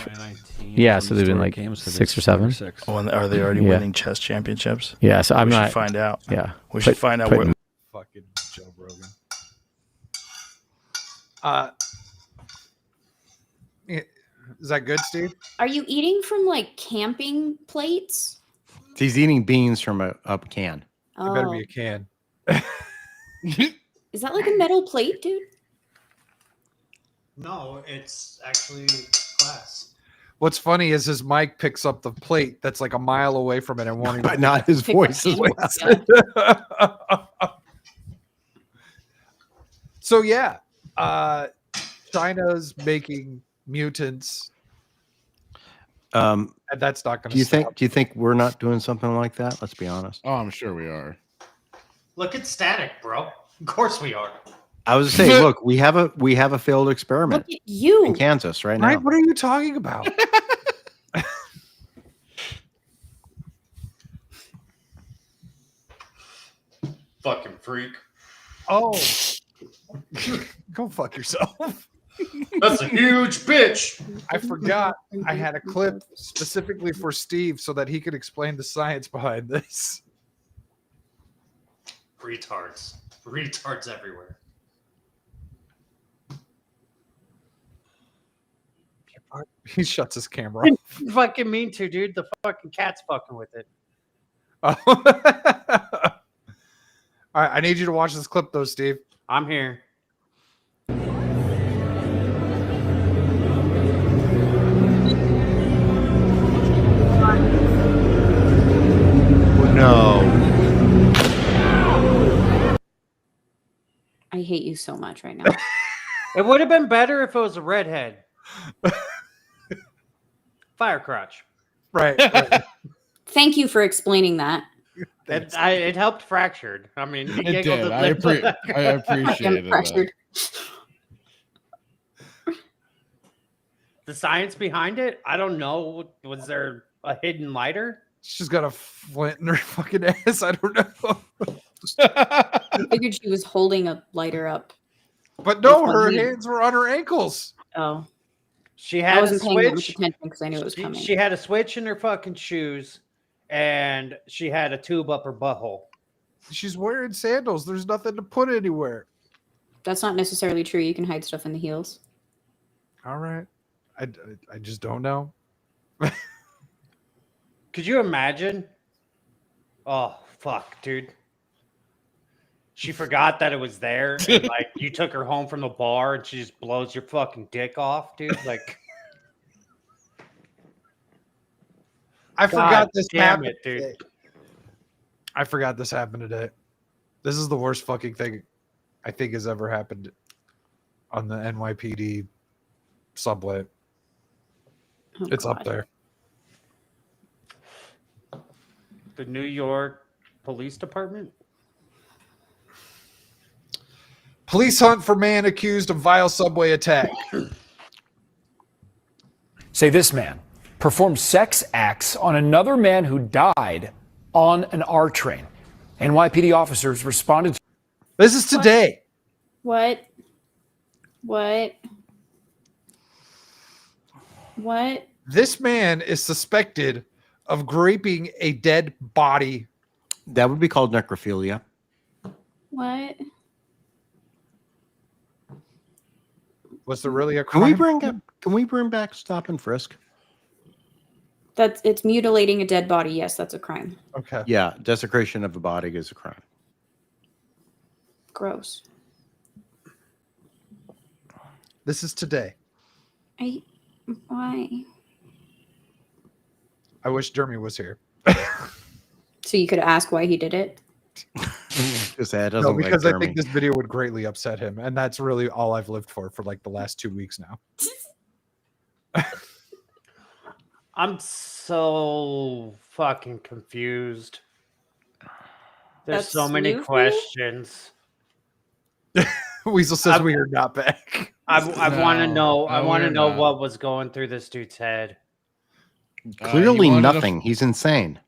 yeah, so they've been like 6 or 7. Oh, and are they already winning chess championships? Yeah, so we should find out. Yeah, we should find out where. Fucking Joe Rogan. Is that good, Steve? Are you eating from like camping plates? He's eating beans from a can. It better be a can. Is that like a metal plate, dude? No, it's actually glass. What's funny is his mic picks up the plate that's like a mile away from it and won't even but not his voice as well. So yeah, China's making mutants. And that's not going to stop. Do you think we're not doing something like that? Let's be honest. Oh, I'm sure we are. Look at Static, bro. Of course we are. I was saying, look, we have a failed experiment. Look at you in Kansas right now. Right? What are you talking about? Fucking freak. Oh, go fuck yourself. That's a huge bitch. I forgot I had a clip specifically for Steve so that he could explain the science behind this. Retards everywhere. He shuts his camera off. Fucking mean to, dude. The fucking cat's fucking with it. Oh. All right, I need you to watch this clip though, Steve. I'm here. No. I hate you so much right now. It would have been better if it was a redhead. Fire crotch. Right. Thank you for explaining that. It helped Fractured. I mean, he It giggled did. a I bit. appreciated that. Fractured. The science behind it, I don't know. Was there a hidden lighter? She's got a flint in her fucking ass. I don't know. I figured she was holding a lighter up. But no, her hands were on her ankles. Oh. She had I wasn't a paying that much switch attention because I knew it was coming. She had a switch in her fucking shoes, and she had a tube up her butthole. She's wearing sandals. There's nothing to put anywhere. That's not necessarily true. You can hide stuff in the heels. All right. I just don't know. Could you imagine? Oh, fuck, dude. She forgot that it was there. And, like, you took her home from the bar and she just blows your fucking dick off, dude. Like, I forgot this damn happened it, dude. today. I forgot this happened today. This is the worst fucking thing I think has ever happened on the NYPD subway. It's up there. The New York Police Department? Police hunt for man accused of vile subway attack. Say this man performed sex acts on another man who died on an R train. NYPD officers responded to This is today. What? This man is suspected of raping a dead body. That would be called necrophilia. What? Was there really a Can crime? we bring back stop and frisk? It's mutilating a dead body. Yes, that's a crime. Okay. Yeah, desecration of a body is a crime. Gross. This is today. Why? I wish Jeremy was here. So you could ask why he did it. Because No, because I think this video would greatly upset him, and that's really all I've lived for like the last 2 weeks now. I'm so fucking confused. There's That's so many new for you? questions. Weasel says we are not back. I want to know. I No, want to we're know not. what was going through this dude's head. Clearly you wanted to- nothing. He's insane.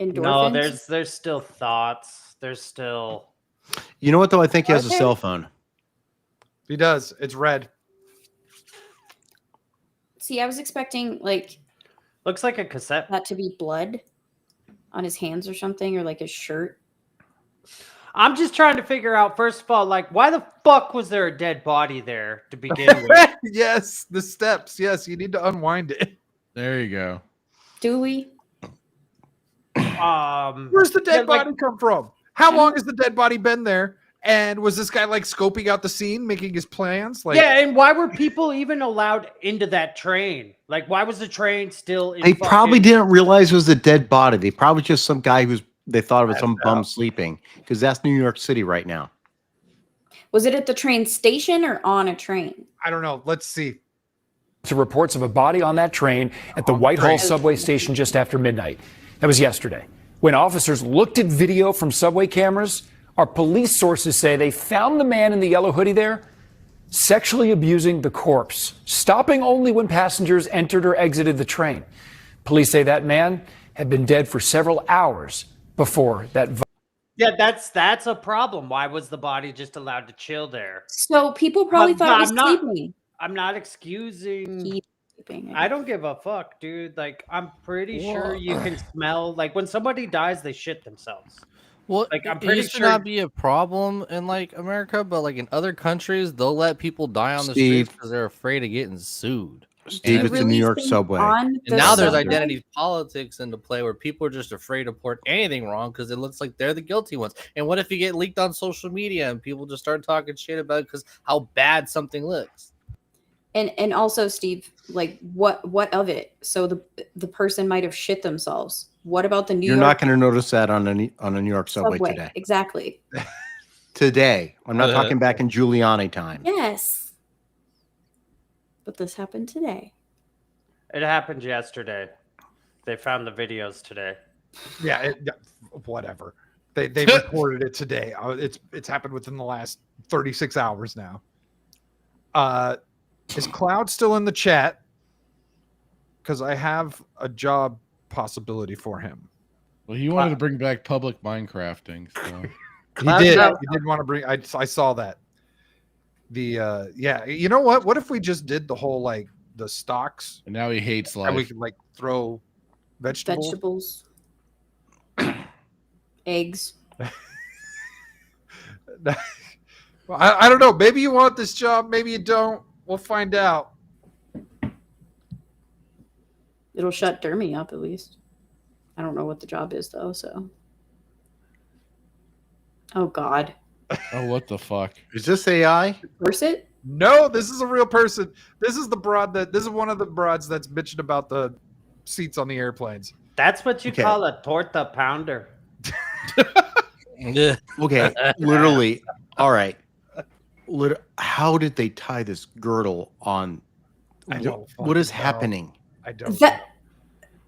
No, Endorphins? there's still thoughts. There's still. You know what, though? I think he has a Okay. cell phone. He does. It's red. See, I was expecting like Looks like a cassette. that to be blood on his hands or something, or like his shirt. I'm just trying to figure out, first of all, like, why the fuck was there a dead body there to begin with? Yes, the steps. Yes, you need to unwind it. There you go. Do we? Where's the dead body come from? How long has the dead body been there? And was this guy like scoping out the scene, making his plans? Like, yeah, and why were people even allowed into that train? Like, why was the train still in They probably fucking- didn't realize it was a dead body. They probably just some guy they thought it was some bum sleeping, because that's New York City right now. Was it at the train station or on a train? I don't know. Let's see. to reports of a body on that train at the Whitehall subway station just after midnight. That was yesterday. When officers looked at video from subway cameras, our police sources say they found the man in the yellow hoodie there sexually abusing the corpse, stopping only when passengers entered or exited the train. Police say that man had been dead for several hours before that. Yeah, that's a problem. Why was the body just allowed to chill there? So people probably But thought it was I'm not- sleeping. I'm not excusing. Sleeping. I don't give a fuck, dude. Like, I'm pretty sure you can smell. Like, when somebody dies, they shit themselves. Well, like, I'm it pretty used to sure. not be a problem in like America, but like in other countries, they'll let people die on the Steve. streets because they're afraid of getting sued. Steve, it's the New York subway. And now there's identity politics into play where people are just afraid to report anything wrong because it looks like they're the guilty ones. And what if you get leaked on social media and people just start talking shit about it because how bad something looks? And also, Steve, like what of it? So the person might have shit themselves. What about the New You're York not going to notice that on a New York subway today. Exactly. Today. I'm not talking back in Giuliani time. Yes. But this happened today. It happened yesterday. They found the videos today. Yeah, whatever. They recorded it today. It's happened within the last 36 hours now. Is Cloud still in the chat? Because I have a job possibility for him. Well, he wanted to bring back public Minecrafting. So. He did. He did want to bring. I saw that. Yeah. You know what? What if we just did the whole like the stocks? And now he hates life. And we could like throw vegetables. Eggs. Well, I don't know. Maybe you want this job. Maybe you don't. We'll find out. It'll shut Dermy up at least. I don't know what the job is though, so. Oh God. Oh, what the fuck? Is this AI? Curse it? No, this is a real person. This is the broad this is one of the broads that's bitching about the seats on the airplanes. That's what you Okay. call a torta pounder. Okay, literally. All right. How did they tie this girdle on? I don't What is fucking know. happening? I don't.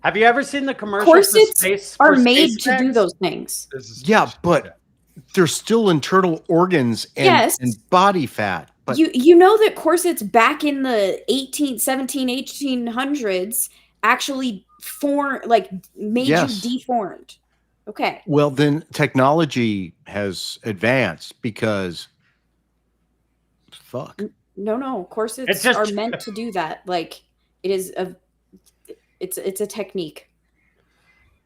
Have you ever seen the commercial Corsets are made space to do bags? those things. Yeah, but there's still internal organs and, Yes. and body fat. But You know that corsets back in the 1800s actually made Yes. you deformed. Okay. well, then technology has advanced because fuck. No. Corsets It's just- are meant to do that. Like it is it's a technique.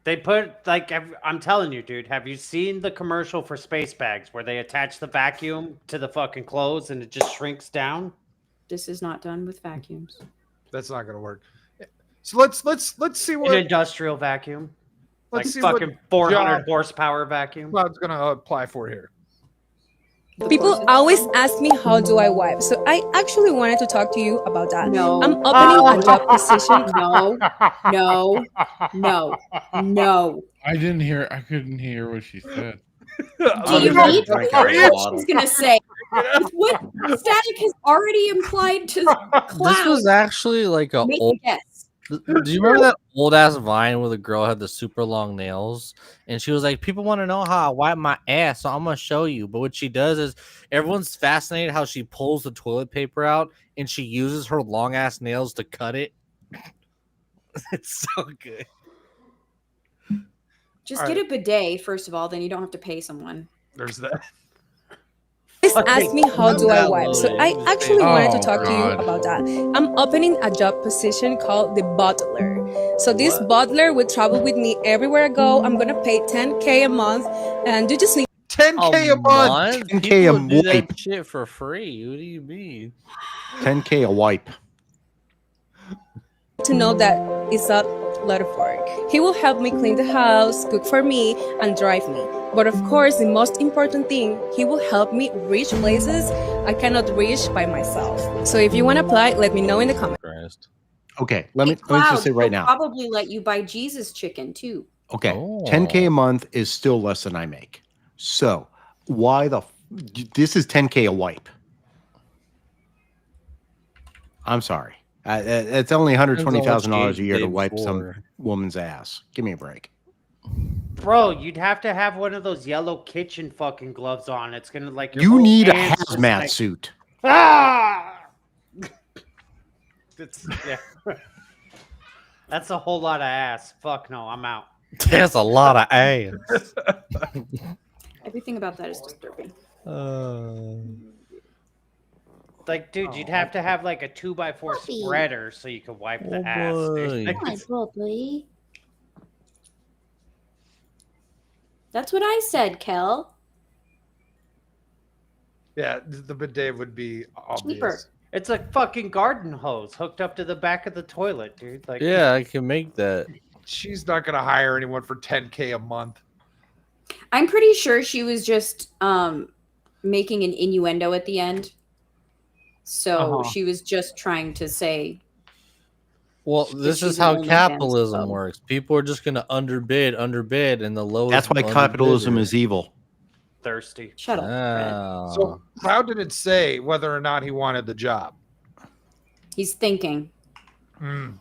They put I'm telling you, dude. Have you seen the commercial for space bags where they attach the vacuum to the fucking clothes and it just shrinks down? This is not done with vacuums. That's not gonna work. So let's see An what industrial vacuum, let's like see what fucking 400 job horsepower vacuum. Cloud's gonna apply for here. People always ask me how do I wipe, so I actually wanted to talk to you about that. No. I'm opening a job position. No. I couldn't hear what she said. Do you need to hear what she's gonna say? It's what Static has already implied to Cloud. This was actually like a Make old. a guess. Do you remember that old ass Vine where the girl had the super long nails and she was like, "People want to know how I wipe my ass, so I'm gonna show you." But what she does is everyone's fascinated how she pulls the toilet paper out and she uses her long ass nails to cut it. It's so good. Just get a bidet, first of all, then you don't have to pay someone. There's that. Please ask me how do I wipe, so I actually wanted to talk to you God. about that. I'm opening a job position called the butler. So this butler will travel with me everywhere I go. I'm gonna pay $10K a month, and you just need 10K a month. 10K People a do that wipe. shit for free. What do you mean? 10K a wipe. to know that it's a lot of work. He will help me clean the house, cook for me, and drive me. But of course, the most important thing, he will help me reach places I cannot reach by myself. So if you want to apply, let me know in the comments. Okay, let me Cloud, just say right they'll now. probably let you buy Jesus chicken too. Okay, Oh. 10K a month is still less than I make. So why this is 10K a wipe? I'm sorry. It's only $120,000 a year to wipe some woman's ass. Give me a break. Bro, you'd have to have one of those yellow kitchen fucking gloves on. It's gonna like your You whole need a hands just hazmat like- suit. Ah! Yeah. That's a whole lot of ass. Fuck no, I'm out. That's a lot of ass. Everything about that is disturbing. Like, dude, you'd have to have like a 2x4 spreader so you could wipe the ass. dude. Puppy. That's what I said, Kel. Yeah, the bidet would be obvious. Cheaper. It's a fucking garden hose hooked up to the back of the toilet, dude. Like, Yeah, I can make that. She's not gonna hire anyone for 10K a month. I'm pretty sure she was just making an innuendo at the end. So she was just trying to say. Well, that this she's is an how OnlyFans capitalism sub. works. People are just going to underbid, and the lowest. That's why capitalism is evil. Thirsty. Shut up. Fred. So how did it say whether or not he wanted the job? He's thinking Hmm.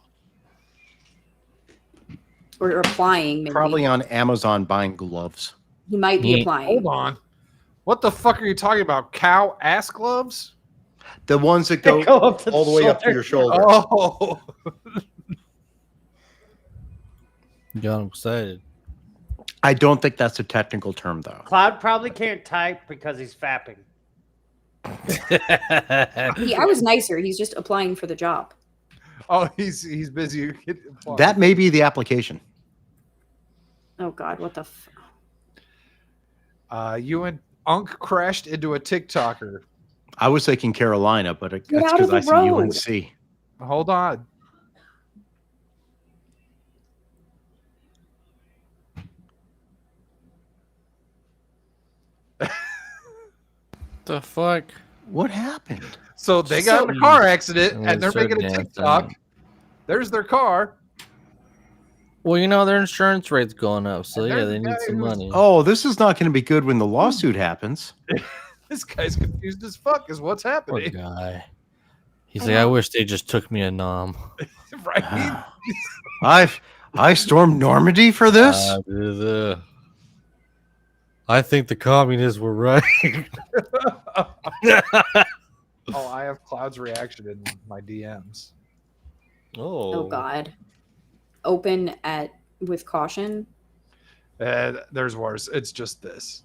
or applying. Maybe. Probably on Amazon buying gloves. He might be applying. Hold on. What the fuck are you talking about? Cow ass gloves? The ones that go, go up to all the way up to your shoulder. Oh. Got excited. I don't think that's a technical term, though. Cloud probably can't type because he's fapping. I was nicer. He's just applying for the job. Oh, he's busy. That may be the application. Oh God, what the? You and Unk crashed into a TikToker. I was thinking Carolina, but that's out of because the I see road. UNC. Hold on. The fuck? What happened? So they got in a car accident and they're making a TikTok. There's their car. Well, their insurance rate's going up, so yeah, they need some money. Oh, this is not going to be good when the lawsuit happens. This guy's confused as fuck. Is what's Poor happening? guy. He's like, I wish they just took me a nom. Right? I stormed Normandy for this. I think the communists were right. Oh, I have Cloud's reaction in my DMs. Oh God. Open with caution. There's worse. It's just this.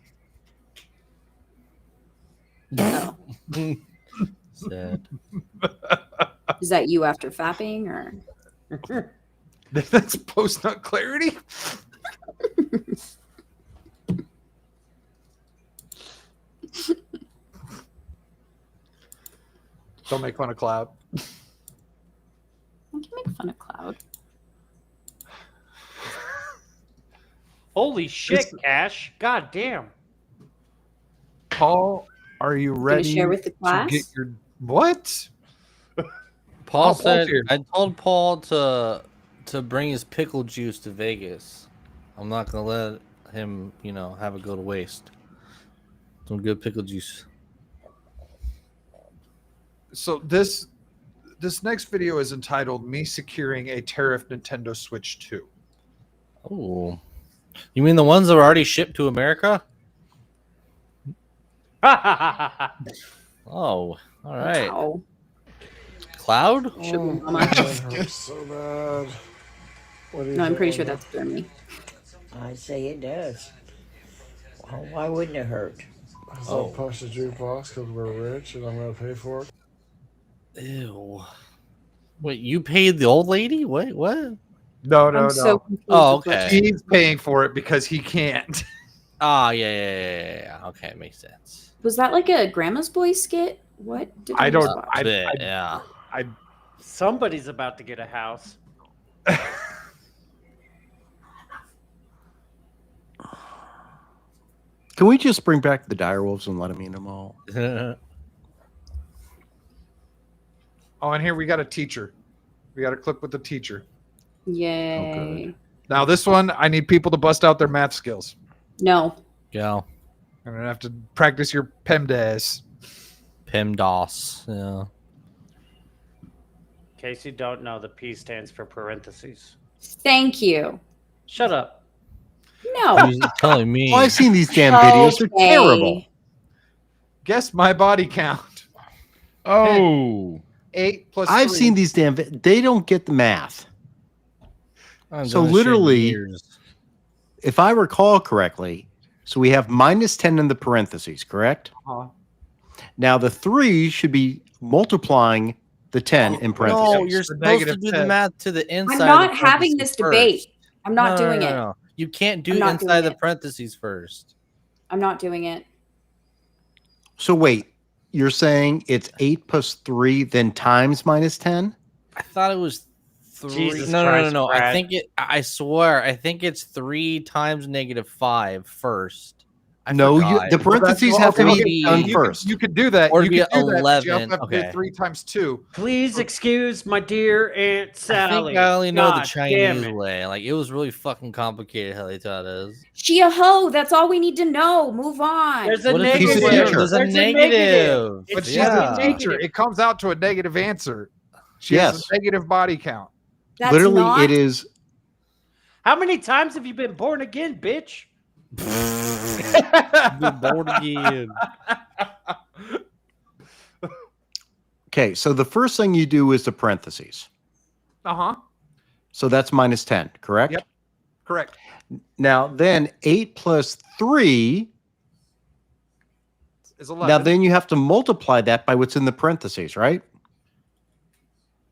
Oh. Sad. Is that you after fapping or? That's post nut clarity. Don't make fun of Cloud. I can make fun of Cloud. Holy shit, Cash! God damn. Paul, are you ready share with the class? to get your what? Paul Oh, said, Paul's here. I told Paul to bring his pickle juice to Vegas. I'm not gonna let him, have it go to waste. Some good pickle juice. So this next video is entitled "Me Securing a Tariff Nintendo Switch 2." Oh, you mean the ones that are already shipped to America? Oh, all right. Wow. Cloud? Hurts so bad. What are you No, I'm pretty doing? sure that's Germany. I say it does. Well, why wouldn't it hurt? I'll push the jukebox because we're rich and I'm going to pay for it. Ew. Wait, you paid the old lady? Wait, what? No. I'm so confused Oh, with what okay. He's paying for it because he can't. Oh, yeah. Okay, it makes sense. Was that like a Grandma's Boy skit? What? Did I we don't. just watch? Yeah. Somebody's about to get a house. Can we just bring back the direwolves and let them eat them all? Oh, and here we got a teacher. We got a clip with the teacher. Yay. Now this one, I need people to bust out their math skills. No. Yeah. I'm gonna have to practice your PEMDAS. PEMDAS. Yeah. In case you don't know, the P stands for parentheses. Thank you. Shut up. No. You're telling me. Well, I've seen these damn videos. They're Okay. terrible. Guess my body count. Oh. 8 plus I've 3. seen these damn. They don't get the math. So literally, if I recall correctly, so we have -10 in the parentheses, correct? Uh-huh. Now the 3 should be multiplying the 10 in parentheses. No, you're supposed to do the math to the inside. I'm not of the having this parentheses debate. I'm not No, doing it. no. You can't do I'm not inside doing the it. parentheses first. I'm not doing it. So wait, you're saying it's 8 plus 3, then times -10? I thought it was 3. Jesus No. Christ, I Brad. think it. I swear. I think it's 3 times -5 first. I No, forgot. the parentheses have to be done first. You could do that. Or You be could do that, but you 11. have to do Okay. 3 times 2. Please excuse my dear Aunt I Sally. think I only know the God damn Chinese it. way. Like it was really fucking complicated how they taught us. She a hoe. That's all we need to know. Move on. There's a What if negative. he's a teacher? There's a negative. But It's she's just a teacher. It comes out to a negative answer. She has Yes. a negative body count. That's Literally, not- it is. How many times have you been born again, bitch? Be born again. Okay, so the first thing you do is the parentheses. Uh-huh. So that's -10, correct? Yep. Correct. Now then 8 plus 3. Is 11. Now then you have to multiply that by what's in the parentheses, right?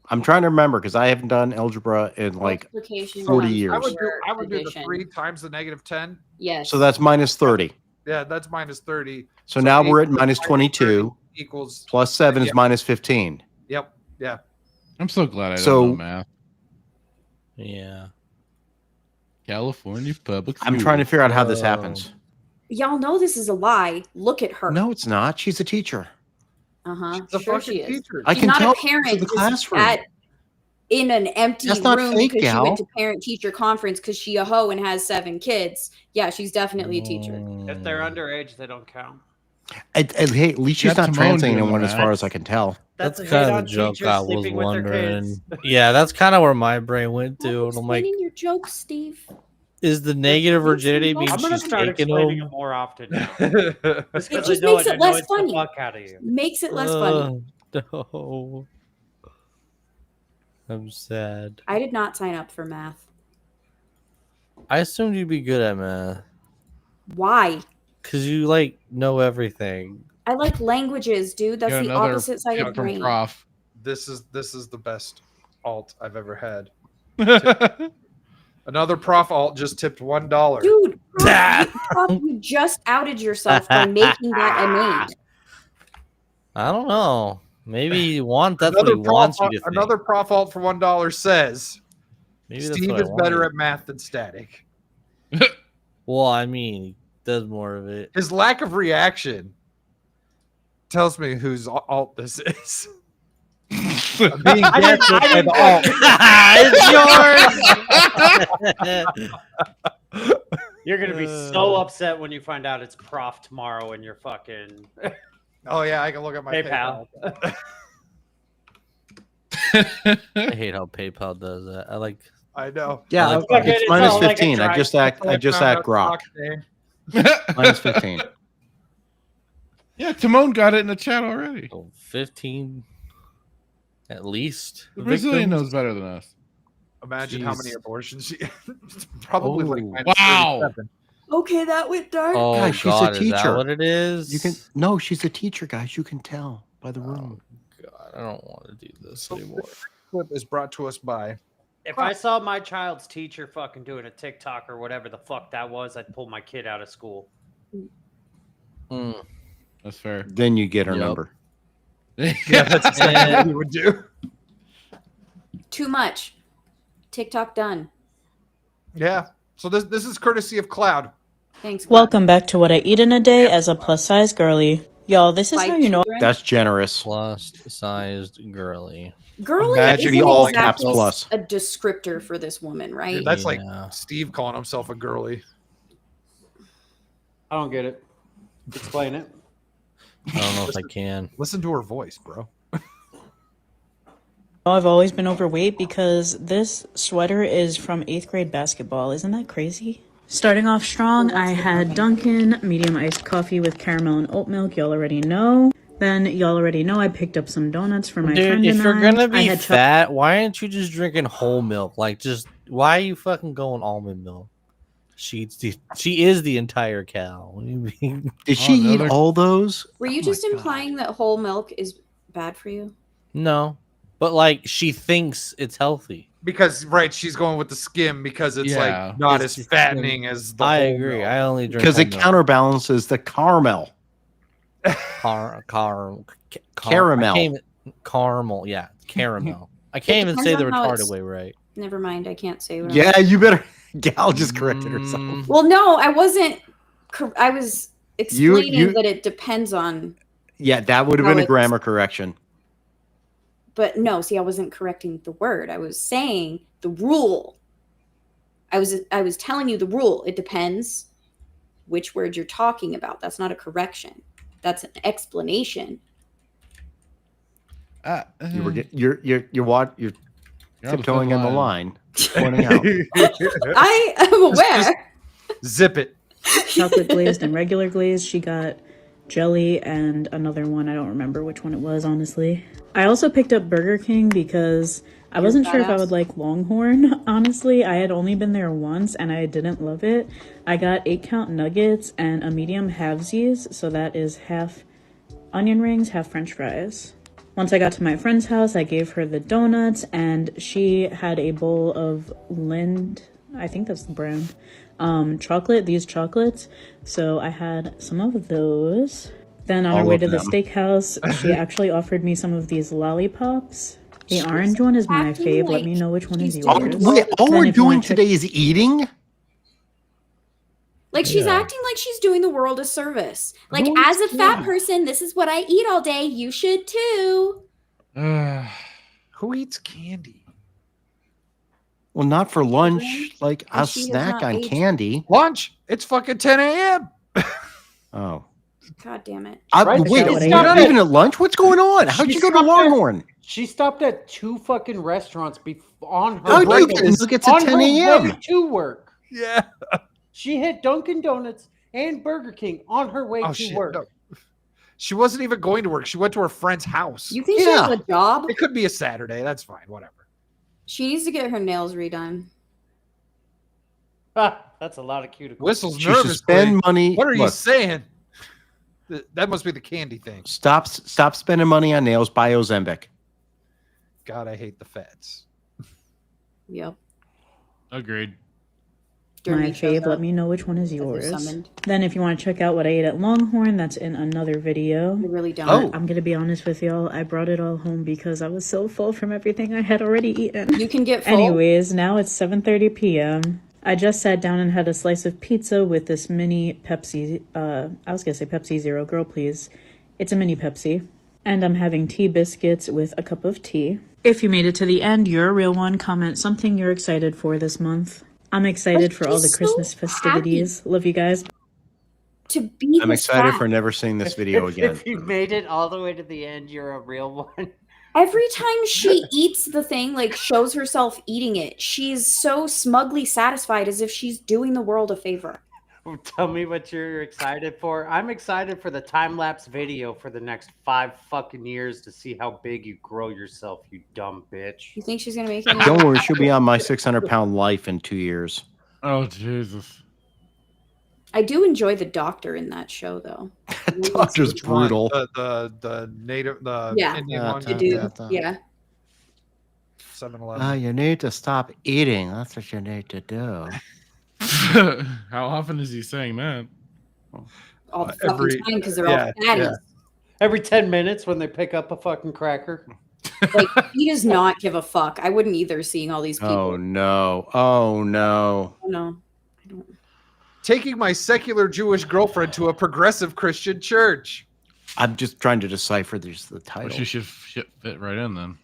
I'm trying to remember because I haven't done algebra in like Multiplication 40 times years. I would do the addition. 3 times the -10. Yes. So that's -30. Yeah, that's -30. So now 8 we're at plus -22 equals. plus 7 is Yep. -15. Yep. Yeah. I'm so glad I don't So- know math. Yeah. California public. I'm trying to figure out how this Oh. happens. Y'all know this is a lie. Look at her. No, it's not. She's a teacher. Uh huh. She's a Sure fucking she is. teacher. I She's can not tell a parent. from the just classroom. at- in an empty That's not room fake, because she went gal. to parent-teacher conference because she a hoe and has 7 kids. Yeah, she's definitely a teacher. If they're underage, they don't count. Hey, at least she's not translating anyone as far as I can tell. That's a kind hit of on the joke teachers I was sleeping with their wondering. kids. Yeah, that's kind of where my brain went to. And I'm like, Explaining your jokes, Steve. is the negative virginity mean I'm gonna she's start taking explaining them? it more often now. It just makes it less funny. The fuck out of you. Makes it less funny. No. I'm sad. I did not sign up for math. I assumed you'd be good at math. Why? Because you like know everything. I like languages, dude. That's Got the another opposite side tip of from brain. Prof. This is the best alt I've ever had. Another prof alt just tipped $1. Dude, Prof, you just outed yourself by making that a name. I don't know. Maybe you want that's what he wants you to think. Another prof alt for $1 says Maybe that's Steve what I is better wanted. at math than Static. Well, I mean, he does more of it. His lack of reaction tells me whose alt this is. I'm being gaslit by the alt. You're gonna be so upset when you find out it's Prof tomorrow in your fucking Oh yeah, I can look at my PayPal. I hate how PayPal does that. I know. Yeah, it's minus 15. I just act Grok. Minus 15. Yeah, Timon got it in the chat already. 15 at least. The Brazilian knows better than us. Imagine how many Jeez. abortions she probably like Oh. minus Wow. 37. Okay, that went dark. Oh, Guys, she's God, a is that teacher. what it is? You can no, she's a teacher, guys. You can tell by the room. God, I don't want to do this anymore. Clip is brought to us by If I saw my child's teacher fucking doing a TikTok or whatever the fuck that was, I'd pull my kid out of school. That's fair. Then you get her Yep. number. Yeah, that's exactly what you would do. Too much. TikTok done. Yeah. So this is courtesy of Cloud. Thanks. Welcome back to What I Eat in a Day as a plus-size girly. Y'all, this is how you know. That's generous. Plus sized girly. Girly Imagine isn't all exactly caps plus. a descriptor for this woman, right? That's like Steve calling himself a girly. I don't get it. Explain it. I don't know if I can. Listen to her voice, bro. I've always been overweight because this sweater is from 8th grade basketball. Isn't that crazy? Starting off strong, I had Dunkin' medium iced coffee with caramel and oat milk. Y'all already know. Then y'all already know I picked up some donuts for my Dude, friend if and you're I. gonna I be had fat, why aren't you just drinking whole milk? Like, just why are you fucking going almond milk? She is the entire cow. What do you mean? Did she eat all those? Were you just implying that whole milk is bad for you? No, but like she thinks it's healthy. Because she's going with the skim because it's Yeah. like not It's as the fattening skim. as the I whole agree. milk. I only drink Because it whole milk. counterbalances the caramel. Caramel. Caramel. Yeah, caramel. I can't even say the depends on how retarded it's- way right. Never mind. I can't say what Yeah, you better. Gal just corrected herself. Well, no, I wasn't. I was explaining you- that it depends on. Yeah, that would have How been a it's- grammar correction. But no, see, I wasn't correcting the word. I was saying the rule. I was telling you the rule. It depends which word you're talking about. That's not a correction. That's an explanation. You're tiptoeing on the line, pointing out. I am aware. Zip it. chocolate glazed and regular glazed. She got jelly and another one. I don't remember which one it was, honestly. I also picked up Burger King because I wasn't sure if I would like Longhorn, honestly. I had only been there once and I didn't love it. I got 8-count nuggets and a medium halvesies, so that is half onion rings, half french fries. Once I got to my friend's house, I gave her the donuts and she had a bowl of Lind, I think that's the brand, these chocolates. So I had some of those. Then on our All way of to the them. steakhouse, she actually offered me some of these lollipops. The orange one is my acting fave. Let like me know which one is doing yours. Wait, all Then we're if you wanna doing check- today is eating? Like she's Yeah. acting like she's doing the world a service. Like No, as a it's fat not. person, this is what I eat all day. You should too. Who eats candy? Well, not for lunch. Like And I'll she has snack not on aged. candy. Lunch. It's fucking 10 a.m. Oh. God damn it. Wait, you're not even at lunch? What's going on? How'd you go to Longhorn? She stopped at 2 fucking restaurants on her How'd way you get nuggets at on 10 her a.m.? way to work. Yeah. She hit Dunkin' Donuts and Burger King on her way to work. No. She wasn't even going to work. She went to her friend's house. You think she has a job? It could be a Saturday. That's fine. Whatever. She needs to get her nails redone. That's a lot of cuticles. Whistles She should nervously. spend money. What are you Look. saying? That must be the candy thing. Stop spending money on nails. Buy Ozempic. God, I hate the feds. Yep. Agreed. My fave, let me know which one is yours. summoned. Then if you want to check out what I ate at Longhorn, that's in another video. I really don't. But I'm going to be honest with y'all. I brought it all home because I was so full from everything I had already eaten. You can get full. Anyways, now it's 7:30 p.m. I just sat down and had a slice of pizza with this mini Pepsi. I was going to say Pepsi Zero. Girl, please. It's a mini Pepsi. And I'm having tea biscuits with a cup of tea. If you made it to the end, you're a real one. Comment something you're excited for this month. I'm excited for all the Christmas festivities. Love you guys. To be I'm excited for never seeing this video again. If you made it all the way to the end, you're a real one. Every time she eats the thing, like shows herself eating it, she's so smugly satisfied as if she's doing the world a favor. Tell me what you're excited for. I'm excited for the time-lapse video for the next 5 fucking years to see how big you grow yourself, you dumb bitch. You think she's gonna make it? Don't worry, she'll be on my 600-pound life in 2 years. Oh, Jesus. I do enjoy the doctor in that show, though. Doctor's brutal. The native, the Indian one. the dude. Yeah. 7-Eleven. You need to stop eating. That's what you need to do. How often is he saying that? All the fucking time because they're all fatties. Every 10 minutes when they pick up a fucking cracker. Like he does not give a fuck. I wouldn't either. Seeing all these people. Oh no! Oh no! Oh, no. Taking my secular Jewish girlfriend to a progressive Christian church. I'm just trying to decipher the title. Well, she should fit right in then.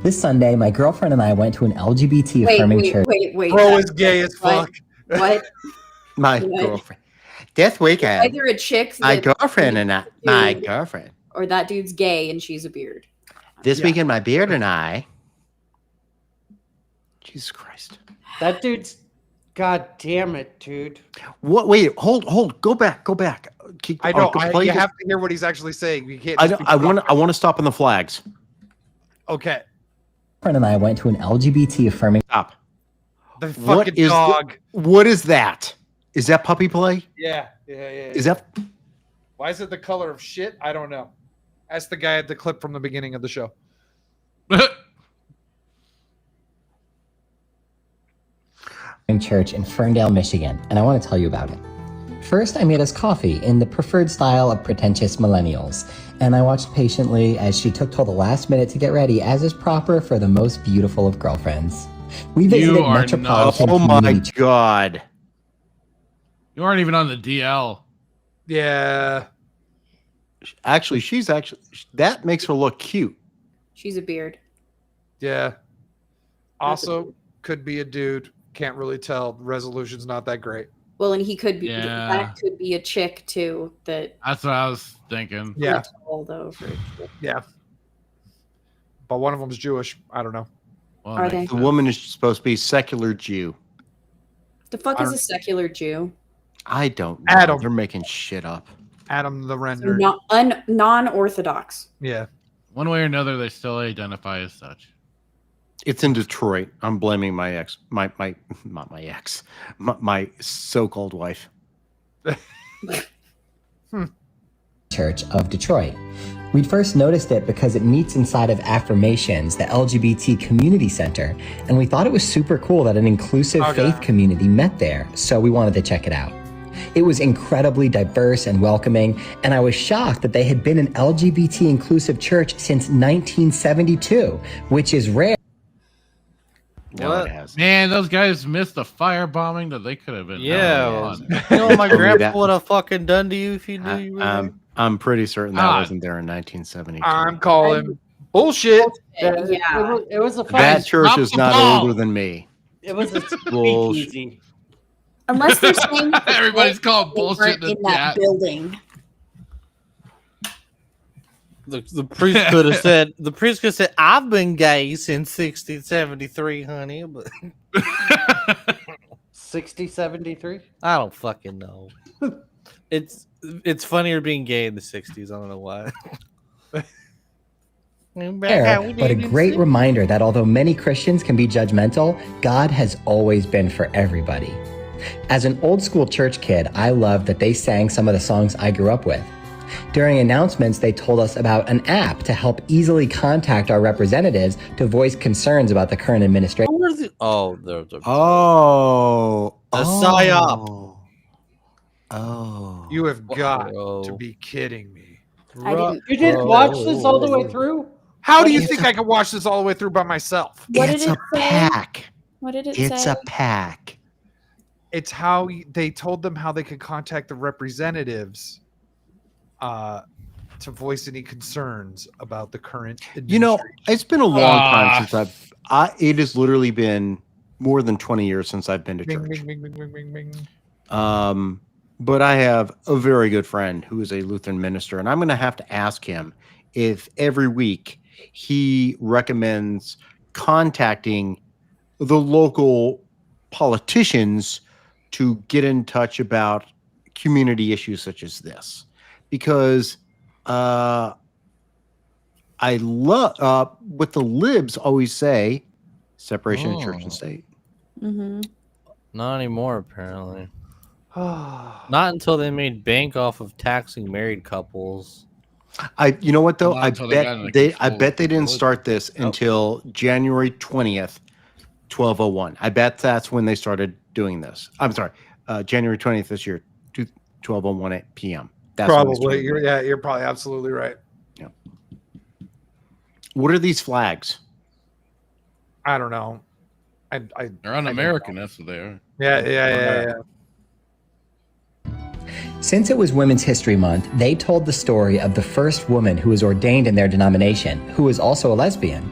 This Sunday, my girlfriend and I went to an LGBT affirming church. Wait. Bro is gay as fuck. What? My girlfriend. This weekend, Either a chick. my that- girlfriend and I. My girlfriend. Or that dude's gay and she's a beard. This weekend, my beard and I. Jesus Christ! That dude's. God damn it, dude. What? Wait, hold. Go back. Keep, I know. complain- You have to hear what he's actually saying. You can't. I want to stop on the flags. Okay. My friend and I went to an LGBT affirming. Stop. The fucking is dog. what is that? Is that puppy play? Yeah. Is that? Why is it the color of shit? I don't know. Ask the guy at the clip from the beginning of the show. Church in Ferndale, Michigan, and I want to tell you about it. First, I made us coffee in the preferred style of pretentious millennials, and I watched patiently as she took till the last minute to get ready, as is proper for the most beautiful of girlfriends. We visited Metropolitan Oh my Community God! You aren't even on the DL. Yeah. Actually, that makes her look cute. She's a beard. Yeah. Also, could be a dude. Can't really tell. Resolution's not that great. Well, and he could be. Yeah. That could be a chick too. That. That's what I was thinking. Yeah. Tall, though, for a chick. Yeah. But one of them's Jewish. I don't know. Well, Are they? The woman is supposed to be secular Jew. The fuck is a secular Jew? I don't know. Adam. They're making shit up. Adam the Render. Non-orthodox. Yeah. One way or another, they still identify as such. It's in Detroit. I'm blaming my ex, not my ex, my so-called wife. Church of Detroit. We'd first noticed it because it meets inside of Affirmations, the LGBT community center, and we thought it was super cool that an inclusive faith community met there, so we wanted to check it out. It was incredibly diverse and welcoming, and I was shocked that they had been an LGBT inclusive church since 1972, which is rare. No, it has. Man, those guys missed the firebombing that they could have been. Yeah. You know what my grandpa would have fucking done to you if you knew you were I'm pretty certain that wasn't there in 1972. I'm calling bullshit. Yeah. It was a That fucking church drop is the not ball. older than me. It was a Bullshit. speakeasy. Unless they're saying that Everybody's calling they bullshit weren't in that chat. building. The priest could have said, I've been gay since 1673, honey, but 6073? I don't fucking know. It's funnier being gay in the 60s. I don't know why. But a great reminder that although many Christians can be judgmental, God has always been for everybody. As an old school church kid, I loved that they sang some of the songs I grew up with. During announcements, they told us about an app to help easily contact our representatives to voice concerns about the current administration. The psyop. Oh. You have got to be kidding me. You didn't watch this all the way through? How do you think I can watch this all the way through by myself? What did It's it a say? pack. What did it It's say? a pack. It's how they told them how they could contact the representatives to voice any concerns about the current You know, it's been a long time since it has literally been more than 20 years since I've been to church. Bing, bing, bing, bing, bing. But I have a very good friend who is a Lutheran minister, and I'm going to have to ask him if every week he recommends contacting the local politicians to get in touch about community issues such as this. Because I love what the libs always say, separation of church and state. Mm-hmm. Not anymore, apparently. Not until they made bank off of taxing married couples. You know what though? Not I until they got bet into they didn't religion. start this until January 20th, 1201. I bet that's when they started doing this. I'm sorry, January 20th this year, 1201 p.m. That's when they Probably. started doing it. You're probably absolutely right. Yeah. What are these flags? I don't know. They're un-American. That's what they are. Yeah. Since it was Women's History Month, they told the story of the first woman who was ordained in their denomination, who was also a lesbian.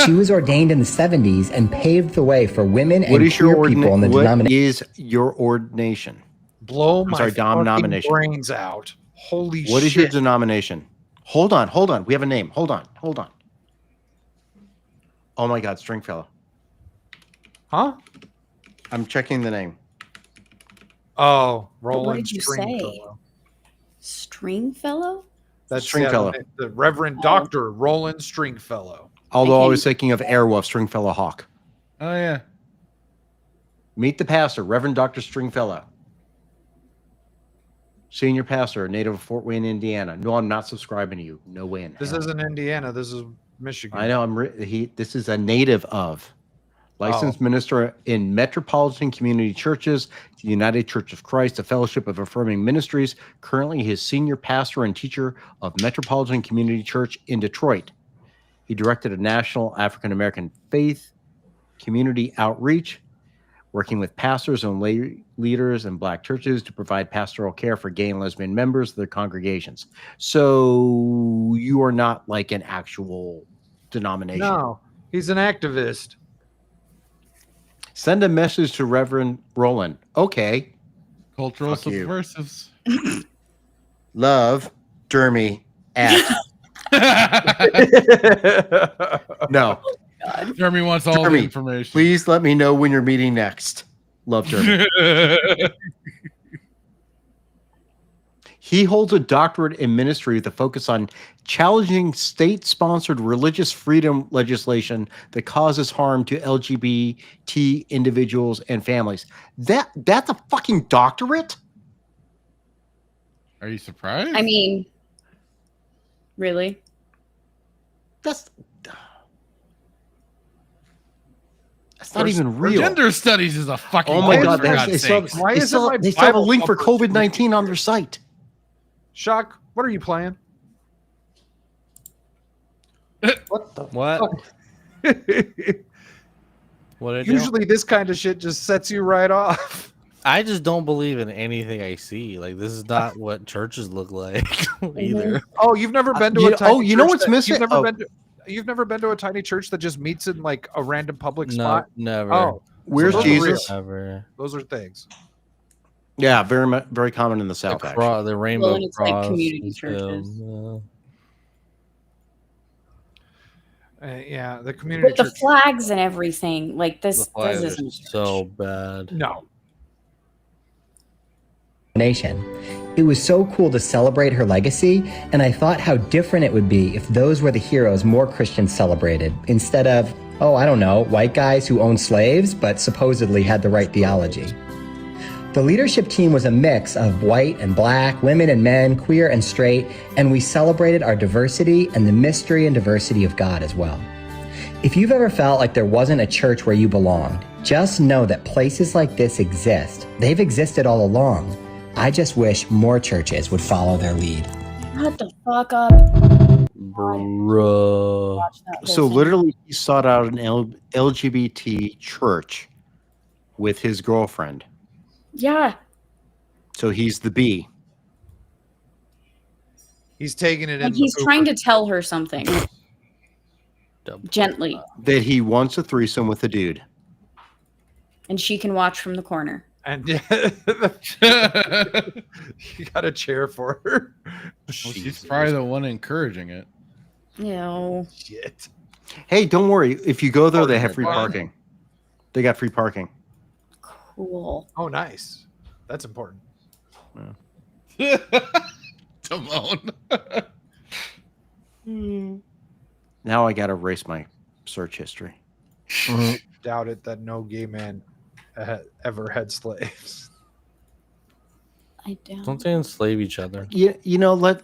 She was ordained in the 70s and paved the way for women and queer people in the denomination. What is your ordination? Blow I'm my sorry, fucking denomination. brains out. Holy shit. What is your denomination? Hold on. We have a name. Hold on. Oh my God, Stringfellow. Huh? I'm checking the name. Oh, But Roland what did you say? Stringfellow. Stringfellow? That's Stringfellow. The Reverend Dr. Roland Stringfellow. Although I was thinking of Airwolf, Stringfellow Hawk. Oh, yeah. Meet the pastor, Reverend Dr. Stringfellow. Senior pastor, native of Fort Wayne, Indiana. No, I'm not subscribing to you. No way in This hell. isn't Indiana. This is Michigan. I know. This is a native of. Licensed minister in Metropolitan Community Churches, the United Church of Christ, the Fellowship of Affirming Ministries. Currently, his senior pastor and teacher of Metropolitan Community Church in Detroit. He directed a national African American faith community outreach, working with pastors and lay leaders in Black churches to provide pastoral care for gay and lesbian members of their congregations. So you are not like an actual denomination. No, he's an activist. Send a message to Reverend Roland. Okay. Cultural Fuck you. subversives. Love Dermy at. No. Jeremy wants all the Dermy, information. please let me know when you're meeting next. Love Dermy. He holds a doctorate in ministry with a focus on challenging state-sponsored religious freedom legislation that causes harm to LGBT individuals and families. That's a fucking doctorate? Are you surprised? I mean, really? That's not even real. Gender studies is a fucking. Oh my word, God! for God's sakes. They still have a link for COVID-19 on their site. Shock, what are you playing? What the What? What did I do? Usually this kind of shit just sets you right off. I just don't believe in anything I see. Like this is not what churches look like either. Oh, you've never been to a tiny oh, you know church what's that- missing? You've never been to a tiny church that just meets in like a random public No, spot? never. Oh, Where's those are real. Jesus? Never. Those are things. Yeah, very common in the South. actually, The rainbow and it's like cross community is churches. Yeah, the community With the church. flags and everything, like The this flag isn't is so bad. No. Nation. It was so cool to celebrate her legacy, and I thought how different it would be if those were the heroes more Christians celebrated, instead of, oh, I don't know, white guys who owned slaves but supposedly had the right theology. The leadership team was a mix of white and black, women and men, queer and straight, and we celebrated our diversity and the mystery and diversity of God as well. If you've ever felt like there wasn't a church where you belonged, just know that places like this exist. They've existed all along. I just wish more churches would follow their lead. Shut the fuck up. Bro. So literally, he sought out an LGBT church with his girlfriend. Yeah. So he's the B. He's taking it in. And he's trying to tell her something. Gently. That he wants a threesome with a dude. And she can watch from the corner. And you got a chair for her. Well, she's probably the one encouraging it. No. Shit. Hey, don't worry. If you go there, they have free parking. They got free parking. Cool. Oh, nice. That's important. Timon. Now I got to erase my search history. Doubt it that no gay man ever had slaves. I doubt. Don't they enslave each other? Yeah, you know,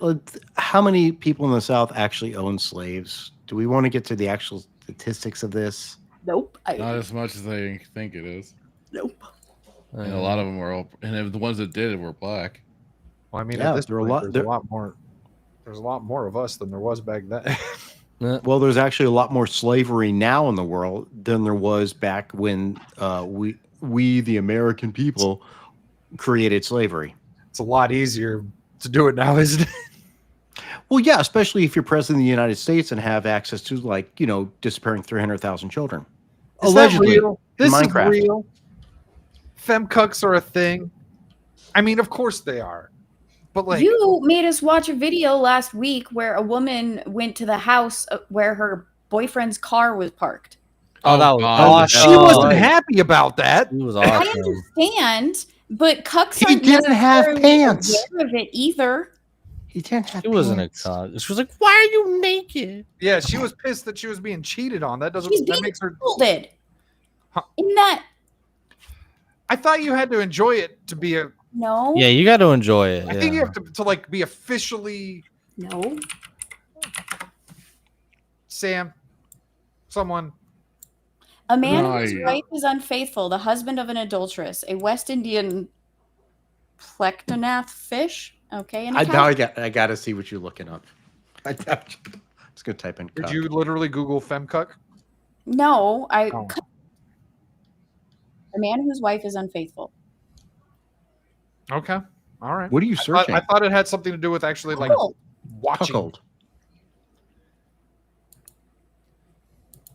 how many people in the South actually own slaves? Do we want to get to the actual statistics of this? Nope. Not as much as they think it is. Nope. And a lot of them were, and the ones that did it were black. Well, I mean, Yeah, at this there are a point, lot- there's a lot more. There's a lot more of us than there was back then. Well, there's actually a lot more slavery now in the world than there was back when we the American people created slavery. It's a lot easier to do it now, isn't it? Well, yeah, especially if you're president of the United States and have access to, like, you know, disappearing 300,000 children. Is that Allegedly, real? This in is Minecraft. real. Femcucks are a thing. I mean, of course they are. But like, You made us watch a video last week where a woman went to the house where her boyfriend's car was parked. Oh, that was God. awesome. she wasn't happy about that. He was I awesome. understand, but cucks He aren't didn't have necessarily pants. aware of it either. He didn't have He wasn't a pants. cuck. She was like, "Why are you naked?" Yeah, she was pissed that she was being cheated on. That doesn't. She's That being makes her. scolded. Huh. In that, I thought you had to enjoy it to be a. no, Yeah, you got to enjoy it. I think you have to like be officially no. Sam. Someone. A man No, whose yeah. wife is unfaithful, the husband of an adulteress, a West Indian plectonath fish. Okay, and a Now cat. I got to see what you're looking up. I'm just gonna type in. Did cuck. you literally Google femcuck? No, I. Oh. A man whose wife is unfaithful. Okay. All right. What are you searching? I thought it had something to do with actually like Cool. watching. Cuckold.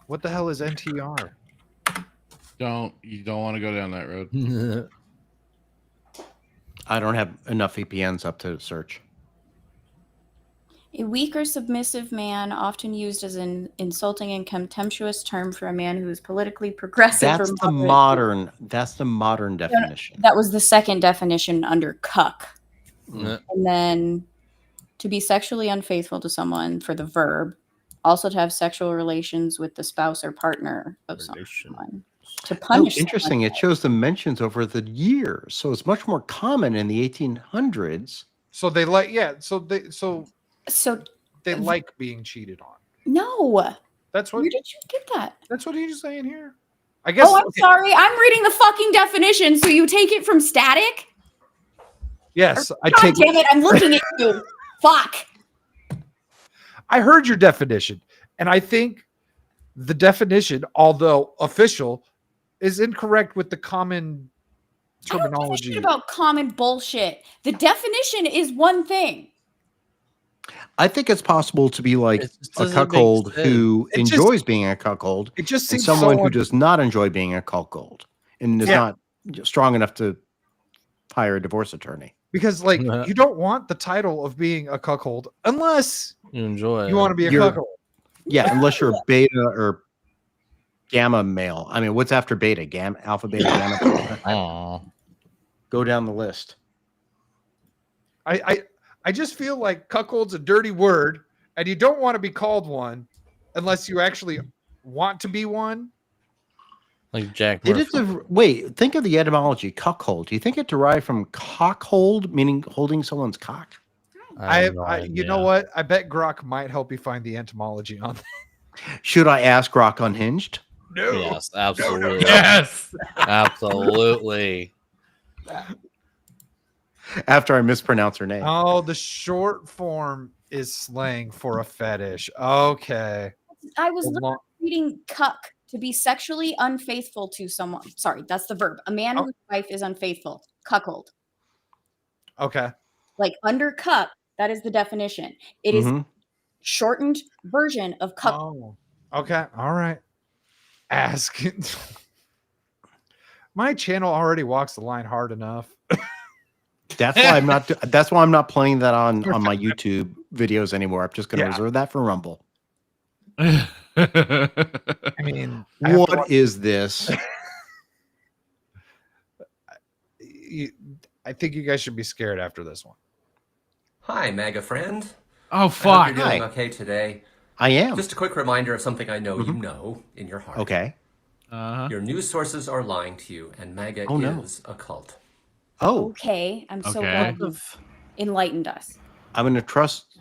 What the hell is NTR? You don't want to go down that road. I don't have enough VPNs up to search. A weak or submissive man, often used as an insulting and contemptuous term for a man who is politically progressive. That's or the moderate. modern. That's the modern No, definition. that was the second definition under cuck. Yeah. And then to be sexually unfaithful to someone for the verb, also to have sexual relations with the spouse or partner of someone. To Oh, punish interesting. It shows the mentions over the years, so it's much more common in the 1800s. So they like So So they like being cheated on. no. That's what. Where did you get that? That's what he's saying here. I guess. Oh, I'm okay, sorry. I'm reading the fucking definition, so you take it from static? Yes, I God take. damn it, I'm looking at you. Fuck. I heard your definition, and I think the definition, although official, is incorrect with the common terminology. Shit about common bullshit. The definition is one thing. I think it's possible to be like a doesn't make cuckold sense. who It just- enjoys being a cuckold, It just and seems someone so who does not enjoy being a cuckold and is Yeah. not strong enough to hire a divorce attorney. because like you don't want the title of being a cuckold unless You enjoy you want to be a You're- cuckold. Yeah, unless you're beta or gamma male. I mean, what's after beta? Gamma, alpha, beta, gamma. Aw. Go down the list. I just feel like cuckold's a dirty word, and you don't want to be called one unless you actually want to be one. Like Jack It Murphy. is wait, think of the etymology cuckold. Do you think it derived from cockhold, meaning holding someone's cock? You know what? I bet Grok might help you find the etymology on that. Should I ask Grok Unhinged? No. Yes, absolutely. Yes. Absolutely. After I mispronounce her name. Oh, the short form is slang for a fetish. Okay. I was Well, reading cuck to be sexually unfaithful to someone. Sorry, that's the verb. A man whose wife is unfaithful. Cuckold. Okay. Like under cuck, that is the definition. It is shortened version of cuckold. Oh, okay. All right. Ask. My channel already walks the line hard enough. That's why I'm not. That's why I'm not playing that on my YouTube videos anymore. I'm just going to reserve that for Rumble. I mean, what is this? I think you guys should be scared after this one. Hi, MAGA friend. Oh, I fuck. hope you're doing okay today. I am. Just a quick reminder of something I know you know in your heart. Okay. Your news sources are lying to you, and MAGA Oh, no. is a cult. Oh. Okay. I'm so Okay. glad you've enlightened us. I'm going to trust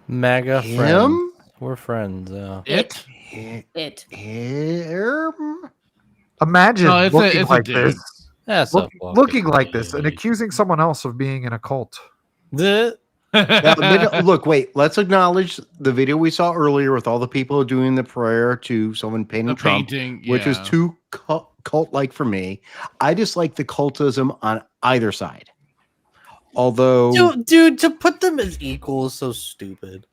MAGA him. friends. We're friends. It. Imagine No, it's looking a like dude. this. That's looking like this and accusing someone else of being in a cult. Now, look, wait. Let's acknowledge the video we saw earlier with all the people doing the prayer to someone painting The Trump, painting, which was yeah. too cult-like for me. I just like the cultism on either side. Although, Dude, to put them as equal is so stupid.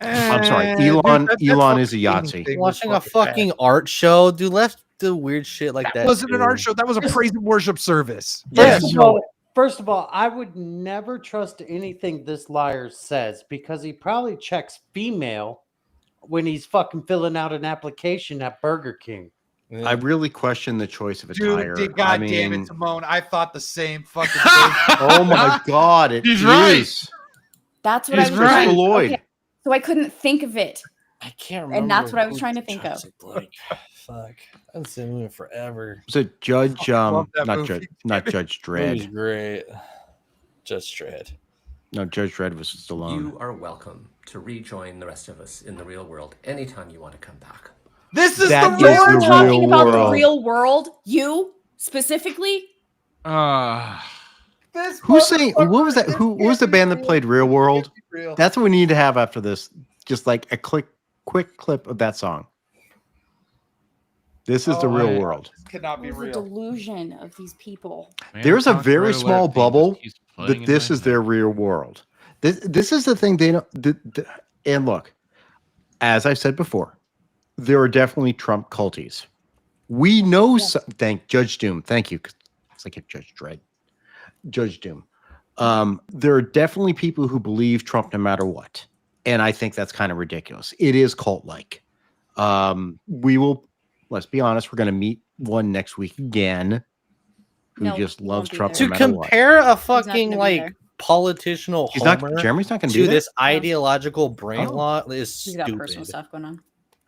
I'm sorry, Elon. Elon is a Yahtzee. Watching a fucking art show, dude, left the weird shit like that. That wasn't an too. art show. That was a praise and worship service. First of all, I would never trust anything this liar says because he probably checks female when he's fucking filling out an application at Burger King. I really question the choice of attire. Dude, I God damn mean, it, Timon. I thought the same fucking thing. oh my God, it He's right. is. That's what He's I was right. trying. Lloyd. Okay, so I couldn't think of it. I can't remember. And that's what I was who trying to think of. Like, fuck. I've seen him forever. Was it Judge? love that Not movie. Judge. Not Judge It was Dredd. great. Just Dredd. No, Judge Dredd was Stallone. You are welcome to rejoin the rest of us in the real world anytime you want to come back. This is That the is real the You're talking real about the world. real world. You specifically. This Who's saying? motherfucker What was that? is Who was the band that played Real World? real. That's what we need to have after this. Just like a quick clip of that song. This is the real world. This cannot be The real. delusion of these people. There's a very small bubble that this is their real world. This is the thing they don't. And look, as I said before, there are definitely Trump culties. We know. Thank Judge Doom. Thank you. It's like a Judge Dredd. Judge Doom. There are definitely people who believe Trump no matter what, and I think that's kind of ridiculous. It is cult-like. We will. Let's be honest. We're going to meet one next week again, who No, just he loves won't be Trump there. no To matter what. compare a not fucking gonna be like there. politicial He's not. homer Jeremy's not going to be to there. this ideological brain Oh. lot is He's got personal stupid. stuff going on.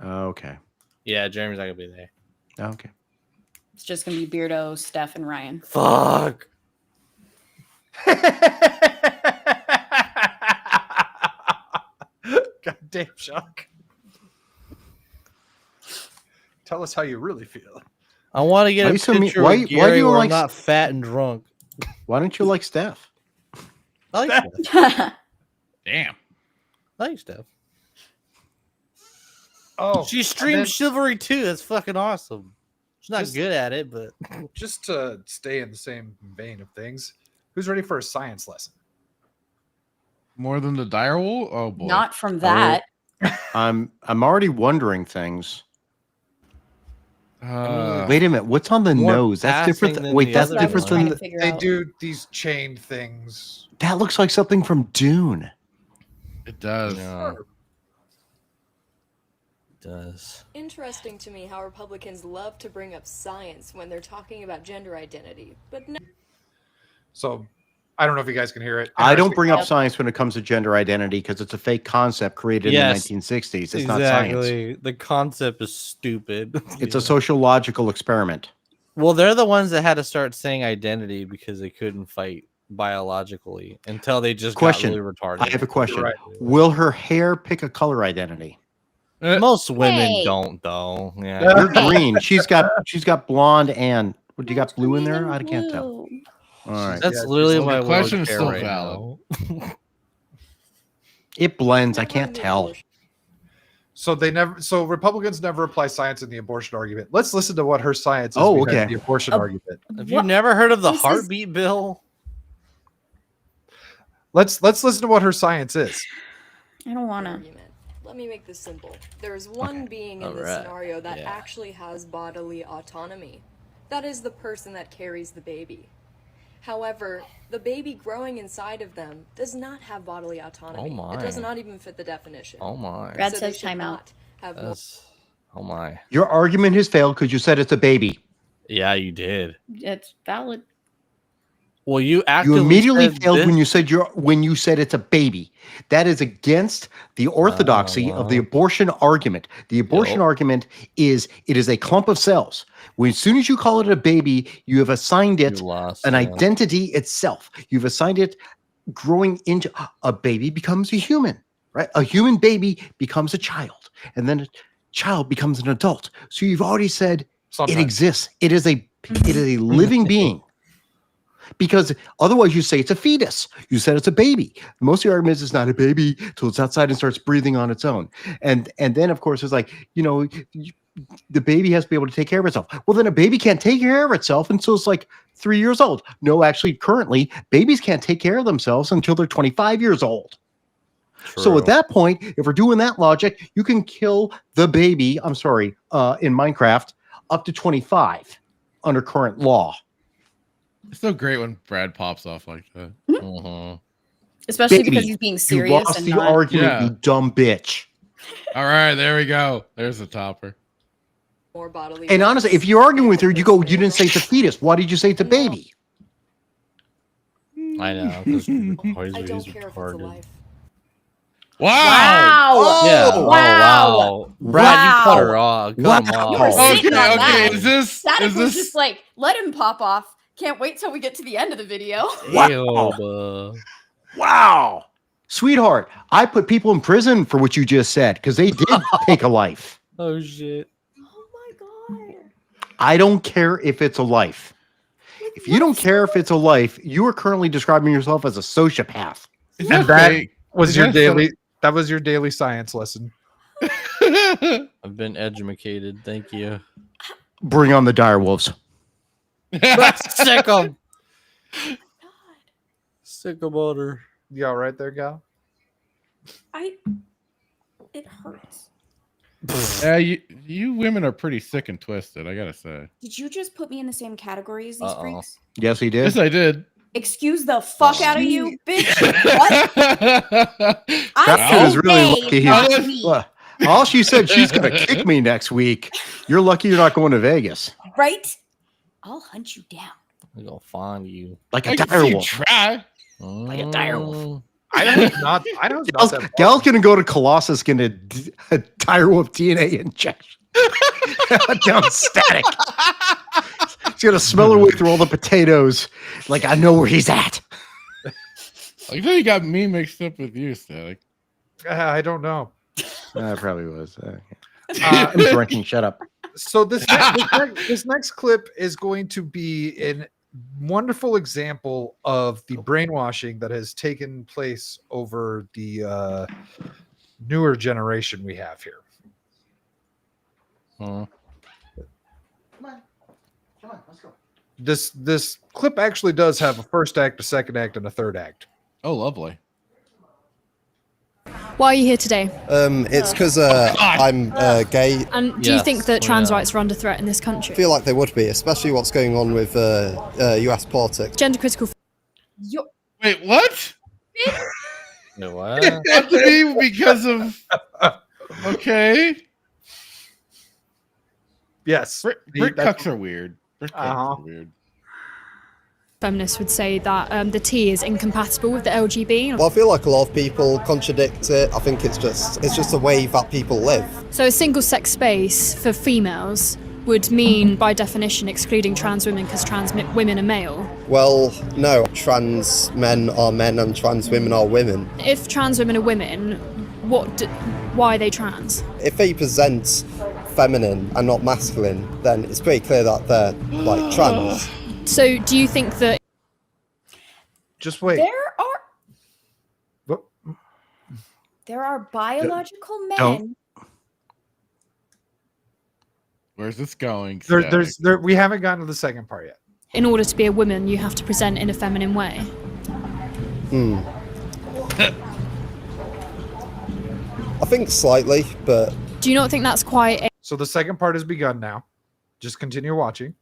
Okay. Yeah, Jeremy's not gonna be there. Okay. It's just gonna be Beardo, Steph, and Ryan. Fuck. Goddamn shock. Tell us how you really feel. I want to get Why a you so mean- picture why- with why do Gary you where like I'm not fat and drunk. Why don't you like Steph? I like Steph. Damn. I like Steph. Oh, She streams and Chivalry too. That's fucking awesome. She's not good at it, but just to stay in the same vein of things, who's ready for a science lesson? More than the direwolf? Oh boy. Not from that. I'm already wondering things. Uh, Wait a minute. What's on the more nose? That's different. passing than Wait, the that's other different one. than. They do these chain things. That looks like something from Dune. It does. Yeah. It does. Interesting to me how Republicans love to bring up science when they're talking about gender identity, but no. So, I don't know if you guys can hear it. I don't bring up science when it comes to gender identity because it's a fake concept created in the 1960s. It's not science. The concept is stupid. It's a sociological experiment. Well, they're the ones that had to start saying identity because they couldn't fight biologically until they just Question. got really retarded. I have a question. Right. Will her hair pick a color identity? Most women Hey. don't, though. Yeah. You're green. She's got blonde and what? You got blue in there? I can't tell. All right. That's literally my the question is hair still right valid. now. It blends. I can't tell. So Republicans never apply science in the abortion argument. Let's listen to what her science is Oh, behind okay. the abortion argument. Have you never heard of the This is- heartbeat bill? Let's listen to what her science is. I don't want to. Argument. Let me make this simple. There is one being in this Alright. scenario that Yeah. actually has bodily autonomy. That is the person that carries the baby. However, the baby growing inside of them does not have bodily autonomy. Oh my. It does not even fit the definition. Oh my. Brad So they says should timeout. not have Oh my. Your argument has failed because you said it's a baby. Yeah, you did. It's valid. Well, you You actively immediately said failed this- when you said it's a baby. That is against the orthodoxy of the abortion argument. The abortion argument is it is a clump of cells. As soon as you call it a baby, you have assigned it an identity itself. You've assigned it growing into a baby becomes a human, right? A human baby becomes a child, and then a child becomes an adult. So you've already said it exists. It is a living being. Because otherwise you say it's a fetus. You said it's a baby. Most of the argument is it's not a baby till it's outside and starts breathing on its own. And then, of course, it's like, the baby has to be able to take care of itself. Well, then a baby can't take care of itself until it's like 3 years old. No, actually, currently, babies can't take care of themselves until they're 25 years old. So at that point, if we're doing that logic, you can kill the baby, in Minecraft, up to 25 under current law. It's so great when Brad pops off like that. Especially Baby, because he's being you serious lost and the not. argument, you dumb bitch. All right, there we go. There's the topper. more bodily. And honestly, if you're arguing with her, you go, you didn't say it's a fetus. Why did you say it's a baby? I know. 'Cause I Poison don't is care if it's a retarded. life. Wow! Wow! Yeah. Wow! Wow. Brad, you cut her off. Cut him You off. were sitting on Okay, that. is this Static was just like, let him pop off. Can't wait till we get to the end of the video. Wow. Sweetheart, I put people in prison for what you just said because they did take a life. Oh shit. I don't care if it's a life. If you don't care if it's a life, you are currently describing yourself as a sociopath. And that was your daily science lesson. I've been educated. Thank you. Bring on the direwolves. Sick of. Sick about her. You all right there, gal? It hurts. Yeah, you women are pretty sick and twisted, I gotta say. Did you just put me in the same category as these freaks? Yes, he did. Yes, I did. Excuse the fuck out of you, bitch. That was really lucky. not me. Well, all she said, she's going to kick me next week. You're lucky you're not going to Vegas. Right? I'll hunt you down. I'm gonna find you. Like a I can see you direwolf. try. Like a direwolf. I know it's not that Gal's going to go to Colossus, get a direwolf DNA injection. Down static. He's going to smell her way through all the potatoes. Like, I know where he's at. I know you got me mixed up with you, Static. I don't know. That probably was. I'm drinking. Shut up. So this next clip is going to be a wonderful example of the brainwashing that has taken place over the newer generation we have here. This clip actually does have a first act, a second act, and a third act. Oh, lovely. Why are you here today? It's because I'm gay. And do you think that trans rights are under threat in this country? I feel like they would be, especially what's going on with US politics. Gender critical. Wait, what? What? Have to be because of. Okay. Yes. Brit cucks are weird. Brit cucks are weird. Feminists would say that the T is incompatible with the LGB. Well, I feel like a lot of people contradict it. I think it's just a way that people live. So a single-sex space for females would mean, by definition, excluding trans women because trans women are male. Well, no. Trans men are men and trans women are women. If trans women are women, why are they trans? If they present feminine and not masculine, then it's pretty clear that they're like trans. So do you think that... Just wait. There are biological men. Don't. Where's this going? We haven't gotten to the second part yet. In order to be a woman, you have to present in a feminine way? I think slightly, but... Do you not think that's quite So the second part has begun now. Just continue watching.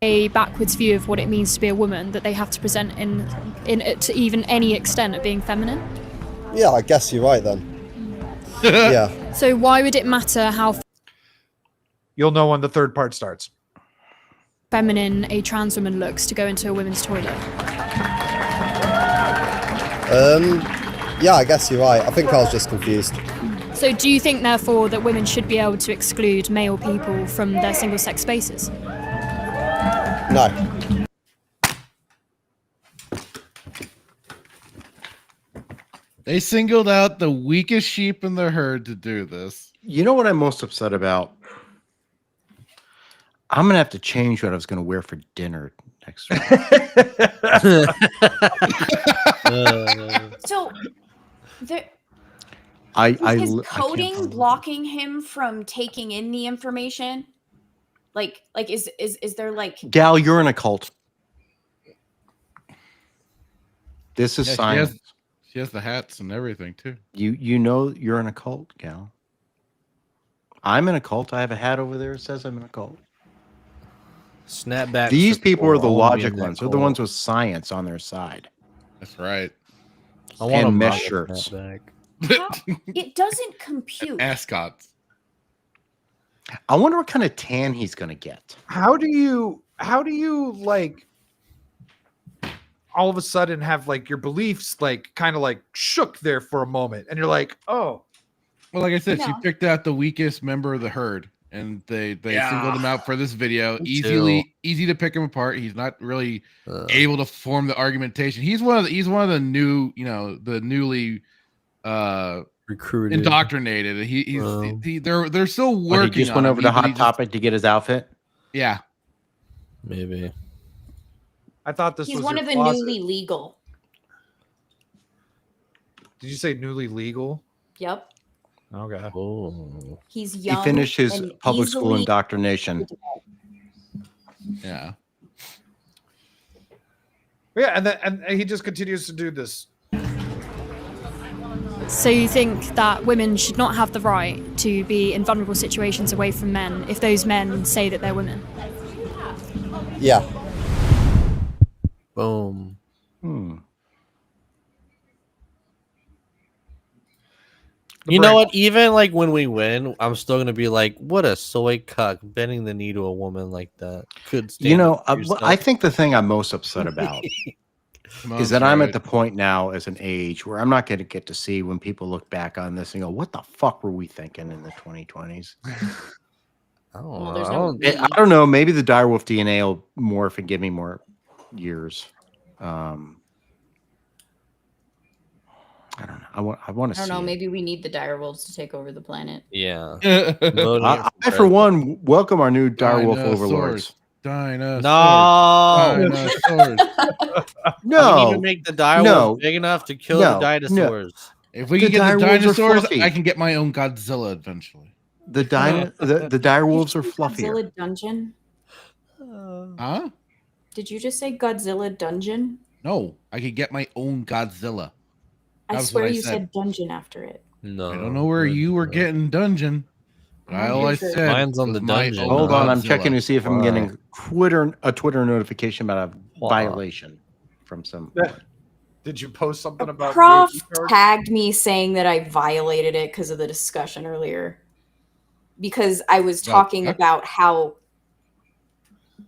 a backwards view of what it means to be a woman, that they have to present in to even any extent of being feminine? Yeah, I guess you're right then. Yeah. So why would it matter how You'll know when the third part starts. feminine a trans woman looks to go into a women's toilet? Yeah, I guess you're right. I think I was just confused. So do you think, therefore, that women should be able to exclude male people from their single-sex spaces? No. They singled out the weakest sheep in the herd to do this. You know what I'm most upset about? I'm going to have to change what I was going to wear for dinner next week. So, is his coding blocking him from taking in the information? Like is there like... Gal, you're in a cult. This is science. She has the hats and everything too. You know you're in a cult, Gal. I'm in a cult. I have a hat over there that says I'm in a cult. Snapback. These people are the logic ones. They're the ones with science on their side. That's right. I want and a mesh shirts. It doesn't compute. Ascots. I wonder what kind of tan he's going to get. How do you like all of a sudden have like your beliefs like kind of like shook there for a moment and you're like, oh. Well, like I said, she No. picked out the weakest member of the herd, and they singled him out for this video. Me Easy to pick him apart. He's not really able to form the argumentation. He's one of the new, the newly recruited, indoctrinated. They're still working. He just went over to Hot Topic to get his outfit. Yeah, maybe. I thought this He's was one your of the closet. newly legal. Did you say newly legal? Yep. Okay. Oh. He's He young. finished his and public school easily- indoctrination. yeah. Yeah, and he just continues to do this. So you think that women should not have the right to be in vulnerable situations away from men if those men say that they're women? Yeah. Boom. You know what? Even like when we win, I'm still gonna be like, "What a soy cuck bending the knee to a woman like that." Could stand up for yourself. I think the thing I'm most upset about is that I'm at the point now as an age where I'm not going to get to see when people look back on this and go, "What the fuck were we thinking in the 2020s?" I don't know. Maybe the direwolf DNA will morph and give me more years. I don't know. I want to I see. don't know. Maybe we need the direwolves to take over the planet. Yeah. I, for one, welcome our new direwolf overlords. Dinosaurs. No. Dinosaurs. No. I didn't even make the direwolf big enough to kill the dinosaurs. If we can get the dinosaurs, I can get my own Godzilla eventually. The direwolves are fluffier. Godzilla dungeon. Huh? Did you just say Godzilla dungeon? No, I could get my own Godzilla. I That was swear what you said dungeon after it. No, I don't know where you were getting dungeon. But all I said Mine's on was the my dungeon. own Hold on, I'm Godzilla. checking to see if I'm Why? getting a Twitter notification about a violation from some. Did you post something about Prof Baby Shark? tagged me saying that I violated it because of the discussion earlier. Because I was talking about how,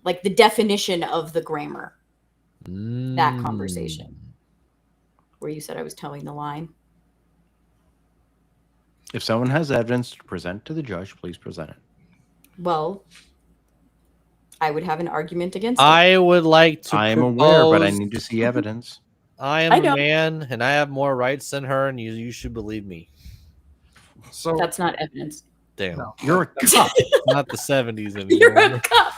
like, the definition of the grammar. That conversation. Where you said I was towing the line. If someone has evidence to present to the judge, please present it. Well, I would have an argument against it. I would like to. I am aware, but I propose- need to see evidence. I am I a know. man, and I have more rights than her, and you should believe me. So That's not evidence. Damn, You're a cop. not the 70s anymore. You're a cop.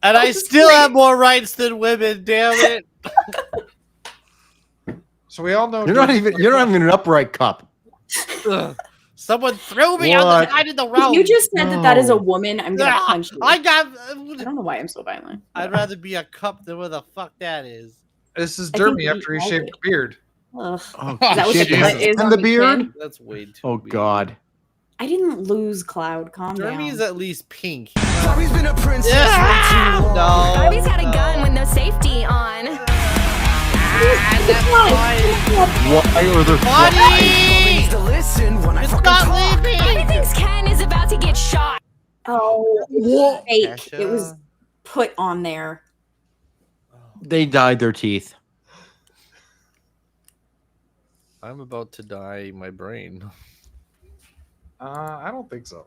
And I still have more rights than women. Damn it! So we all know You're not even an upright cop. Ugh. Someone threw me on What? the side of the If road. you just said that is a No. woman, I'm gonna Ah, punch you. I got. I don't know why I'm so violent. I'd rather be a cup than what the fuck that is. This is I think Dermy we after he all shaved did. a beard. Ugh. Oh, Is that what shit, the cut is and on the the beard? chin? That's way too. Oh God. I didn't lose Cloud. Calm Jeremy's down. at least pink. Bobby's been a princess Yeah! way too long. No. Bobby's got a gun with no safety on. Why are there Buddy! Needs to listen when I It's fucking not talk. leaving. Bobby thinks Ken is about to get shot. Oh, it was fake. It was Kesha. put on there. They dyed their teeth. I'm about to dye my brain. I don't think so.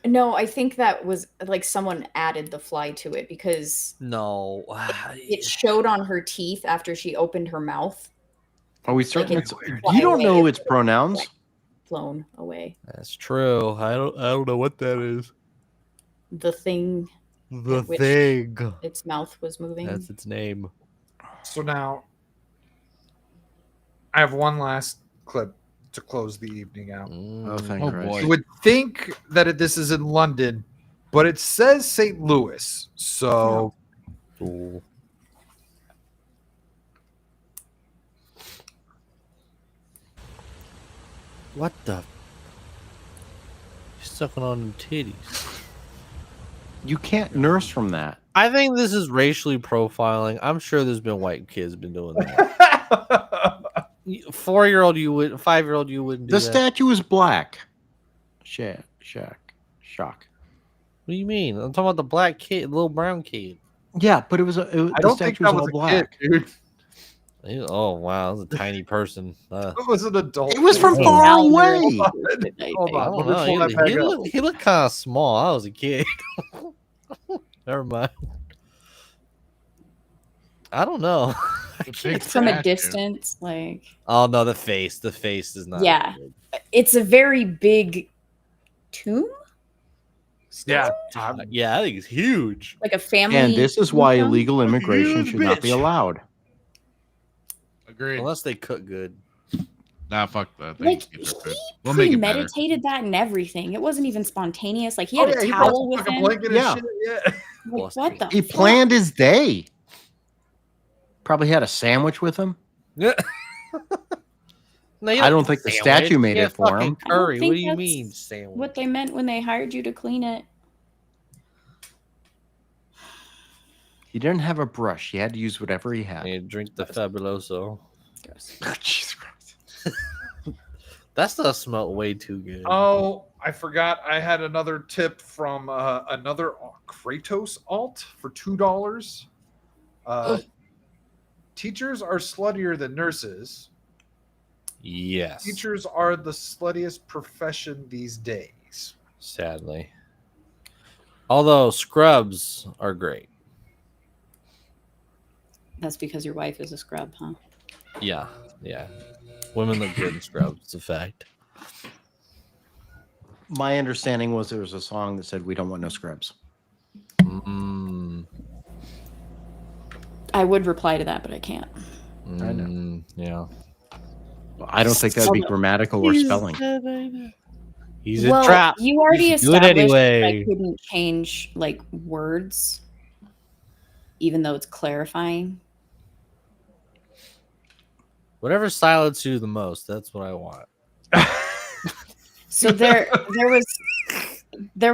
No, I think that was like someone added the fly to it because No. it showed on her teeth after she opened her mouth. Are we certain it's it's? fly You don't away. know its pronouns. Flown away. That's true. I don't know what that is. The thing. The at which thing. Its mouth was moving. That's its name. So now I have one last clip to close the evening out. Oh, thank Oh, Christ. boy. You would think that this is in London, but it says St. Louis. So Cool. What the? You're sucking on them titties. You can't nurse from that. I think this is racially profiling. I'm sure there's been white kids been doing that. 4-year-old you would, 5-year-old you wouldn't do The that. statue is black. Shock. What do you mean? I'm talking about the black kid, little brown kid. Yeah, but it was. I The don't think statue that was was all a kid, black. dude. Oh wow, that's a tiny person. It was an adult. It was from Oh, far now away. Hold I on. don't Let me pull know. that back He up. looked kind of small. I was a kid. Never mind. I don't know. From a distance, like Oh no, the face. The face is not. yeah, it's a very big tomb, Yeah. Yeah, I think it's huge. like a family. And this is why tomb. illegal immigration Huge should not be bitch. allowed. Agreed. Unless they cook good. Nah, fuck that. Like They can get their he food. We'll make it better. premeditated that and everything. It wasn't even spontaneous. Like he Oh, had yeah, a he brought towel some with fucking him. blanket and Yeah. shit. Yeah. Like, what the? He fuck? planned his day. Probably had a sandwich with him. Yeah. No, you I don't think the sandwich. statue made Yeah, it for fucking him. I don't curry. think What do you that's mean sandwich? What they meant when they hired you to clean it. He didn't have a brush. He had to use whatever he had. You drink the Fabuloso. Jesus Christ. That stuff smelled way too good. Oh, I forgot. I had another tip from another Kratos alt for $2. Teachers are sluttier than nurses. Yes. Teachers are the sluttiest profession these days. Sadly. Although scrubs are great. That's because your wife is a scrub, huh? Yeah. Yeah. Women look good in scrubs. It's a fact. My understanding was there was a song that said, "We don't want no scrubs." I would reply to that, but I can't. I know. Yeah. I don't think that would be grammatical or spelling. He's a trap. You already You should do it established that I anyway. couldn't change like words, even though it's clarifying. Whatever silenced you the most, that's what I want. So there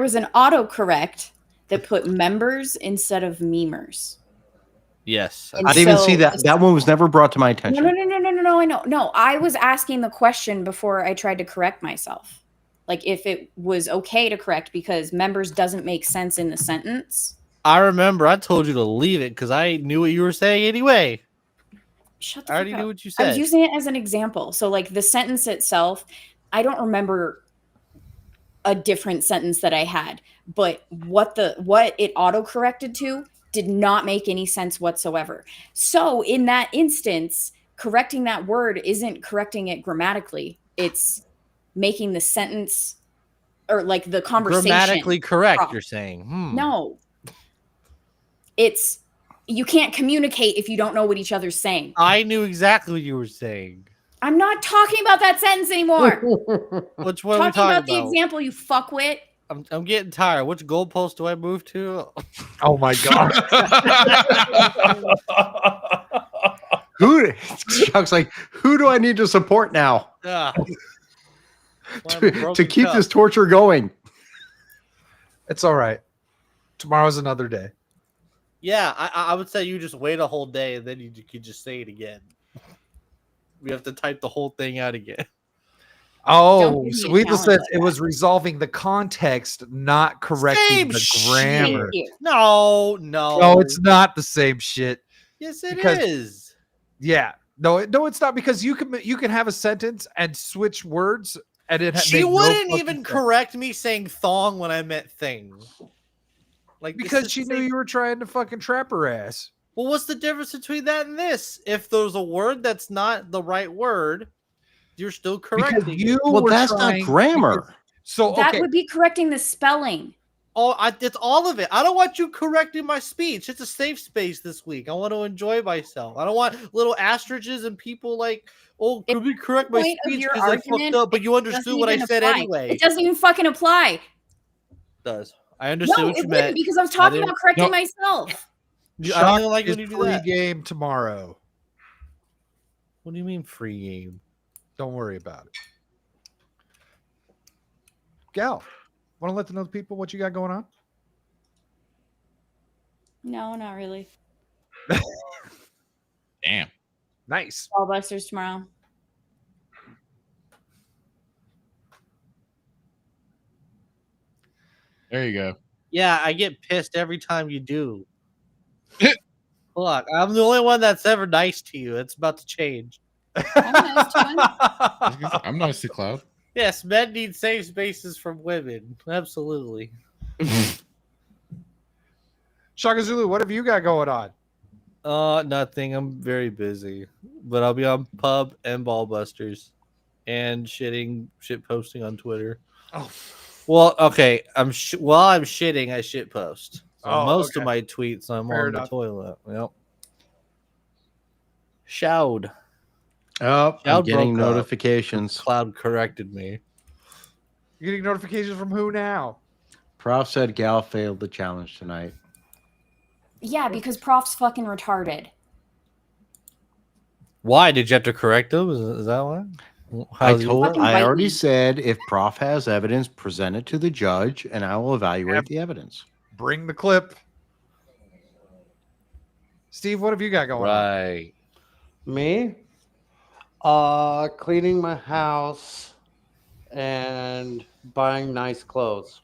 was an autocorrect that put members instead of memers. Yes. And I didn't even so see that. it's- That one was never brought to my attention. No, I know. No, I was asking the question before I tried to correct myself. Like if it was okay to correct because members doesn't make sense in the sentence. I remember I told you to leave it because I knew what you were saying anyway. Shut the I already fuck knew up. what you I was said. using it as an example. So like the sentence itself, I don't remember a different sentence that I had, but what it auto-corrected to did not make any sense whatsoever. So in that instance, correcting that word isn't correcting it grammatically. It's making the sentence or like the conversation Grammatically correct, prop. you're saying. No. It's you can't communicate if you don't know what each other's saying. I knew exactly what you were saying. I'm not talking about that sentence anymore. Which one are we talking about the example, you fuckwit. I'm getting tired. Which goalpost do I move to? Oh my god. Chuck's like, who do I need to support now Ah. to keep this torture going? It's all right. Tomorrow's another day. Yeah, I would say you just wait a whole day and then you could just say it again. We have to type the whole thing out again. Oh, Sweetla says it was resolving the context, not correcting the grammar. No. No, it's not the same shit. Yes, it Because- is. Yeah. No, it's not because you can have a sentence and switch words and it She make no wouldn't fucking even sense. correct me saying thong when I meant thing. Like this Because is she the knew same- you were trying to fucking trap her ass. Well, what's the difference between that and this? If there's a word that's not the right word, you're still correcting. you it. Well, were that's not trying- grammar. So That would be correcting the spelling. Oh, it's all of it. I don't want you correcting my speech. It's a safe space this week. I want to enjoy myself. I don't want little asterisks and people like, oh, could we correct my Point of speech your because I fucked argument, up? But you it understood doesn't what I even said apply. anyway. It doesn't even fucking apply. It does. I understood No, what it you wouldn't meant. because I was talking didn't- about correcting No. myself. I don't even like is when you do that. pre-game tomorrow. What do you mean free game? Don't worry about it. Gal, want to let the people what you got going on? No, not really. Damn. Nice. Ballbusters tomorrow. There you go. Yeah, I get pissed every time you do. Look, I'm the only one that's ever nice to you. It's about to change. I'm nice to Cloud. Yes, men need safe spaces from women. Absolutely. Shaka Zulu, what have you got going on? Nothing. I'm very busy, but I'll be on Pub and Ballbusters, and shit posting on Twitter. Oh, well, okay. While I'm shitting, I shit post. So most of okay. my tweets, I'm Fair on enough. the toilet. Yep. Shoud. Oh, I'm Shoud getting broke up. notifications. Cloud corrected me. You're getting notifications from who now? Prof said Gal failed the challenge tonight. Yeah, because Prof's fucking retarded. Why did you have to correct him? Is that why? I already said if Prof has evidence, present it to the judge, and I will evaluate the evidence. Bring the clip. Steve, what have you got going on? Right. Me? Cleaning my house and buying nice clothes.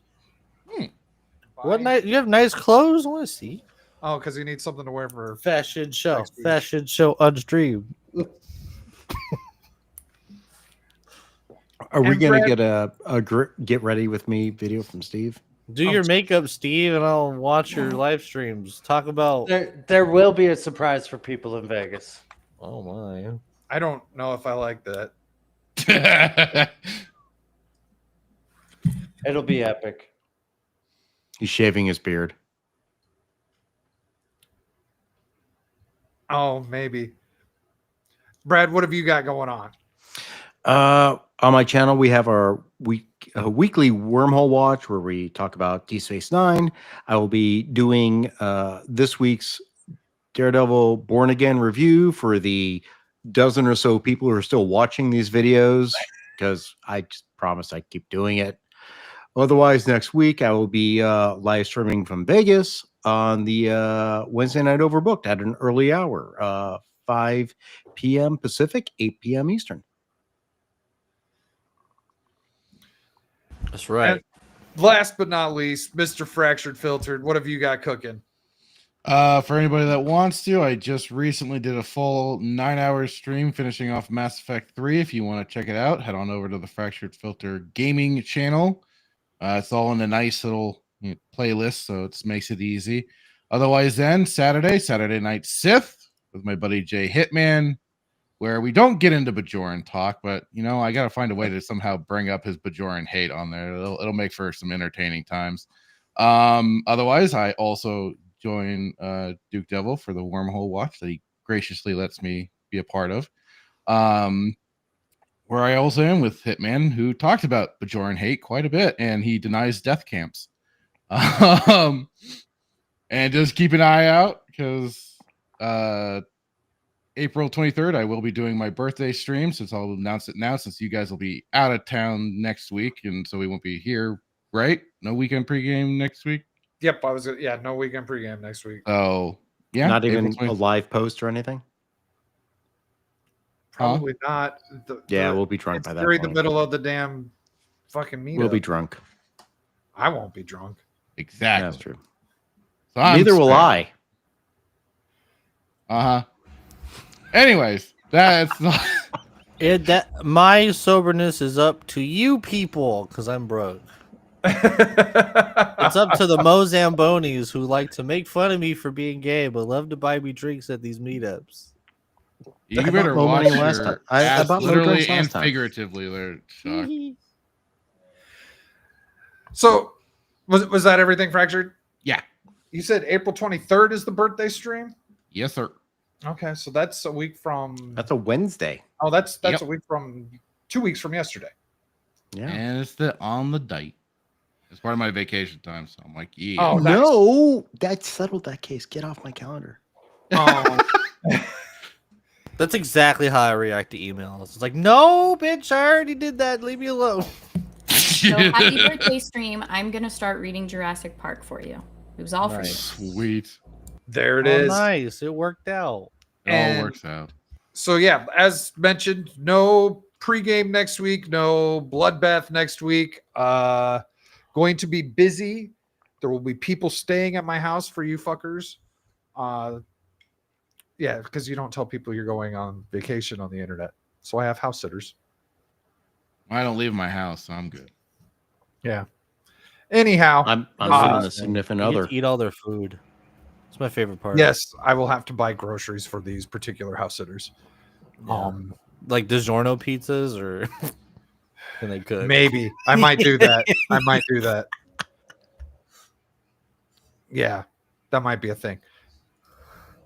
What nice? You have nice clothes. I want to see. Oh, because you need something to wear for Fashion show. next week. Fashion show unstreamed. Are we And going to Brad- get a get ready with me video from Steve? Do your makeup, Steve, and I'll watch your live streams. Talk about. There will be a surprise for people in Vegas. Oh my! I don't know if I like that. It'll be epic. He's shaving his beard. Oh, maybe. Brad, what have you got going on? On my channel, we have our a weekly wormhole watch where we talk about D Space Nine. I will be doing this week's Daredevil Born Again review for the dozen or so people who are still watching these videos, because I just promised I'd keep doing it. Otherwise, next week I will be live streaming from Vegas on the Wednesday Night Overbooked at an early hour, 5 p.m. Pacific, 8 p.m. Eastern. That's right. And last but not least, Mr. Fractured Filtered, what have you got cooking? For anybody that wants to, I just recently did a full 9-hour stream finishing off Mass Effect 3. If you want to check it out, head on over to the Fractured Filter gaming channel. It's all in a nice little playlist, so it makes it easy. Otherwise, then Saturday Night Sith with my buddy Jay Hitman, where we don't get into Bajoran talk, but I gotta find a way to somehow bring up his Bajoran hate on there. It'll make for some entertaining times. Otherwise, I also join Duke Devil for the Wormhole Watch that he graciously lets me be a part of. Where I also am with Hitman, who talked about Bajoran hate quite a bit, and he denies death camps. And just keep an eye out, because April 23rd, I will be doing my birthday stream, since I'll announce it now, since you guys will be out of town next week, and so we won't be here, right? No weekend pregame next week? Yep, no weekend pregame next week. Oh, yeah. Not even a live post or anything? Probably not. We'll be drunk by that during point. the middle of the damn fucking meetup. We'll be drunk. I won't be drunk. Exactly. That's true. So Neither will I. Anyways, that's not... my soberness is up to you people, because I'm broke. It's up to the Mozambonis who like to make fun of me for being gay, but love to buy me drinks at these meetups. You better watch your ass literally and time. figuratively there, Chuck. So, was that everything, Fractured? Yeah. You said April 23rd is the birthday stream? Yes, sir. Okay, so that's a week from... That's a Wednesday. Oh, that's a week from... 2 weeks from yesterday. Yeah. And it's on the date. It's part of my vacation time, so I'm like, yeah. Oh, nice. no. That settled that case. Get off my calendar. Oh. That's exactly how I react to emails. It's like, no, bitch, I already did that. Leave me alone. So happy birthday stream. I'm going to start reading Jurassic Park for you. It was all for you. Sweet. There it is. Nice. It worked out. It all works out. So, yeah, as mentioned, no pregame next week, no bloodbath next week. Going to be busy. There will be people staying at my house for you fuckers. Yeah, because you don't tell people you're going on vacation on the internet. So I have house sitters. I don't leave my house, so I'm good. Yeah. Anyhow, I'm living a significant You get other. to eat all their food. It's my favorite part. yes, I will have to buy groceries for these particular house sitters. Yeah. Like DiGiorno pizzas, or can they cook? Maybe I might do that. I might do that. Yeah, that might be a thing.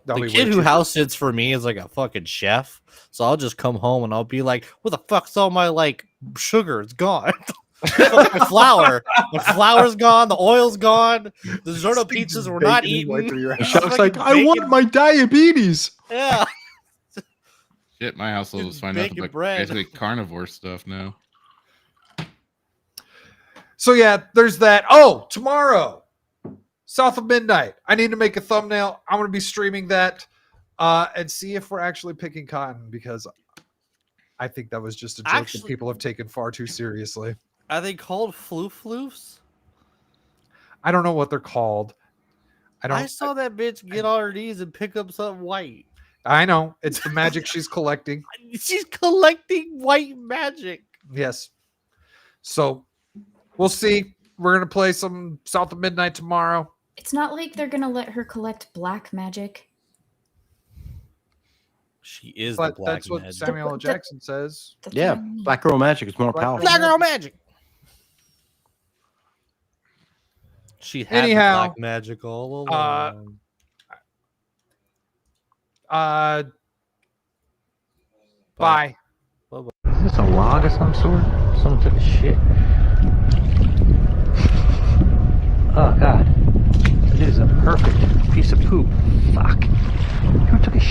The kid who house sits for me is like a fucking chef, so I'll just come home and I'll be like, "What the fuck's all my sugar? It's gone. my flour's gone. The oil's gone. The DiGiorno pizzas were not eaten." Chuck's like, I want my diabetes. Yeah. Shit, my household is finding out about basically carnivore stuff now. So yeah, there's that. Oh, tomorrow. South of Midnight. I need to make a thumbnail. I'm going to be streaming that and see if we're actually picking cotton, because I think that was just a joke that people have taken far too seriously. Are they called floofs? I don't know what they're called. I saw that bitch get on her knees and pick up something white. I know. It's the magic she's collecting. She's collecting white magic. Yes. So we'll see. We're going to play some South of Midnight tomorrow. It's not like they're going to let her collect black magic. She is But the black that's what magic. Samuel L. Jackson says. Yeah, Black Girl Magic is more powerful. Black girl magic. She had the black magic all along. Bye. Bye-bye. this a log of some sort? Someone took a shit. Oh god. This is a perfect piece of poop. Fuck. Who took a shit?